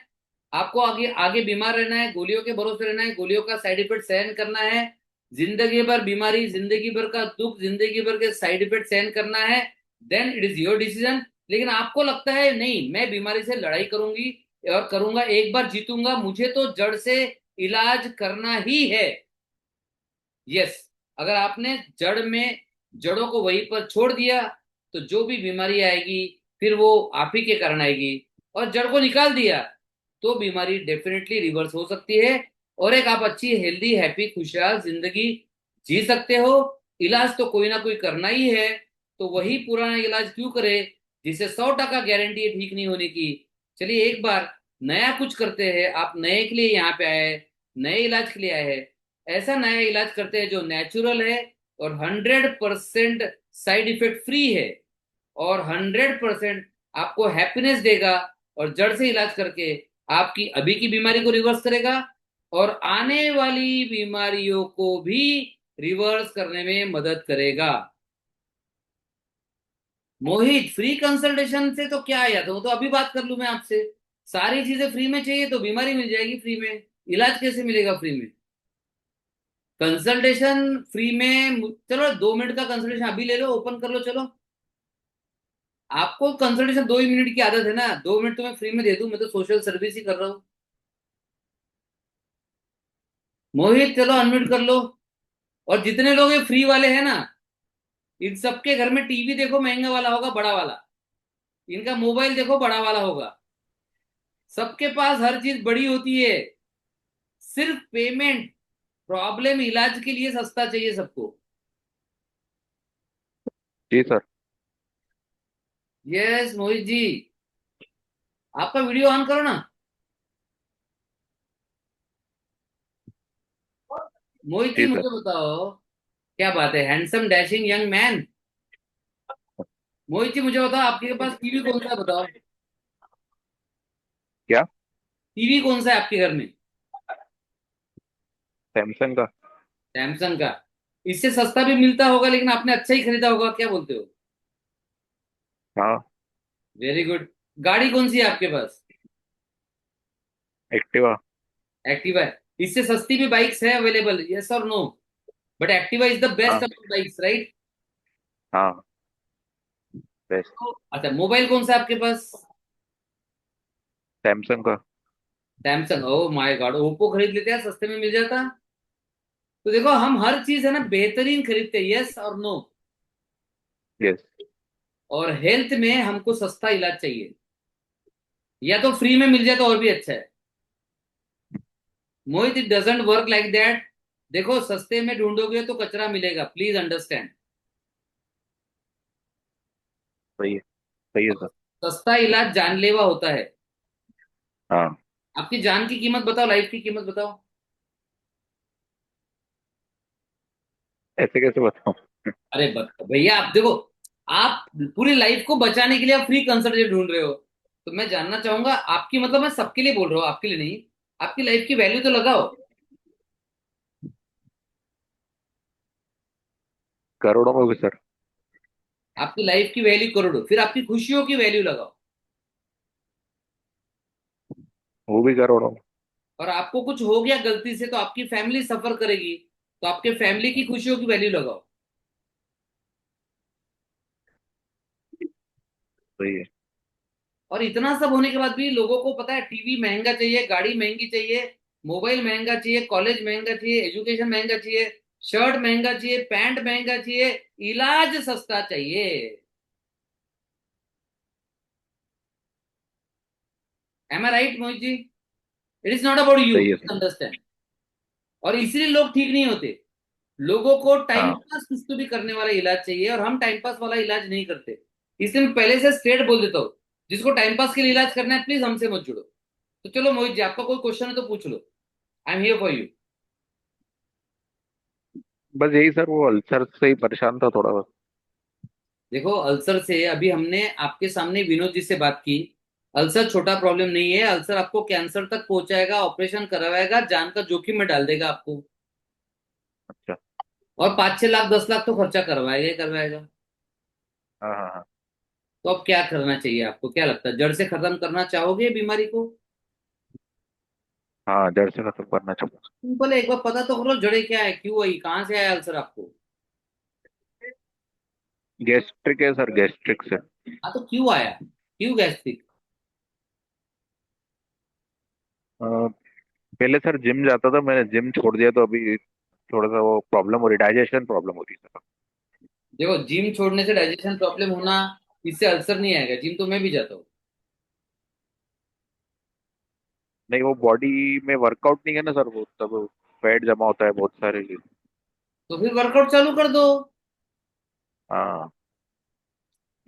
आपको आगे आगे बीमार रहना है, गोलियों के भरोसे रहना है, गोलियों का साइड इफेक्ट सहन करना है, जिंदगी भर बीमारी, जिंदगी भर का दुख, जिंदगी भर के साइड इफेक्ट सहन करना है, then it is your decision. लेकिन आपको लगता है नहीं, मैं बीमारी से लड़ाई करूंगी और करूंगा, एक बार जीतूंगा, मुझे तो जड़ से इलाज करना ही है। यस। अगर आपने जड़ में, जड़ों को वहीं पर छोड़ दिया, तो जो भी बीमारी आएगी फिर वो आप ही के कारण आएगी। और जड़ को निकाल दिया तो बीमारी डेफिनेटली रिवर्स हो सकती है। और एक आप अच्छी, हेल्दी, हैप्पी, खुशहाल जिंदगी जी सकते हो। इलाज तो कोई ना कोई करना ही है, तो वही पुराना इलाज क्यों करे जिसे 100% गारंटी है ठीक नहीं होने की। चलिए एक बार नया कुछ करते हैं। आप नए के लिए यहाँ पे आए हैं, नए इलाज के लिए आए हैं। ऐसा नया इलाज करते हैं जो नेचुरल है और 100% साइड इफेक्ट फ्री है और 100% आपको हैप्पीनेस देगा। और जड़ से इलाज करके आपकी अभी की बीमारी को रिवर्स करेगा और आने वाली बीमारियों को भी रिवर्स करने में मदद करेगा। मोहित, फ्री कंसल्टेशन से तो क्या आया, तो अभी बात कर लूं मैं आपसे। सारी चीजें फ्री में चाहिए तो बीमारी मिल जाएगी फ्री में। इलाज कैसे मिलेगा फ्री में? कंसल्टेशन फ्री में, चलो 2 मिनट का कंसल्टेशन अभी ले लो, ओपन कर लो, चलो। आपको कंसल्टेशन 2 ही मिनट की आदत है ना, 2 मिनट तो मैं फ्री में दे दूं, मैं तो सोशल सर्विस ही कर रहा हूँ। मोहित चलो अनम्यूट कर लो। और जितने लोग ये फ्री वाले हैं ना, इन सबके घर में टीवी देखो महंगा वाला होगा, बड़ा वाला। इनका मोबाइल देखो बड़ा वाला होगा। सबके पास हर चीज बड़ी होती है। सिर्फ पेमेंट, प्रॉब्लम इलाज के लिए सस्ता चाहिए सबको।
जी सर।
यस मोहित जी, आपका वीडियो ऑन करो ना। मोहित जी
जी सर।
मुझे बताओ, क्या बात है, handsome dashing young man. Mohit ji मुझे बताओ, आपके पास टीवी कौन सा है, बताओ।
क्या?
टीवी कौन सा है आपके घर में?
सैमसंग का।
सैमसंग का। इससे सस्ता भी मिलता होगा, लेकिन आपने अच्छा ही खरीदा होगा, क्या बोलते हो?
हाँ।
Very good. गाड़ी कौन सी है आपके पास?
एक्टिवा।
एक्टिवा है। इससे सस्ती भी बाइक्स है अवेलेबल, यस और no? But Activa is the best
हाँ।
Of bikes, right?
हाँ। बेस्ट।
अच्छा, मोबाइल कौन सा है आपके पास?
सैमसंग का।
Samsung. Oh my God, Oppo खरीद लेते हैं, सस्ते में मिल जाता। तो देखो, हम हर चीज है ना बेहतरीन खरीदते हैं, यस और नो?
यस।
और हेल्थ में हमको सस्ता इलाज चाहिए, या तो फ्री में मिल जाए तो और भी अच्छा है। Mohit, it doesn't work like that. देखो, सस्ते में ढूंढोगे तो कचरा मिलेगा, प्लीज अंडरस्टैंड।
सही है। सही है सर।
सस्ता इलाज जानलेवा होता है।
हाँ।
आपकी जान की कीमत बताओ, लाइफ की कीमत बताओ।
ऐसे कैसे बताऊं?
अरे भैया, आप देखो, आप पूरी लाइफ को बचाने के लिए आप फ्री कंसल्टेंट ढूंढ रहे हो। तो मैं जानना चाहूंगा आपकी, मतलब मैं सबके लिए बोल रहा हूँ, आपके लिए नहीं। आपकी लाइफ की वैल्यू तो लगाओ।
करोड़ों में भी सर।
आपकी लाइफ की वैल्यू करोड़ों, फिर आपकी खुशियों की वैल्यू लगाओ।
वो भी करोड़ों में।
और आपको कुछ हो गया गलती से तो आपकी फैमिली सफर करेगी, तो आपके फैमिली की खुशियों की वैल्यू लगाओ।
सही है।
और इतना सब होने के बाद भी लोगों को पता है, टीवी महंगा चाहिए, गाड़ी महंगी चाहिए, मोबाइल महंगा चाहिए, कॉलेज महंगा चाहिए, एजुकेशन महंगा चाहिए, शर्ट महंगा चाहिए, पैंट महंगा चाहिए, इलाज सस्ता चाहिए। Am I right Mohit ji? It is not about you,
सही है सर।
अंडरस्टैंड। और इसीलिए लोग ठीक नहीं होते। लोगों को टाइम
हाँ।
पास कुछ तो भी करने वाला इलाज चाहिए, और हम टाइम पास वाला इलाज नहीं करते। इसलिए मैं पहले से स्ट्रेट बोल देता हूँ, जिसको टाइम पास के लिए इलाज करना है, प्लीज हमसे मत जुड़ो। तो चलो मोहित जी, आपका कोई क्वेश्चन है तो पूछ लो, I am here for you.
बस यही सर, वो अल्सर से ही परेशान था थोड़ा बस।
देखो, अल्सर से अभी हमने आपके सामने विनोद जी से बात की। अल्सर छोटा प्रॉब्लम नहीं है, अल्सर आपको कैंसर तक पहुंचाएगा, ऑपरेशन करवाएगा, जान का जोखिम में डाल देगा आपको।
अच्छा।
और 5-6 लाख 10 लाख तो खर्चा करवाएगा ही करवाएगा।
हाँ हाँ हाँ।
तो अब क्या करना चाहिए आपको, क्या लगता है, जड़ से खत्म करना चाहोगे बीमारी को?
हाँ, जड़ से खत्म करना चाहूंगा।
सिंपल है, एक बार पता तो करो जड़े क्या है, क्यों आई, कहाँ से आया अल्सर आपको।
गैस्ट्रिक है सर, गैस्ट्रिक से।
हाँ, तो क्यों आया, क्यों गैस्ट्रिक?
पहले सर जिम जाता था, मैंने जिम छोड़ दिया तो अभी थोड़ा सा वो प्रॉब्लम हो रही, डाइजेशन प्रॉब्लम हो रही है सर।
देखो, जिम छोड़ने से डाइजेशन प्रॉब्लम होना, इससे अल्सर नहीं आएगा। जिम तो मैं भी जाता हूँ।
नहीं, वो बॉडी में वर्कआउट नहीं है ना सर, वो तब फैट जमा होता है बहुत सारे।
तो फिर वर्कआउट चालू कर दो।
हाँ।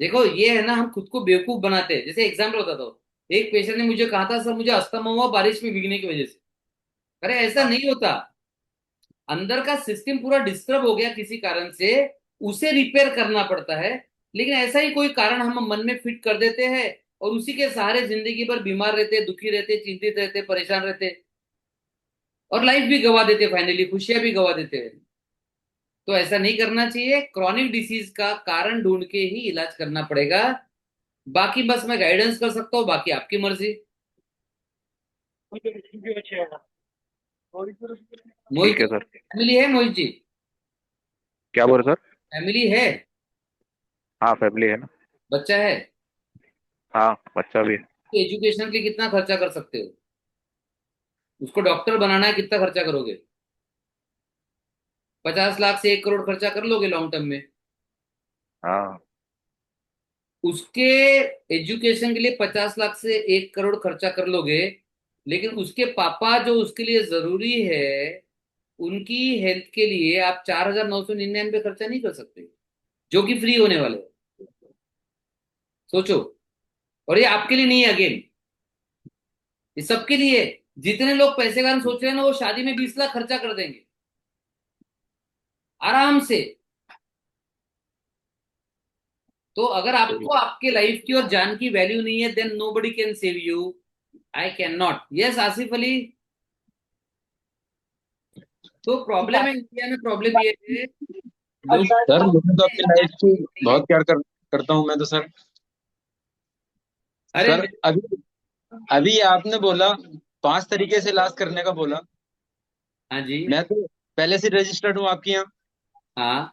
देखो, ये है ना, हम खुद को बेवकूफ बनाते हैं। जैसे एग्जाम्पल बताता हूँ, एक पेशेंट ने मुझे कहा था, सर मुझे अस्थमा हुआ बारिश में भीगने की वजह से। अरे ऐसा नहीं होता। अंदर का सिस्टम पूरा डिस्टर्ब हो गया किसी कारण से, उसे रिपेयर करना पड़ता है। लेकिन ऐसा ही कोई कारण हम मन में फिट कर देते हैं, और उसी के सहारे जिंदगी भर बीमार रहते, दुखी रहते, चिंतित रहते, परेशान रहते, और लाइफ भी गवा देते, फाइनली खुशियां भी गवा देते हैं। तो ऐसा नहीं करना चाहिए। क्रॉनिक डिसीज का कारण ढूंढ के ही इलाज करना पड़ेगा। बाकी बस मैं गाइडेंस कर सकता हूँ, बाकी आपकी मर्जी। मोहित
ठीक है सर।
फैमिली है मोहित जी?
क्या बोल रहे सर?
फैमिली है?
हाँ फैमिली है ना।
बच्चा है?
हाँ बच्चा भी है।
एजुकेशन के लिए कितना खर्चा कर सकते हो? उसको डॉक्टर बनाना है, कितना खर्चा करोगे? 50 लाख से 1 करोड़ खर्चा कर लोगे लॉन्ग टर्म में?
हाँ
उसके एजुकेशन के लिए 50 लाख से 1 करोड़ खर्चा कर लोगे, लेकिन उसके पापा जो उसके लिए जरूरी है, उनकी हेल्थ के लिए आप 4,999 खर्चा नहीं कर सकते, जो कि फ्री होने वाले हैं। सोचो। और ये आपके लिए नहीं है अगेन, ये सबके लिए है। जितने लोग पैसे का सोच रहे हैं ना, वो शादी में 20 लाख खर्चा कर देंगे आराम से। तो अगर आपको आपके लाइफ की और जान की वैल्यू नहीं है, then nobody can save you. I can not. Yes Asif Ali. तो प्रॉब्लम है इंडिया में, प्रॉब्लम ये है लोग।
सर मुझे तो अपनी लाइफ की बहुत प्यार करता हूँ मैं तो सर।
अरे
सर अभी अभी आपने बोला 5 तरीके से इलाज करने का बोला।
हाँ जी।
मैं तो पहले से रजिस्टर्ड हूँ आपके यहाँ,
हाँ,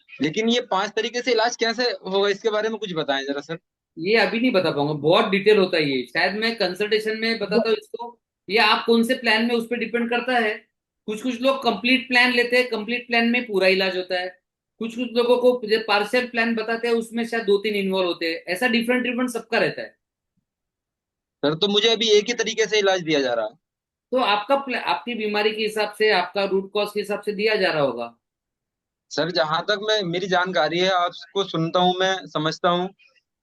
लेकिन ये 5 तरीके से इलाज कैसे होगा इसके बारे में कुछ बताएं जरा सर।
ये अभी नहीं बता पाऊंगा, बहुत डिटेल होता है ये, शायद मैं कंसल्टेशन में बताता हूँ इसको। ये आप कौन से प्लान में, उस पर डिपेंड करता है। कुछ कुछ लोग कंप्लीट प्लान लेते हैं, कंप्लीट प्लान में पूरा इलाज होता है। कुछ कुछ लोगों को पार्शियल प्लान बताते हैं, उसमें शायद 2-3 इन्वॉल्व होते हैं। ऐसा डिफरेंट डिफरेंट सबका रहता है।
सर तो मुझे अभी एक ही तरीके से इलाज दिया जा रहा है।
तो आपका आपकी बीमारी के हिसाब से, आपका रूट कॉज के हिसाब से दिया जा रहा होगा।
सर जहां तक मैं मेरी जानकारी है आपको सुनता हूँ मैं समझता हूँ,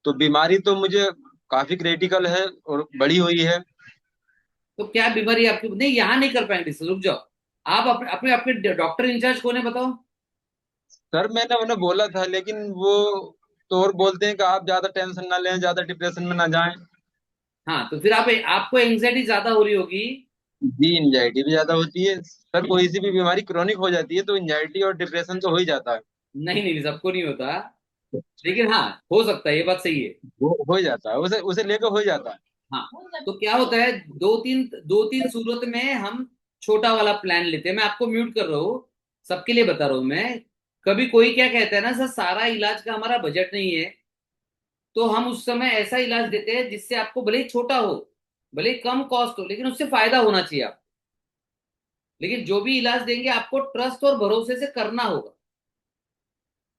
तो बीमारी तो मुझे काफी क्रिटिकल है और बड़ी हुई है।
तो क्या बीमारी आपकी? नहीं, यहाँ नहीं कर पाएंगे डिस्कस, रुक जाओ। आप अपने अपने आपके डॉक्टर इंचार्ज कौन है बताओ।
सर मैंने उन्हें बोला था, लेकिन वो तो और बोलते हैं कि आप ज्यादा टेंशन ना लें, ज्यादा डिप्रेशन में ना जाएं।
हाँ, तो फिर आपको एंग्जाइटी ज्यादा हो रही होगी।
जी एंजाइटी भी ज्यादा होती है सर, कोई सी भी बीमारी क्रोनिक हो जाती है तो एंजाइटी और डिप्रेशन तो हो ही जाता है।
नहीं नहीं, सबको नहीं होता, लेकिन हाँ हो सकता है, ये बात सही है।
वो हो ही जाता है, उसे उसे लेकर हो ही जाता है।
हाँ, तो क्या होता है, दो तीन सूरत में हम छोटा वाला प्लान लेते हैं। मैं आपको म्यूट कर रहा हूँ, सबके लिए बता रहा हूँ मैं। कभी कोई क्या कहता है ना, सर सारा इलाज का हमारा बजट नहीं है, तो हम उस समय ऐसा इलाज देते हैं जिससे आपको भले ही छोटा हो, भले ही कम कॉस्ट हो, लेकिन उससे फायदा होना चाहिए आपको। लेकिन जो भी इलाज देंगे आपको ट्रस्ट और भरोसे से करना होगा।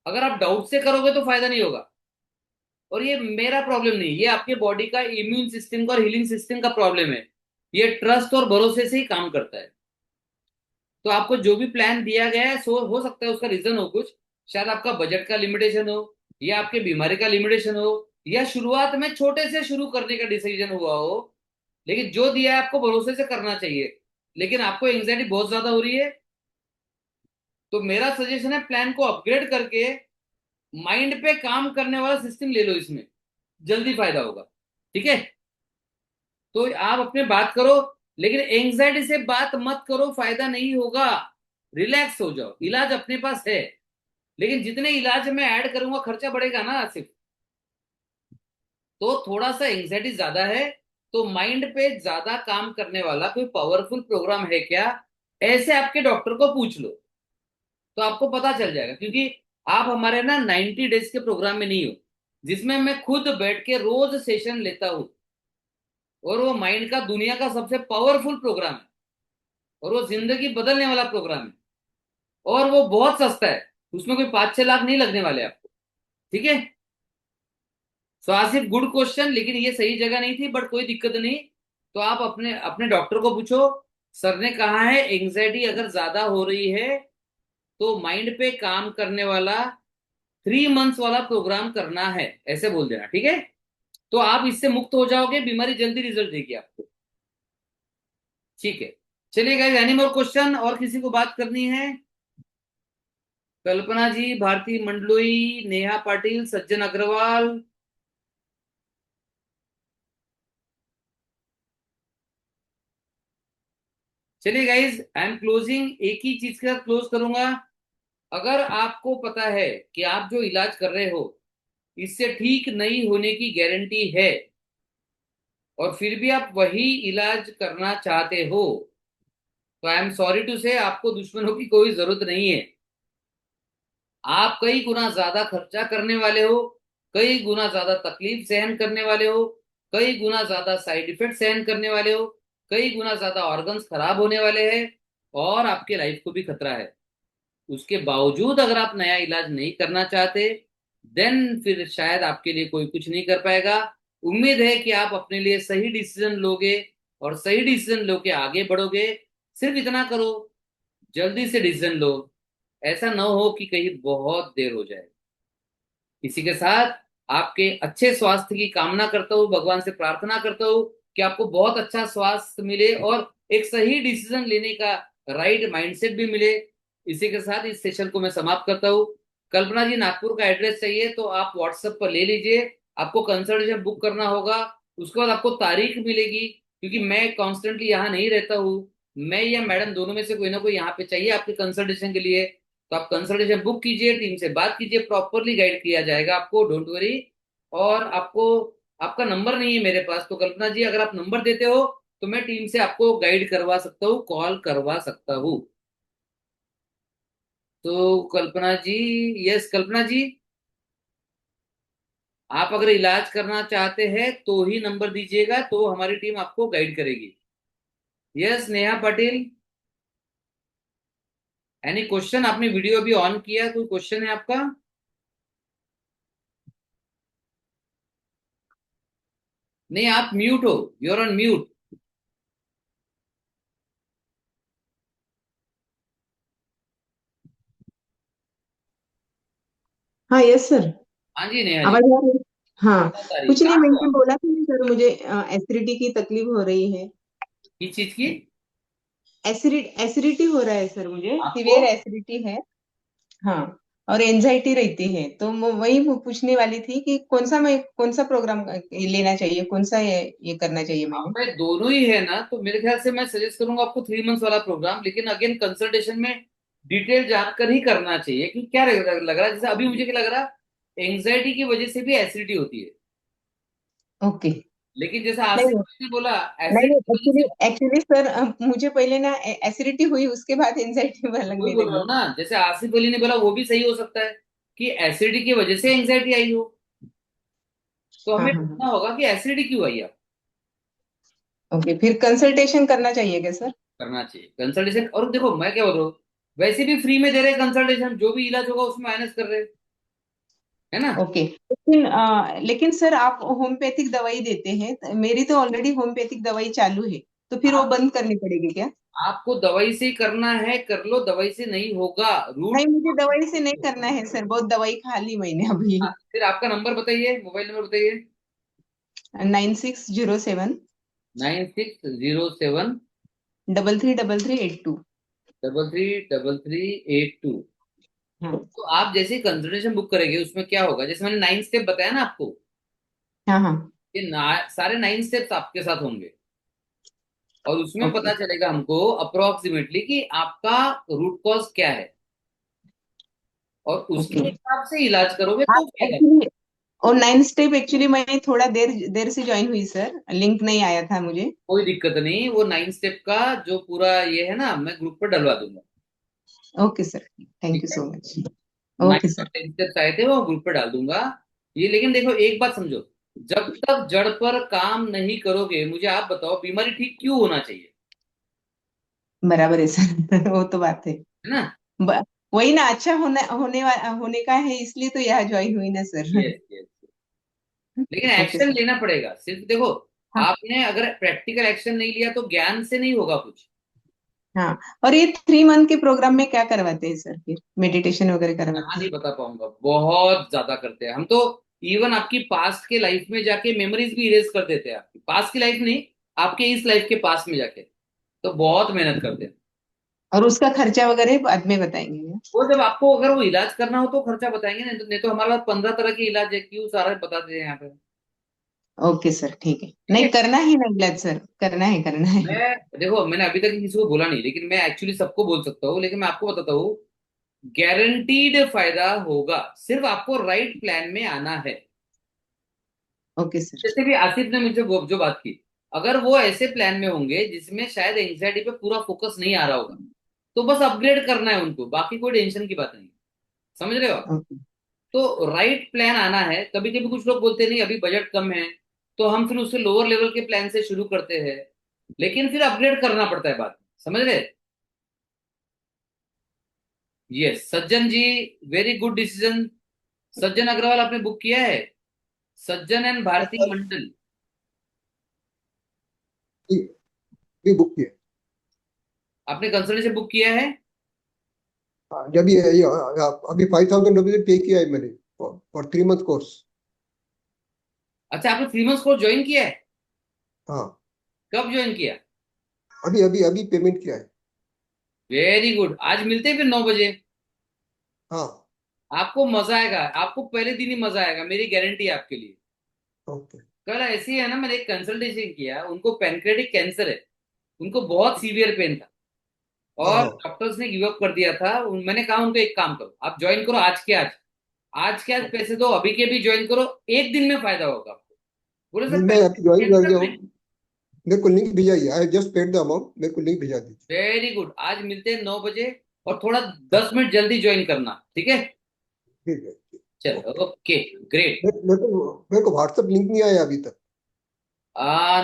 अगर आप डाउट से करोगे तो फायदा नहीं होगा। और ये मेरा प्रॉब्लम नहीं, ये आपके बॉडी का इम्यून सिस्टम का और हीलिंग सिस्टम का प्रॉब्लम है। ये ट्रस्ट और भरोसे से ही काम करता है। तो आपको जो भी प्लान दिया गया है, सो हो सकता है उसका रीजन हो कुछ। शायद आपका बजट का लिमिटेशन हो, या आपके बीमारी का लिमिटेशन हो, या शुरुआत में छोटे से शुरू करने का डिसीजन हुआ हो। लेकिन जो दिया है आपको भरोसे से करना चाहिए। लेकिन आपको एंग्जाइटी बहुत ज्यादा हो रही है, तो मेरा सजेशन है प्लान को अपग्रेड करके माइंड पे काम करने वाला सिस्टम ले लो, इसमें जल्दी फायदा होगा। ठीक है? तो आप अपने बात करो, लेकिन एंग्जाइटी से बात मत करो, फायदा नहीं होगा। रिलैक्स हो जाओ, इलाज अपने पास है। लेकिन जितने इलाज में ऐड करूंगा खर्चा बढ़ेगा ना आसिफ। तो थोड़ा सा एंग्जाइटी ज्यादा है, तो माइंड पे ज्यादा काम करने वाला कोई पावरफुल प्रोग्राम है क्या, ऐसे आपके डॉक्टर को पूछ लो, तो आपको पता चल जाएगा। क्योंकि आप हमारे ना 90 डेज के प्रोग्राम में नहीं हो, जिसमें मैं खुद बैठ के रोज सेशन लेता हूं। और वो माइंड का दुनिया का सबसे पावरफुल प्रोग्राम है, और वो जिंदगी बदलने वाला प्रोग्राम है। और वो बहुत सस्ता है, उसमें कोई 5-6 लाख नहीं लगने वाले आपको। ठीक है? सो आसिफ, गुड क्वेश्चन, लेकिन ये सही जगह नहीं थी, बट कोई दिक्कत नहीं। तो आप अपने अपने डॉक्टर को पूछो, सर ने कहा है एंग्जाइटी अगर ज्यादा हो रही है तो माइंड पे काम करने वाला 3 मंथ्स वाला प्रोग्राम करना है, ऐसे बोल देना। ठीक है? तो आप इससे मुक्त हो जाओगे, बीमारी जल्दी रिजल्ट देगी आपको। ठीक है, चलिए गाइस, एनी मोर क्वेश्चन? और किसी को बात करनी है? कल्पना जी, भारती मंडलोई, नेहा पाटिल, सज्जन अग्रवाल। चलिए गाइज, आई एम क्लोजिंग, एक ही चीज के साथ क्लोज करूंगा। अगर आपको पता है कि आप जो इलाज कर रहे हो इससे ठीक नहीं होने की गारंटी है, और फिर भी आप वही इलाज करना चाहते हो, तो आई एम सॉरी टू से आपको दुश्मनों की कोई जरूरत नहीं है। आप कई गुना ज्यादा खर्चा करने वाले हो, कई गुना ज्यादा तकलीफ सहन करने वाले हो, कई गुना ज्यादा साइड इफेक्ट सहन करने वाले हो, कई गुना ज्यादा ऑर्गन्स खराब होने वाले हैं, और आपके लाइफ को भी खतरा है। उसके बावजूद अगर आप नया इलाज नहीं करना चाहते, देन फिर शायद आपके लिए कोई कुछ नहीं कर पाएगा। उम्मीद है कि आप अपने लिए सही डिसीजन लोगे और सही डिसीजन लोगे आगे बढ़ोगे। सिर्फ इतना करो, जल्दी से डिसीजन लो, ऐसा ना हो कि कहीं बहुत देर हो जाए। इसी के साथ आपके अच्छे स्वास्थ्य की कामना करता हूँ, भगवान से प्रार्थना करता हूँ कि आपको बहुत अच्छा स्वास्थ्य मिले और एक सही डिसीजन लेने का राइट माइंडसेट भी मिले। इसी के साथ इस सेशन को मैं समाप्त करता हूँ। कल्पना जी, नागपुर का एड्रेस चाहिए तो आप व्हाट्सएप पर ले लीजिए। आपको कंसल्टेशन बुक करना होगा, उसके बाद आपको तारीख मिलेगी, क्योंकि मैं कॉन्स्टेंटली यहाँ नहीं रहता हूँ। मैं या मैडम दोनों में से कोई ना कोई यहाँ पे चाहिए आपके कंसल्टेशन के लिए। तो आप कंसल्टेशन बुक कीजिए, टीम से बात कीजिए, प्रॉपरली गाइड किया जाएगा आपको, डोंट वरी। और आपको, आपका नंबर नहीं है मेरे पास, तो कल्पना जी अगर आप नंबर देते हो तो मैं टीम से आपको गाइड करवा सकता हूँ, कॉल करवा सकता हूँ। तो कल्पना जी, यस कल्पना जी, आप अगर इलाज करना चाहते हैं तो ही नंबर दीजिएगा, तो हमारी टीम आपको गाइड करेगी। Yes Neha Patil, any question? आपने वीडियो अभी ऑन किया, कोई क्वेश्चन है आपका? नहीं, आप म्यूट हो, यूर ऑन म्यूट।
हाँ यस सर।
हाँ जी नेहा जी,
आवाज आ रही है? हाँ।
तारीख
कुछ नहीं,
कहाँ से हो
मैंने
आप?
बोला था ना सर, मुझे एसिडिटी की तकलीफ हो रही है।
किस चीज की?
एसिडिटी हो रहा है सर, मुझे
आपको?
सीवियर एसिडिटी है। हाँ। और एंजाइटी रहती है, तो मैं वही पूछने वाली थी कि कौन सा प्रोग्राम लेना चाहिए, कौन सा ये करना चाहिए
आप
मैंने।
में दोनों ही है ना, तो मेरे ख्याल से मैं सजेस्ट करूंगा आपको 3 मंथ्स वाला प्रोग्राम, लेकिन अगेन कंसल्टेशन में डिटेल जानकर ही करना चाहिए। कि क्या लग रहा है, जैसे अभी मुझे क्या लग रहा है, एंग्जाइटी की वजह से भी एसिडिटी होती है।
ओके।
लेकिन जैसे
नहीं
आसिफ
नहीं
ने बोला,
नहीं
एसिडिटी
नहीं,
की वजह
एक्चुअली
से,
एक्चुअली सर, मुझे पहले ना एसिडिटी हुई, उसके बाद एंजाइटी
वही
लगने
बोल रहा
लगी।
हूँ ना, जैसे आसिफ अली ने बोला वो भी सही हो सकता है कि एसिडिटी की वजह से एंग्जाइटी आई हो। तो
हाँ
हमें
हाँ हाँ।
ढूंढना होगा कि एसिडिटी क्यों आई है।
ओके, फिर कंसल्टेशन करना चाहिए क्या सर?
करना चाहिए कंसल्टेशन। और देखो मैं क्या बोल रहा हूँ, वैसे भी फ्री में दे रहे कंसल्टेशन, जो भी इलाज होगा उसमें माइनस कर रहे हैं, है ना।
ओके, लेकिन सर आप होम्योपैथिक दवाई देते हैं, मेरी तो ऑलरेडी होम्योपैथिक दवाई चालू है, तो फिर वो
आप,
बंद करनी पड़ेगी क्या?
आपको दवाई से ही करना है कर लो, दवाई से नहीं होगा, रूट।
नहीं, मुझे दवाई से नहीं करना है सर, बहुत दवाई खा ली मैंने अभी।
फिर आपका नंबर बताइए, मोबाइल नंबर बताइए।
9607
9607
333382।
333382।
हाँ
तो आप जैसे कंसल्टेशन बुक करेंगे उसमें क्या होगा, जैसे मैंने 9 स्टेप बताया ना आपको,
हाँ हाँ।
ये सारे 9 स्टेप्स आपके साथ होंगे। और उसमें
ओके
पता चलेगा हमको अप्रोक्सीमेटली कि आपका रूट कॉज क्या है, और उसके
ओके।
हिसाब से इलाज करोगे
हाँ
तो फायदा।
एक्चुअली, और 9 स्टेप एक्चुअली मैं थोड़ा देर देर से ज्वाइन हुई सर, लिंक नहीं आया था मुझे।
कोई दिक्कत नहीं, वो 9 स्टेप का जो पूरा ये है ना, मैं ग्रुप पर डलवा दूंगा।
ओके सर, थैंक
ठीक
यू
है,
सो मच। ओके
9 और
सर।
10 स्टेप्स आए थे वो ग्रुप पे डाल दूंगा। ये लेकिन देखो एक बात समझो, जब तक जड़ पर काम नहीं करोगे, मुझे आप बताओ बीमारी ठीक क्यों होना चाहिए,
बराबर है सर वो तो बात है।
है ना।
ब- वही ना, अच्छा होने का है, इसलिए तो यहाँ ज्वाइन हुई ना सर।
Yes yes. लेकिन
ओके
एक्शन
सर।
लेना पड़ेगा, सिर्फ देखो,
हाँ
आपने अगर प्रैक्टिकल एक्शन नहीं लिया तो ज्ञान से नहीं होगा कुछ।
हाँ। और ये 3 मंथ के प्रोग्राम में क्या करवाते हैं सर, फिर मेडिटेशन वगैरह
यहाँ
करवाते
नहीं
हैं?
बता पाऊंगा, बहुत ज्यादा करते हैं हम तो। इवन आपकी पास्ट के लाइफ में जाके मेमोरीज भी इरेज कर देते हैं, आपकी पास्ट की लाइफ नहीं, आपके इस लाइफ के पास में जाके। तो बहुत मेहनत करते हैं।
और उसका खर्चा वगैरह बाद में बताएंगे?
वो जब आपको अगर वो इलाज करना हो तो खर्चा बताएंगे, नहीं तो हमारे पास 15 तरह के इलाज है, क्यों सारा बता दे यहाँ पे।
ओके सर, ठीक है।
ठीक
नहीं,
है।
करना है ना इलाज सर, करना है करना है।
मैं देखो, मैंने अभी तक किसी को बोला नहीं, लेकिन मैं एक्चुअली सबको बोल सकता हूँ, लेकिन मैं आपको बताता हूँ, गारंटीड फायदा होगा, सिर्फ आपको राइट प्लान में आना है।
Okay sir.
जैसे भी आसिफ ने मुझे जो बात की, अगर वो ऐसे प्लान में होंगे जिसमें शायद एंग्जाइटी पे पूरा फोकस नहीं आ रहा होगा, तो बस अपग्रेड करना है उनको, बाकी कोई टेंशन की बात नहीं। समझ रहे हो आप?
ओके।
तो राइट प्लान आना है। कभी कभी कुछ लोग बोलते नहीं अभी बजट कम है, तो हम फिर उससे लोअर लेवल के प्लान से शुरू करते हैं, लेकिन फिर अपग्रेड करना पड़ता है बाद में। समझ रहे? यस सज्जन जी, वेरी गुड डिसीजन। सज्जन अग्रवाल आपने बुक किया है? सज्जन एंड भारती मंडल।
भी बुक किया।
आपने कंसल्टेशन बुक किया है?
जब ये अभी 5,000 रुपीज पे किया है मैंने फॉर 3 मंथ कोर्स।
अच्छा, आपने 3 मंथ्स कोर्स ज्वाइन किया है?
हाँ,
कब ज्वाइन किया?
अभी अभी अभी पेमेंट किया है।
Very good. आज मिलते हैं फिर 9 बजे।
हाँ।
आपको मजा आएगा, आपको पहले दिन ही मजा आएगा, मेरी गारंटी है आपके लिए।
ओके।
कल ऐसे ही है ना, मैंने एक कंसल्टेशन किया, उनको पैनक्रेटिक कैंसर है, उनको बहुत सीवियर पेन था, और
हाँ।
डॉक्टर्स ने गिव अप कर दिया था। मैंने कहा उनको एक काम करो, आप ज्वाइन करो आज के आज, आज के आज पैसे दो, अभी के भी ज्वाइन करो, एक दिन में फायदा होगा आपको। बोले सर
मैं अभी ज्वाइन कर
कैंसर
गया
में।
हूँ। मेरे को लिंक भेजाइए, I just paid the amount, मेरे को लिंक भेजा दीजिए।
वेरी गुड, आज मिलते हैं 9 बजे, और थोड़ा 10 मिनट जल्दी ज्वाइन करना, ठीक है?
ठीक है।
चलो ओके, ग्रेट।
मेरे को व्हाट्सएप लिंक नहीं आया अभी तक।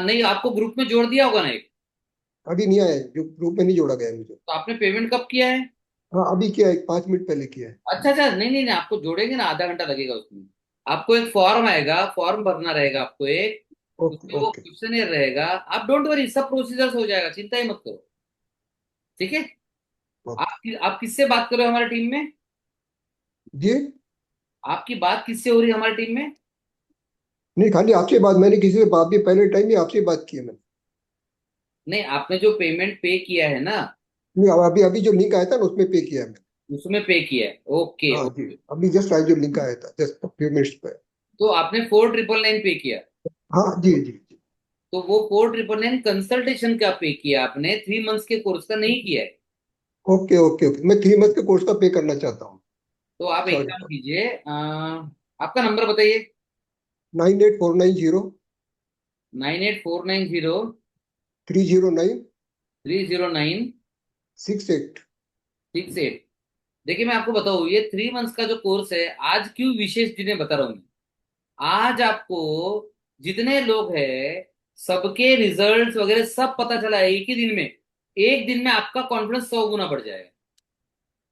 नहीं, आपको ग्रुप में जोड़ दिया होगा ना एक?
अभी नहीं आया है, जो ग्रुप में नहीं जोड़ा गया है मुझे।
तो आपने पेमेंट कब किया है?
हाँ, अभी किया है, 5 मिनट पहले किया है।
अच्छा अच्छा, नहीं नहीं नहीं, आपको जोड़ेंगे ना, आधा घंटा लगेगा उसमें। आपको एक फॉर्म आएगा, फॉर्म भरना रहेगा आपको एक,
ओके
उसमें वो
ओके
क्वेश्चनियर रहेगा। आप डोंट वरी, सब प्रोसीजर्स हो जाएगा, चिंता ही मत करो, ठीक है?
ओके।
आप किससे बात कर रहे हो हमारी टीम में?
जी।
आपकी बात किससे हो रही है हमारी टीम में?
नहीं, खाली आपसे बात, मैंने किसी से बात भी पहले टाइम ही आपसे बात की है मैंने।
नहीं, आपने जो पेमेंट पे किया है ना,
नहीं, अभी अभी जो लिंक आया था ना उसमें पे किया है मैंने।
उसमें पे किया है। ओके
हाँ जी,
ओके।
अभी जस्ट आज जो लिंक आया था जस्ट फ्यू मिनट्स पे।
तो आपने 4999 पे किया,
हाँ जी जी जी।
तो वो 4999 कंसल्टेशन का पे किया आपने, 3 मंथ्स के कोर्स का नहीं किया है।
ओके ओके ओके, मैं 3 मंथ के कोर्स का पे करना चाहता हूँ।
तो आप एक
सॉरी।
काम कीजिए, आपका नंबर बताइए।
98490
98490309
309 68।
68। देखिए मैं आपको बताऊं, ये 3 मंथ्स का जो कोर्स है, आज क्यों विशेष जिन्हें बता रहा हूं मैं। आज आपको जितने लोग हैं, सबके रिजल्ट्स वगैरह सब पता चला है एक ही दिन में। एक दिन में आपका कॉन्फिडेंस 100 गुना बढ़ जाएगा,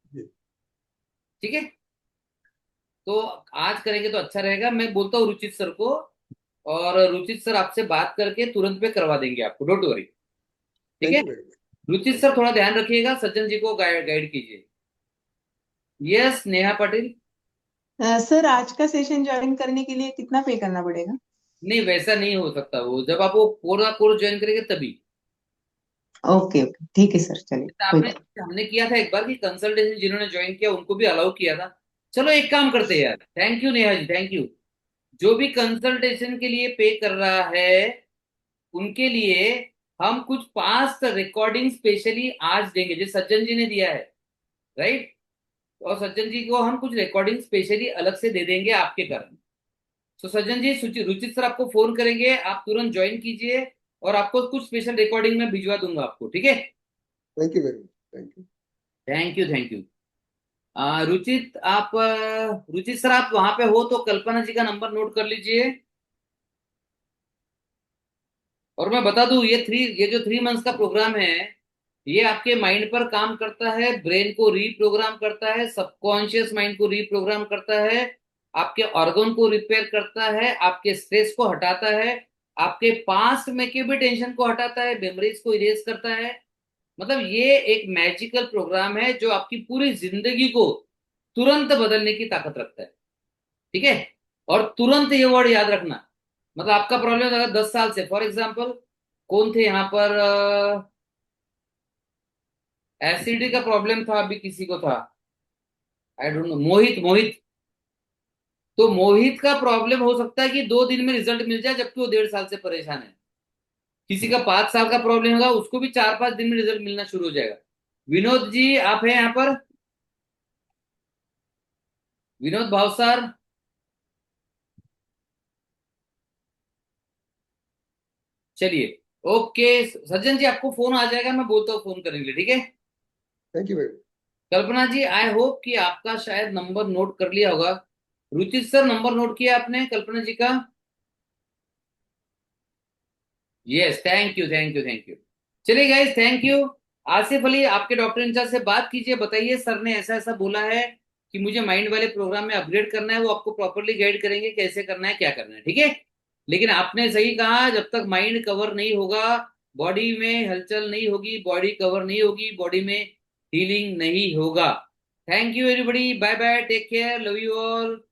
जी।
ठीक है? तो आज करेंगे तो अच्छा रहेगा। मैं बोलता हूँ रुचित सर को, और रुचित सर आपसे बात करके तुरंत पे करवा देंगे आपको, डोंट वरी, ठीक
थैंक
है?
You very much.
Ruchit sir थोड़ा ध्यान रखिएगा, सज्जन जी को गाइड गाइड कीजिए। यस नेहा पाटिल।
सर आज का सेशन ज्वाइन करने के लिए कितना पे करना पड़ेगा?
नहीं वैसा नहीं हो सकता, वो जब आप वो पूरा कोर्स ज्वाइन करेंगे तभी।
ओके ओके, ठीक है सर, चलिए
जैसे
कोई
आपने, हमने किया था एक बार कि कंसल्टेशन जिन्होंने ज्वाइन किया उनको भी अलाउ किया था। चलो एक काम करते हैं यार, thank you Neha ji, thank you. जो भी कंसल्टेशन के लिए पे कर रहा है, उनके लिए हम कुछ पास्ट रिकॉर्डिंग स्पेशली आज देंगे, जो सज्जन जी ने दिया है, राइट? और सज्जन जी को हम कुछ रिकॉर्डिंग स्पेशली अलग से दे देंगे आपके कारण। तो सज्जन जी, रुचित सर आपको फोन करेंगे, आप तुरंत ज्वाइन कीजिए, और आपको कुछ स्पेशल रिकॉर्डिंग में भिजवा दूंगा आपको, ठीक है?
Thank you very much. Thank you.
Thank you thank you. Ruchit आप रुचित सर आप वहां पे हो तो कल्पना जी का नंबर नोट कर लीजिए। और मैं बता दूं, ये जो 3 मंथ्स का प्रोग्राम है, ये आपके माइंड पर काम करता है, ब्रेन को रीप्रोग्राम करता है, सबकॉन्शियस माइंड को रीप्रोग्राम करता है, आपके ऑर्गन को रिपेयर करता है, आपके स्ट्रेस को हटाता है, आपके पास्ट में के भी टेंशन को हटाता है, मेमोरीज को इरेज करता है। मतलब ये एक मैजिकल प्रोग्राम है जो आपकी पूरी जिंदगी को तुरंत बदलने की ताकत रखता है, ठीक है? और तुरंत ये वर्ड याद रखना, मतलब आपका प्रॉब्लम अगर 10 साल से, फॉर एग्जाम्पल कौन थे यहाँ पर, एसिडिटी का प्रॉब्लम था, अभी किसी को था, आई डोंट नो, मोहित मोहित। तो मोहित का प्रॉब्लम हो सकता है कि 2 दिन में रिजल्ट मिल जाए, जबकि वो 1.5 साल से परेशान है। किसी का 5 साल का प्रॉब्लम होगा, उसको भी 4-5 दिन में रिजल्ट मिलना शुरू हो जाएगा। विनोद जी आप हैं यहाँ पर? विनोद भावसार। चलिए, ओके सज्जन जी, आपको फोन आ जाएगा, मैं बोलता हूँ फोन करेंगे, ठीक है।
थैंक यू भाई।
कल्पना जी, आई होप कि आपका शायद नंबर नोट कर लिया होगा। रुचित सर, नंबर नोट किया आपने कल्पना जी का? Yes, thank you thank you thank you. चलिए guys, thank you. Asif Ali, आपके डॉक्टर इंचार्ज से बात कीजिए, बताइए सर ने ऐसा ऐसा बोला है कि मुझे माइंड वाले प्रोग्राम में अपग्रेड करना है, वो आपको प्रॉपरली गाइड करेंगे कैसे करना है, क्या करना है, ठीक है। लेकिन आपने सही कहा, जब तक माइंड कवर नहीं होगा, बॉडी में हलचल नहीं होगी, बॉडी कवर नहीं होगी, बॉडी में हीलिंग नहीं होगा। Thank you everybody, bye bye, take care, love you all.